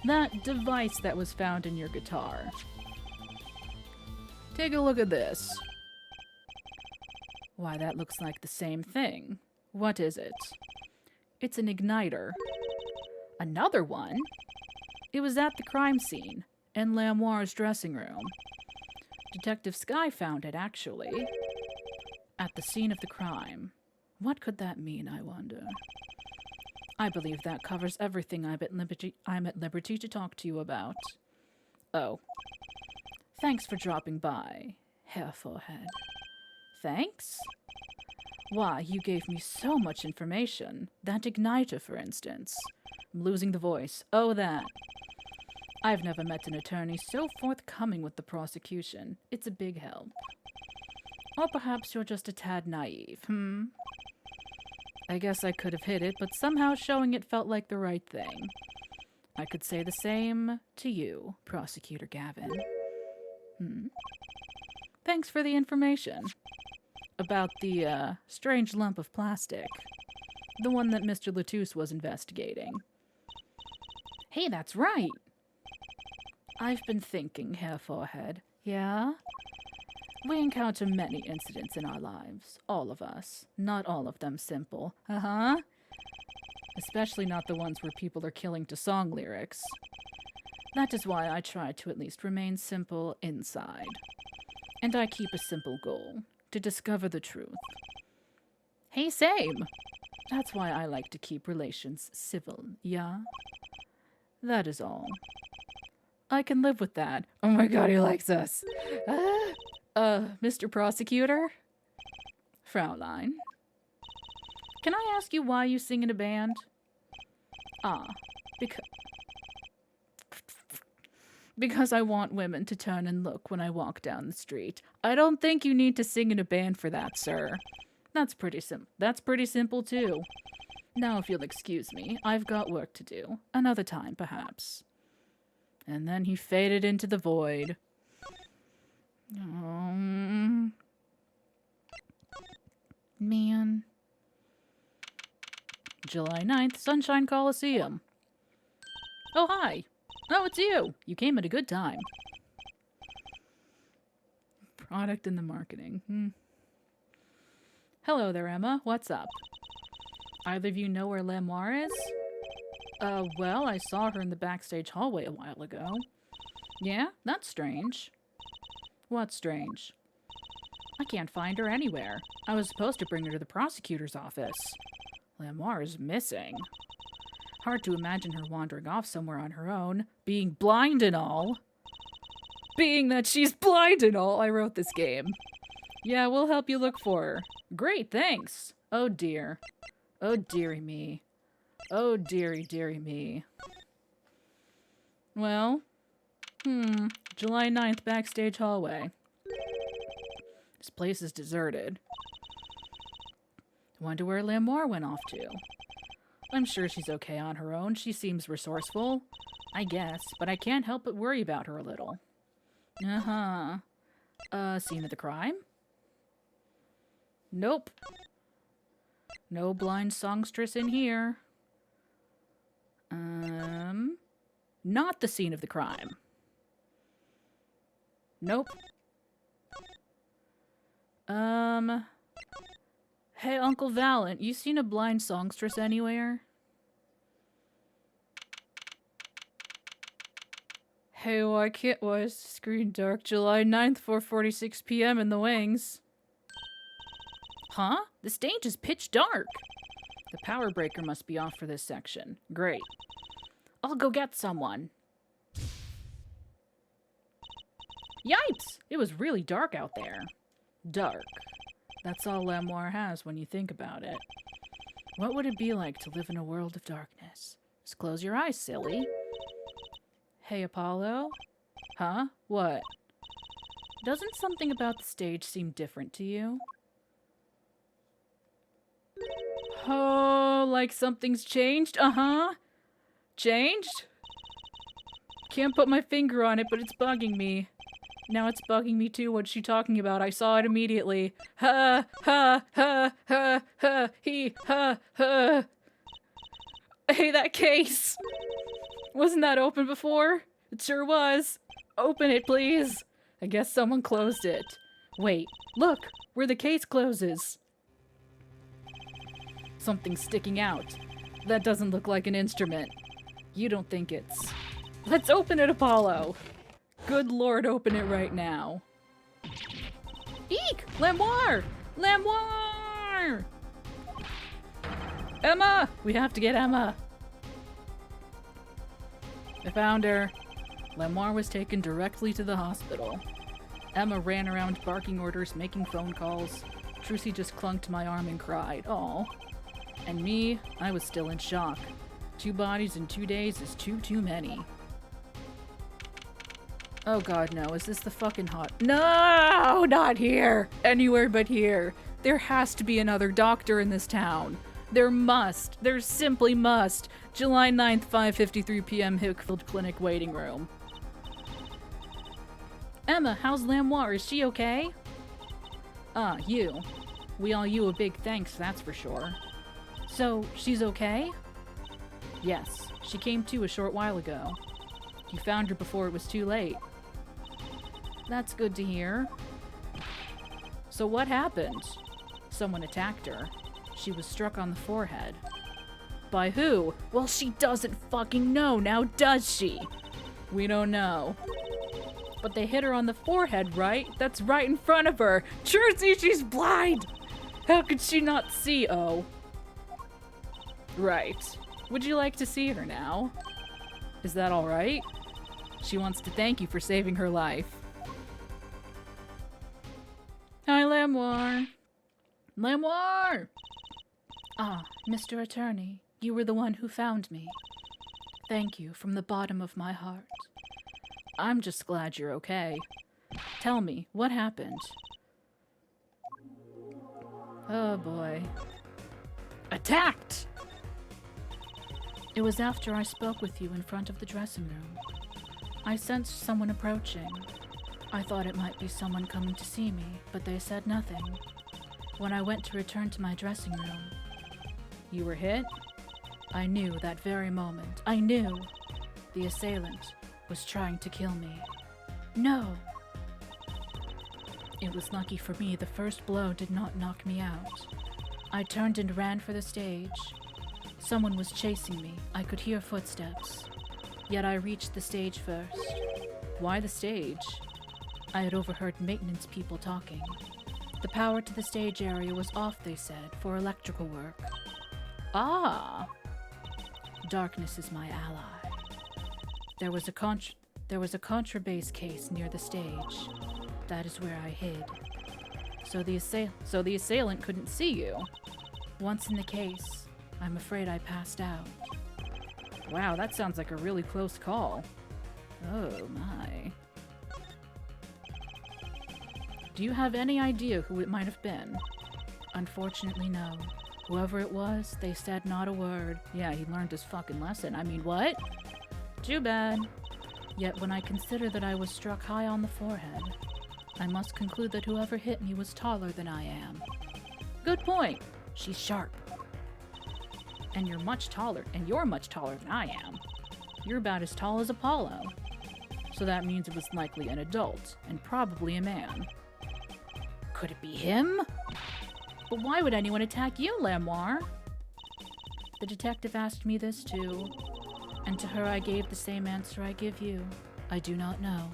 A: That device that was found in your guitar. Take a look at this. Why, that looks like the same thing. What is it? It's an igniter. Another one? It was at the crime scene, in Lamoire's dressing room. Detective Skye found it, actually. At the scene of the crime. What could that mean, I wonder? I believe that covers everything I'm at liberty to talk to you about. Oh. Thanks for dropping by, Herr Forehead. Thanks? Why, you gave me so much information. That igniter, for instance. I'm losing the voice. Oh, that. I've never met an attorney so forthcoming with the prosecution. It's a big help. Or perhaps you're just a tad naive, I guess I could have hid it, but somehow showing it felt like the right thing. I could say the same to you, Prosecutor Gavin. Thanks for the information. About the, strange lump of plastic. The one that Mr. Latouche was investigating. Hey, that's right! I've been thinking, Herr Forehead. Yeah? We encounter many incidents in our lives. All of us. Not all of them simple. Especially not the ones where people are killing to song lyrics. That is why I try to at least remain simple inside. And I keep a simple goal. To discover the truth. Hey, same! That's why I like to keep relations civil, yeah? That is all. I can live with that. Oh my god, he likes us. Mr. Prosecutor? Fraulein. Can I ask you why you sing in a band? Because I want women to turn and look when I walk down the street. I don't think you need to sing in a band for that, sir. That's pretty simple, too. Now, if you'll excuse me, I've got work to do. Another time, perhaps. And then he faded into the void. Man. July 9th, Sunshine Coliseum. Oh, hi. Oh, it's you. You came at a good time. Product in the marketing. Hello there, Emma. What's up? Either of you know where Lamoire is? Well, I saw her in the backstage hallway a while ago. Yeah? That's strange. What's strange? I can't find her anywhere. I was supposed to bring her to the prosecutor's office. Lamoire is missing. Hard to imagine her wandering off somewhere on her own, being blind and all. Being that she's blind and all, I wrote this game. Yeah, we'll help you look for her. Great, thanks. Oh dear. Oh dearie me. Oh dearie, dearie me. Well, July 9th, backstage hallway. This place is deserted. Wonder where Lamoire went off to. I'm sure she's okay on her own. She seems resourceful. I guess, but I can't help but worry about her a little. Scene of the crime? Nope. No blind songstress in here. Not the scene of the crime. Nope. Hey, Uncle Valent, you seen a blind songstress anywhere? Hey, why is the screen dark? July 9th, 4:46 p.m. in the wings. Huh? The stage is pitch dark. The power breaker must be off for this section. Great. I'll go get someone. Yipes! It was really dark out there. Dark. That's all Lamoire has when you think about it. What would it be like to live in a world of darkness? Just close your eyes, silly. Hey, Apollo? Huh? What? Doesn't something about the stage seem different to you? Oh, like something's changed? Changed? Can't put my finger on it, but it's bugging me. Now it's bugging me too. What's she talking about? I saw it immediately. Ha, ha, ha, ha, ha, he, ha, ha. Hey, that case. Wasn't that open before? It sure was. Open it, please. I guess someone closed it. Wait, look, where the case closes. Something's sticking out. That doesn't look like an instrument. You don't think it's... Let's open it, Apollo! Good lord, open it right now. Eek! Lamoire! Lamoire! Emma! We have to get Emma! I found her. Lamoire was taken directly to the hospital. Emma ran around barking orders, making phone calls. Trucy just clung to my arm and cried. Aw. And me, I was still in shock. 2 bodies in 2 days is too many. Oh god, no. Is this the fucking hot... No! Not here! Anywhere but here. There has to be another doctor in this town. There must. There simply must. July 9th, 5:53 p.m. Hickfield Clinic waiting room. Emma, how's Lamoire? Is she okay? Ah, you. We all you a big thanks, that's for sure. So, she's okay? Yes. She came to a short while ago. You found her before it was too late. That's good to hear. So what happened? Someone attacked her. She was struck on the forehead. By who? Well, she doesn't fucking know now, does she? We don't know. But they hit her on the forehead, right? That's right in front of her. Trucy, she's blind! How could she not see? Oh. Right. Would you like to see her now? Is that alright? She wants to thank you for saving her life. Hi, Lamoire. Lamoire!
B: Ah, Mr. Attorney, you were the one who found me. Thank you from the bottom of my heart.
A: I'm just glad you're okay. Tell me, what happened? Oh boy. Attacked!
B: It was after I spoke with you in front of the dressing room. I sensed someone approaching. I thought it might be someone coming to see me, but they said nothing. When I went to return to my dressing room,
A: you were hit?
B: I knew that very moment. I knew the assailant was trying to kill me. No! It was lucky for me the first blow did not knock me out. I turned and ran for the stage. Someone was chasing me. I could hear footsteps. Yet I reached the stage first.
A: Why the stage?
B: I had overheard maintenance people talking. The power to the stage area was off, they said, for electrical work.
A: Ah!
B: Darkness is my ally. There was a contrabass case near the stage. That is where I hid.
A: So the assailant couldn't see you?
B: Once in the case, I'm afraid I passed out.
A: Wow, that sounds like a really close call. Oh my. Do you have any idea who it might have been?
B: Unfortunately, no. Whoever it was, they said not a word.
A: Yeah, he learned his fucking lesson. I mean, what?
B: Too bad. Yet when I consider that I was struck high on the forehead, I must conclude that whoever hit me was taller than I am.
A: Good point.
B: She's sharp.
A: And you're much taller than I am. You're about as tall as Apollo. So that means it was likely an adult, and probably a man. Could it be him? But why would anyone attack you, Lamoire?
B: The detective asked me this too, and to her I gave the same answer I give you. I do not know.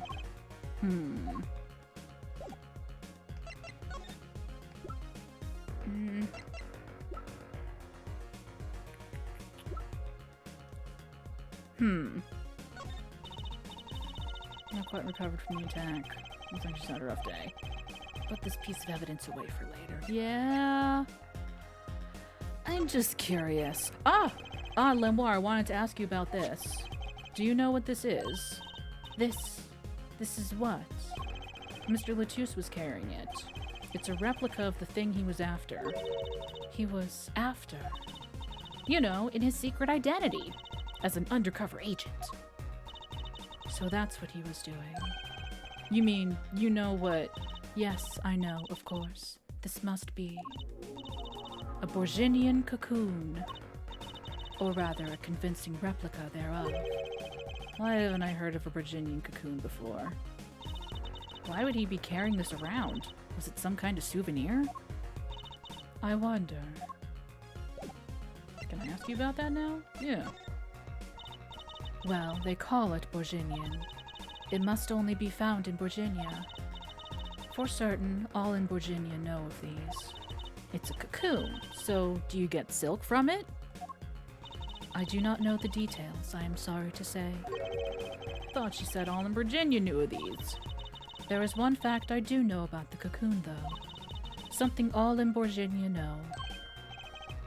A: Not quite recovered from the attack. Looks like she's had a rough day. Put this piece of evidence away for later. Yeah. I'm just curious. Lamoire, I wanted to ask you about this. Do you know what this is?
B: This is what?
A: Mr. Latouche was carrying it. It's a replica of the thing he was after.
B: He was after?
A: You know, in his secret identity. As an undercover agent.
B: So that's what he was doing.
A: You mean, you know what?
B: Yes, I know, of course. This must be a Borginian cocoon. Or rather, a convincing replica thereof.
A: Why haven't I heard of a Virginian cocoon before? Why would he be carrying this around? Was it some kind of souvenir? I wonder. Can I ask you about that now? Yeah. Well, they call it Borginian. It must only be found in Virginia. For certain, all in Virginia know of these. It's a cocoon, so do you get silk from it? I do not know the details, I am sorry to say. Thought you said all in Virginia knew of these. There is one fact I do know about the cocoon, though. Something all in Virginia know.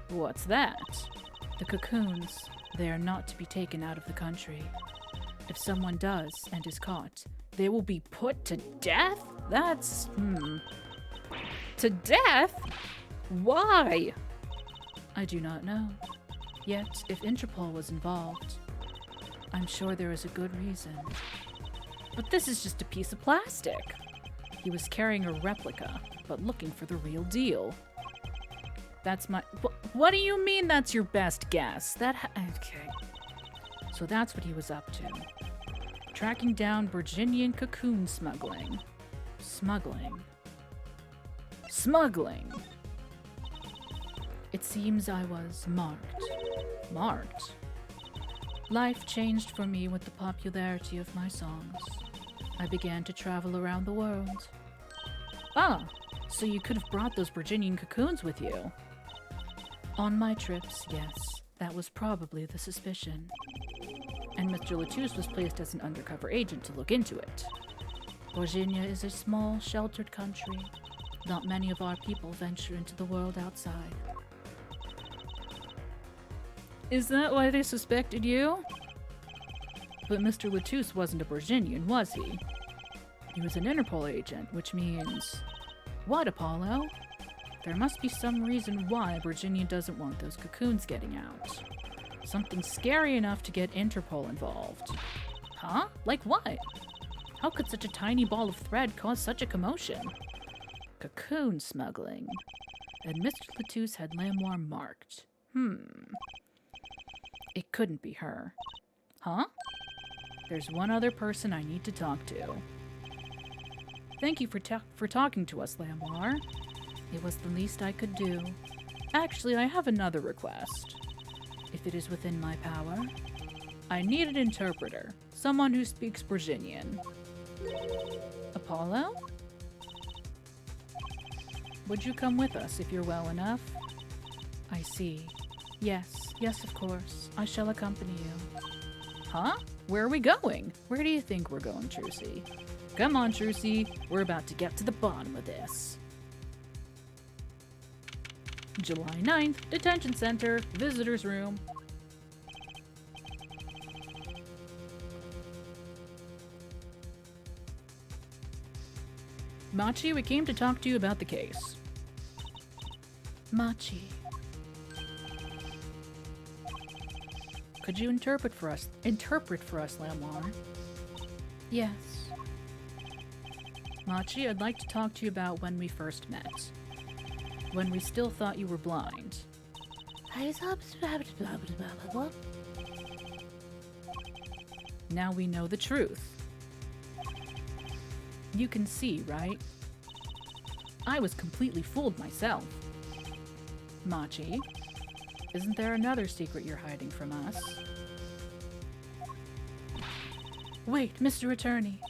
A: What's that? The cocoons, they are not to be taken out of the country. If someone does and is caught, they will be put to death? That's, To death? Why? I do not know. Yet, if Interpol was involved, I'm sure there is a good reason. But this is just a piece of plastic. He was carrying a replica, but looking for the real deal. That's my... What do you mean that's your best guess? Okay. So that's what he was up to. Tracking down Virginian cocoon smuggling. Smuggling. It seems I was marked. Marked? Life changed for me with the popularity of my songs. I began to travel around the world. Ah, so you could have brought those Virginian cocoons with you. On my trips, yes, that was probably the suspicion. And Mr. Latouche was placed as an undercover agent to look into it. Virginia is a small, sheltered country. Not many of our people venture into the world outside. Is that why they suspected you? But Mr. Latouche wasn't a Virginian, was he? He was an Interpol agent, which means... What, Apollo? There must be some reason why Virginia doesn't want those cocoons getting out. Something scary enough to get Interpol involved. Huh? Like what? How could such a tiny ball of thread cause such a commotion? Cocoon smuggling. And Mr. Latouche had Lamoire marked. It couldn't be her. Huh? There's one other person I need to talk to. Thank you for talking to us, Lamoire. It was the least I could do. Actually, I have another request. If it is within my power, I need an interpreter. Someone who speaks Virginian. Apollo? Would you come with us if you're well enough? I see. Yes, of course. I shall accompany you. Huh? Where are we going? Where do you think we're going, Trucy? Come on, Trucy. We're about to get to the bottom of this. July 9th, Detention Center, Visitor's Room. Machi, we came to talk to you about the case. Machi. Could you interpret for us, Lamoire? Yes. Machi, I'd like to talk to you about when we first met. When we still thought you were blind. Now we know the truth. You can see, right? I was completely fooled myself. Machi, isn't there another secret you're hiding from us? Wait, Mr. Attorney.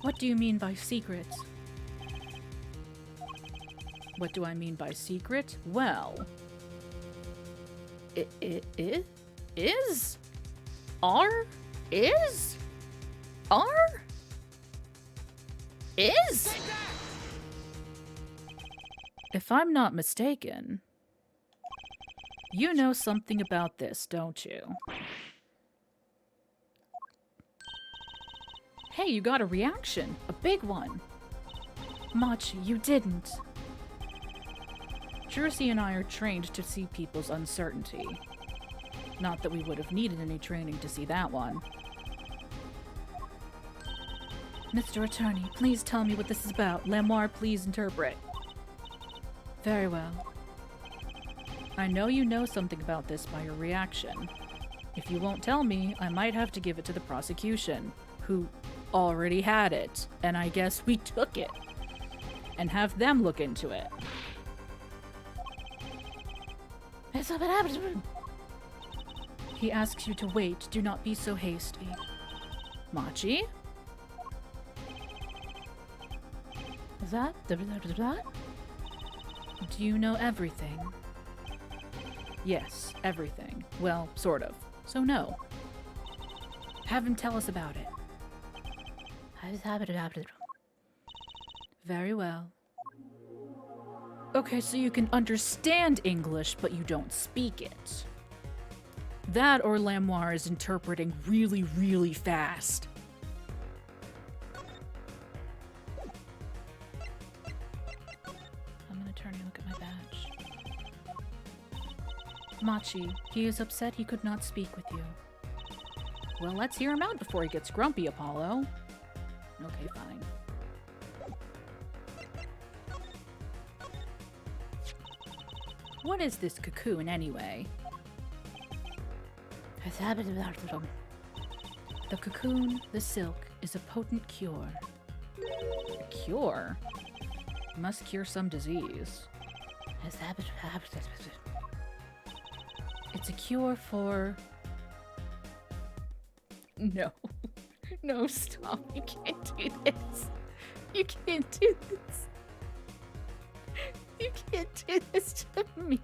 A: What do you mean by secret? What do I mean by secret? Well... Is? If I'm not mistaken, you know something about this, don't you? Hey, you got a reaction. A big one. Machi, you didn't. Jersey and I are trained to see people's uncertainty. Not that we would have needed any training to see that one. Mr. Attorney, please tell me what this is about. Lamoire, please interpret. Very well. I know you know something about this by your reaction. If you won't tell me, I might have to give it to the prosecution, who already had it, and I guess we took it, and have them look into it. He asks you to wait. Do not be so hasty. Machi? Is that? Do you know everything? Yes, everything. Well, sort of. So no. Have him tell us about it. Very well. Okay, so you can understand English, but you don't speak it. That or Lamoire is interpreting really, really fast. I'm gonna turn and look at my badge. Machi, he is upset he could not speak with you. Well, let's hear him out before he gets grumpy, Apollo. Okay, fine. What is this cocoon, anyway? The cocoon, the silk, is a potent cure. A cure? Must cure some disease. It's a cure for... No. No, stop. You can't do this. You can't do this. You can't do this to me.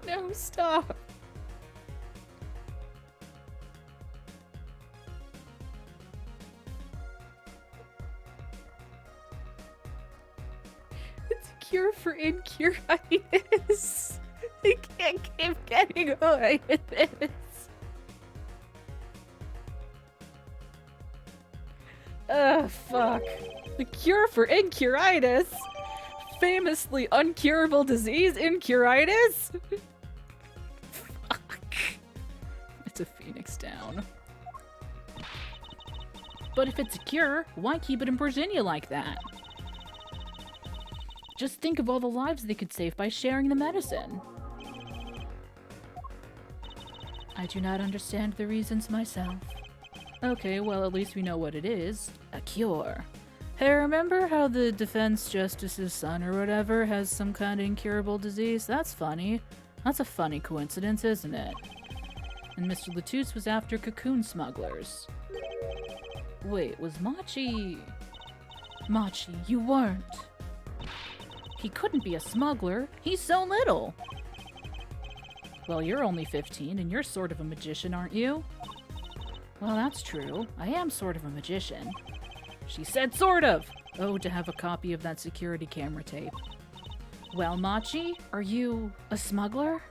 A: No, stop. It's a cure for incuritis. I can't keep getting away with this. Ugh, fuck. The cure for incuritis? Famously uncurable disease, incuritis? Fuck. It's a phoenix down. But if it's a cure, why keep it in Virginia like that? Just think of all the lives they could save by sharing the medicine. I do not understand the reasons myself. Okay, well, at least we know what it is. A cure. Hey, remember how the defense justice's son or whatever has some kind of incurable disease? That's funny. That's a funny coincidence, isn't it? And Mr. Latouche was after cocoon smugglers. Wait, was Machi... Machi, you weren't. He couldn't be a smuggler. He's so little. Well, you're only 15, and you're sort of a magician, aren't you? Well, that's true. I am sort of a magician. She said sort of! Oh, to have a copy of that security camera tape. Well, Machi, are you a smuggler?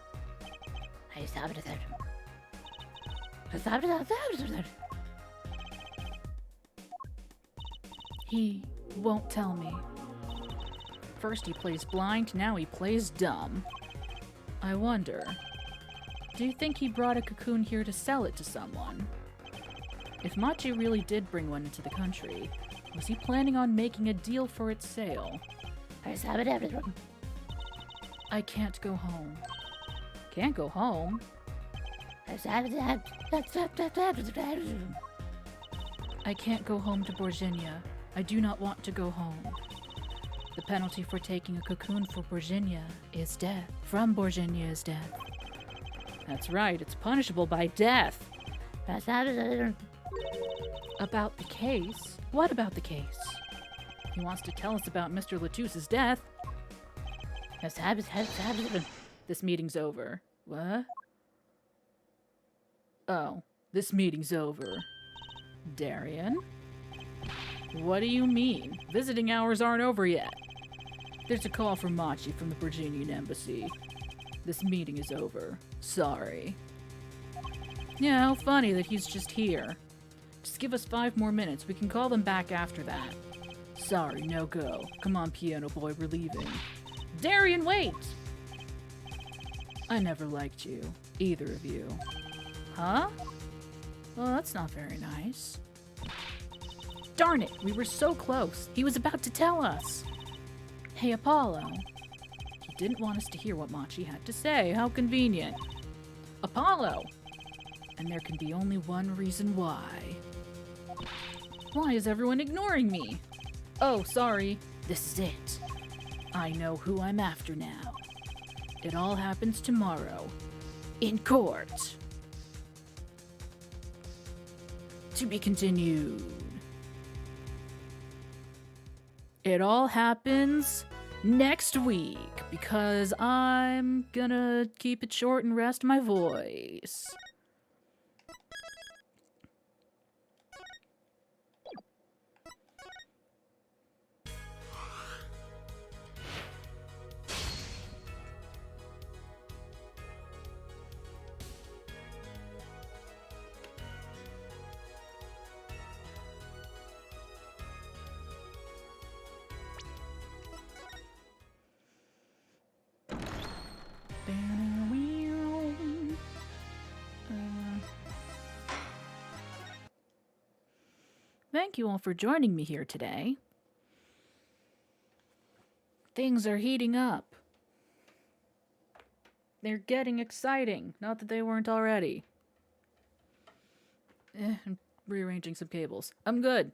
A: He won't tell me. First he plays blind, now he plays dumb. I wonder, do you think he brought a cocoon here to sell it to someone? If Machi really did bring one into the country, was he planning on making a deal for its sale? I can't go home. Can't go home? I can't go home to Virginia. I do not want to go home. The penalty for taking a cocoon for Virginia is death. From Virginia is death. That's right, it's punishable by death. About the case? What about the case? He wants to tell us about Mr. Latouche's death. This meeting's over. What? Oh, this meeting's over. Darian? What do you mean? Visiting hours aren't over yet. There's a call from Machi from the Virginian embassy. This meeting is over. Sorry. Yeah, how funny that he's just here. Just give us 5 more minutes. We can call them back after that. Sorry, no go. Come on, piano boy, we're leaving. Darian, wait! I never liked you. Either of you. Huh? Well, that's not very nice. Darn it, we were so close. He was about to tell us. Hey, Apollo. He Didn't want us to hear what Machi had to say. How convenient. Apollo! And there can be only one reason why. Why is everyone ignoring me? Oh, sorry. This is it. I know who I'm after now. It all happens tomorrow. In court. To be continued. It all happens next week because I'm gonna keep it short and rest my voice. Thank you all for joining me here today. Things are heating up. They're getting exciting. Not that they weren't already. I'm rearranging some cables. I'm good.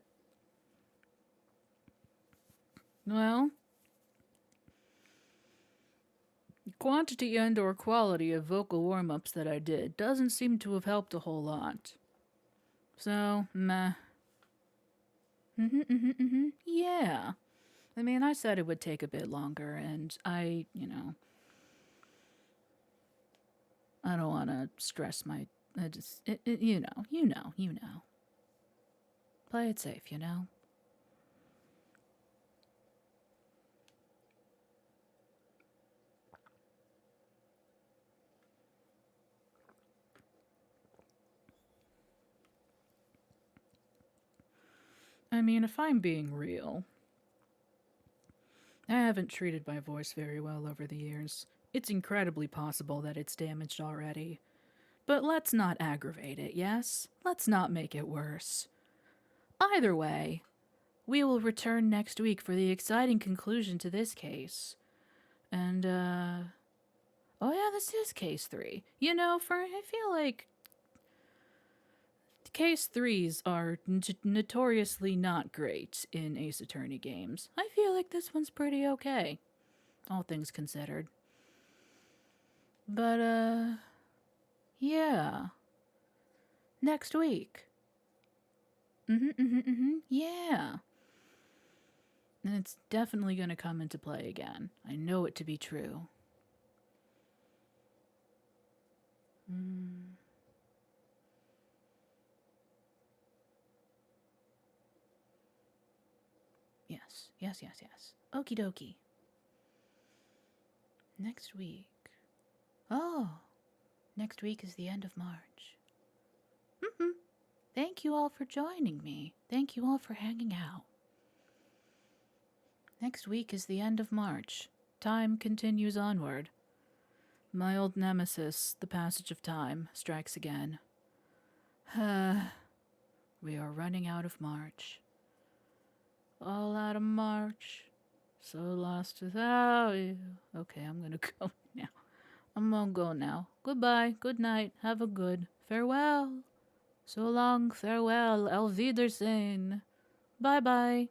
A: Well, quantity and/or quality of vocal warm-ups that I did doesn't seem to have helped a whole lot. So, meh. Yeah. I mean, I said it would take a bit longer, and I don't want to stress my... you know. Play it safe, you know? I mean, if I'm being real, I haven't treated my voice very well over the years. It's incredibly possible that it's damaged already. But let's not aggravate it, yes? Let's not make it worse. Either way, we will return next week for the exciting conclusion to this case. And, oh yeah, this is case 3. You know, I feel like case 3s are notoriously not great in Ace Attorney games. I feel like this one's pretty okay, all things considered. But, yeah. Next week. Yeah. And it's definitely gonna come into play again. I know it to be true. Yes. Okie dokie. Next week. Oh, next week is the end of March. Thank you all for joining me. Thank you all for hanging out. Next week is the end of March. Time continues onward. My old nemesis, the passage of time, strikes again. We are running out of March. All out of March. So lost without you. Okay, I'm gonna go now. I'm gonna go now. Goodbye, good night, have a good farewell. So long, farewell, auf Wiedersehen. Bye-bye.